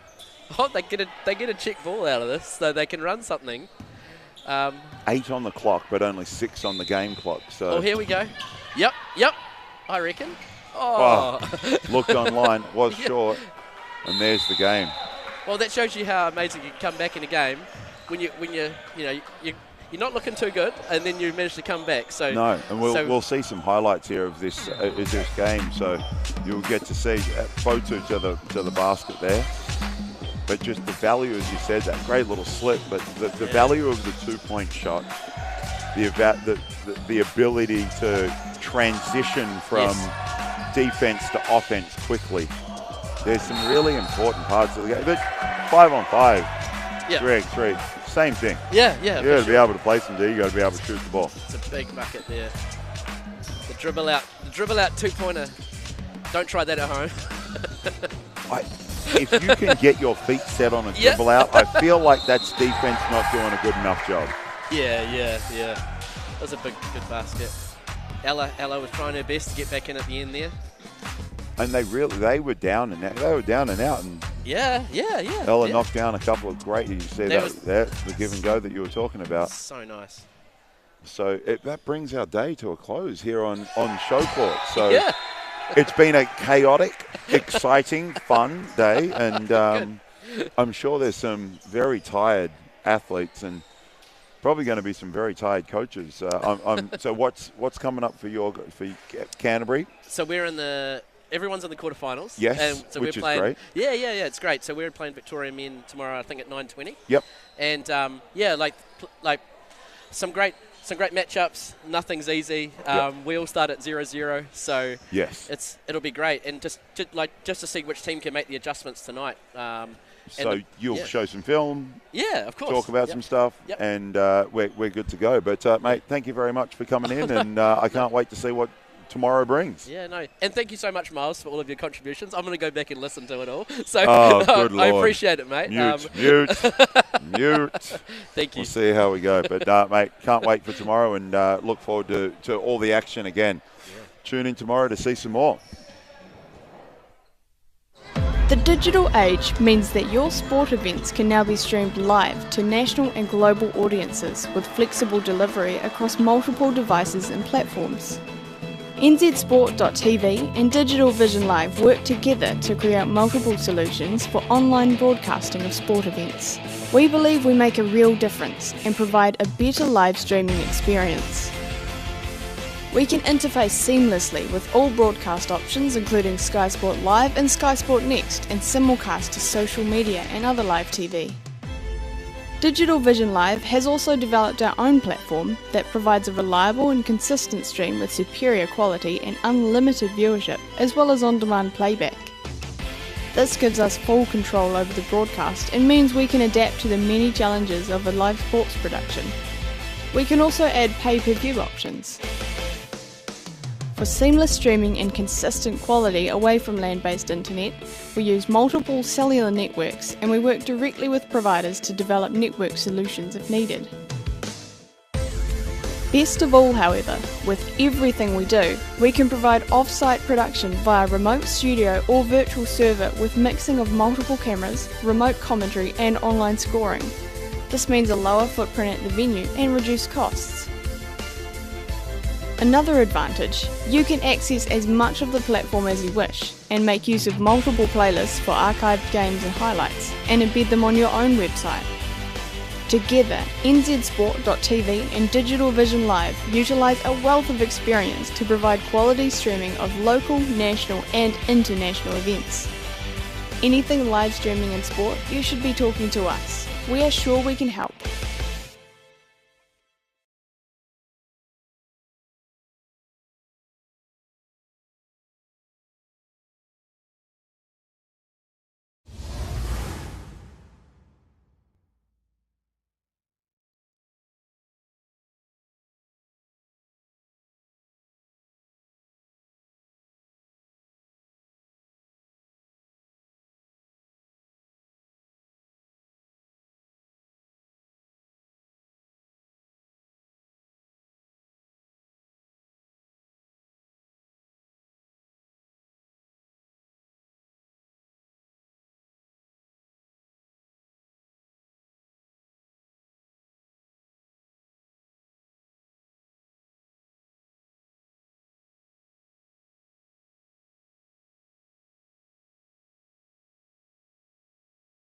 Oh, they get a check ball out of this, so they can run something. 8 on the clock, but only 6 on the game clock. So. Oh, here we go. Yep. I reckon. Looked online, was short, and there's the game. Well, that shows you how amazing you can come back in a game when you're not looking too good, and then you manage to come back. So no, and we'll see some highlights here of this game. So you'll get to see photo to the basket there. But just the value, as you said, that great little slip. But the value of the 2-point shot, the ability to transition from defense to offense quickly. There's some really important parts of the game. But 5-on-5, 3x3, same thing. Yeah. You got to be able to play some D. You got to be able to shoot the ball. It's a big bucket there. The dribble out 2-pointer. Don't try that at home. If you can get your feet set on a dribble out, I feel like that's defense not doing a good enough job. Yeah. That was a good basket. Ella was trying her best to get back in at the end there. And they were down and out. They were down and out. And yeah. Ella knocked down a couple of great. You see that the give and go that you were talking about. So nice. So that brings our day to a close here on Show Court. So it's been a chaotic, exciting, fun day, and I'm sure there's some very tired athletes and probably going to be some very tired coaches. So what's coming up for Canterbury? So everyone's in the quarterfinals. Yes, so which we're playing, is great. Yeah, it's great. So we're playing Victoria Men tomorrow, I think at 9:20. Yep. And like some great matchups. Nothing's easy. We all start at 0-0, so it'll be great. And just to see which team can make the adjustments tonight. So you'll show some film. Yeah, of course. Talk about some stuff, and we're good to go. But mate, thank you very much for coming in, and I can't wait to see what tomorrow brings. Yeah, no. And thank you so much, Miles, for all of your contributions. I'm going to go back and listen to it all. So good Lord. I appreciate it, mate. Mute. Thank you. We'll see how we go. But, mate, can't wait for tomorrow and look forward to all the action again. Yeah. Tune in tomorrow to see some more. The digital age means that your sport events can now be streamed live to national and global audiences with flexible delivery across multiple devices and platforms. NZsport.tv and Digital Vision Live work together to create multiple solutions for online broadcasting of sport events. We believe we make a real difference and provide a better live streaming experience. We can interface seamlessly with all broadcast options including Sky Sport Live and skysportnext, and simulcast to social media and other live TV. Digital Vision Live has also developed our own platform that provides a reliable and consistent stream with superior quality and unlimited viewership, as well as on-demand playback. This gives us full control over the broadcast and means we can adapt to the many challenges of a live sports production. We can also add pay-per-view options. For seamless streaming and consistent quality away from land-based internet, we use multiple cellular networks and we work directly with providers to develop network solutions if needed. Best of all, however, with everything we do, we can provide off-site production via remote studio or virtual server with mixing of multiple cameras, remote commentary and online scoring. This means a lower footprint at the venue and reduced costs. Another advantage, you can access as much of the platform as you wish and make use of multiple playlists for archived games and highlights and embed them on your own website. Together, NZsport.tv and Digital Vision Live utilise a wealth of experience to provide quality streaming of local, national and international events. Anything live streaming in sport, you should be talking to us. We are sure we can help.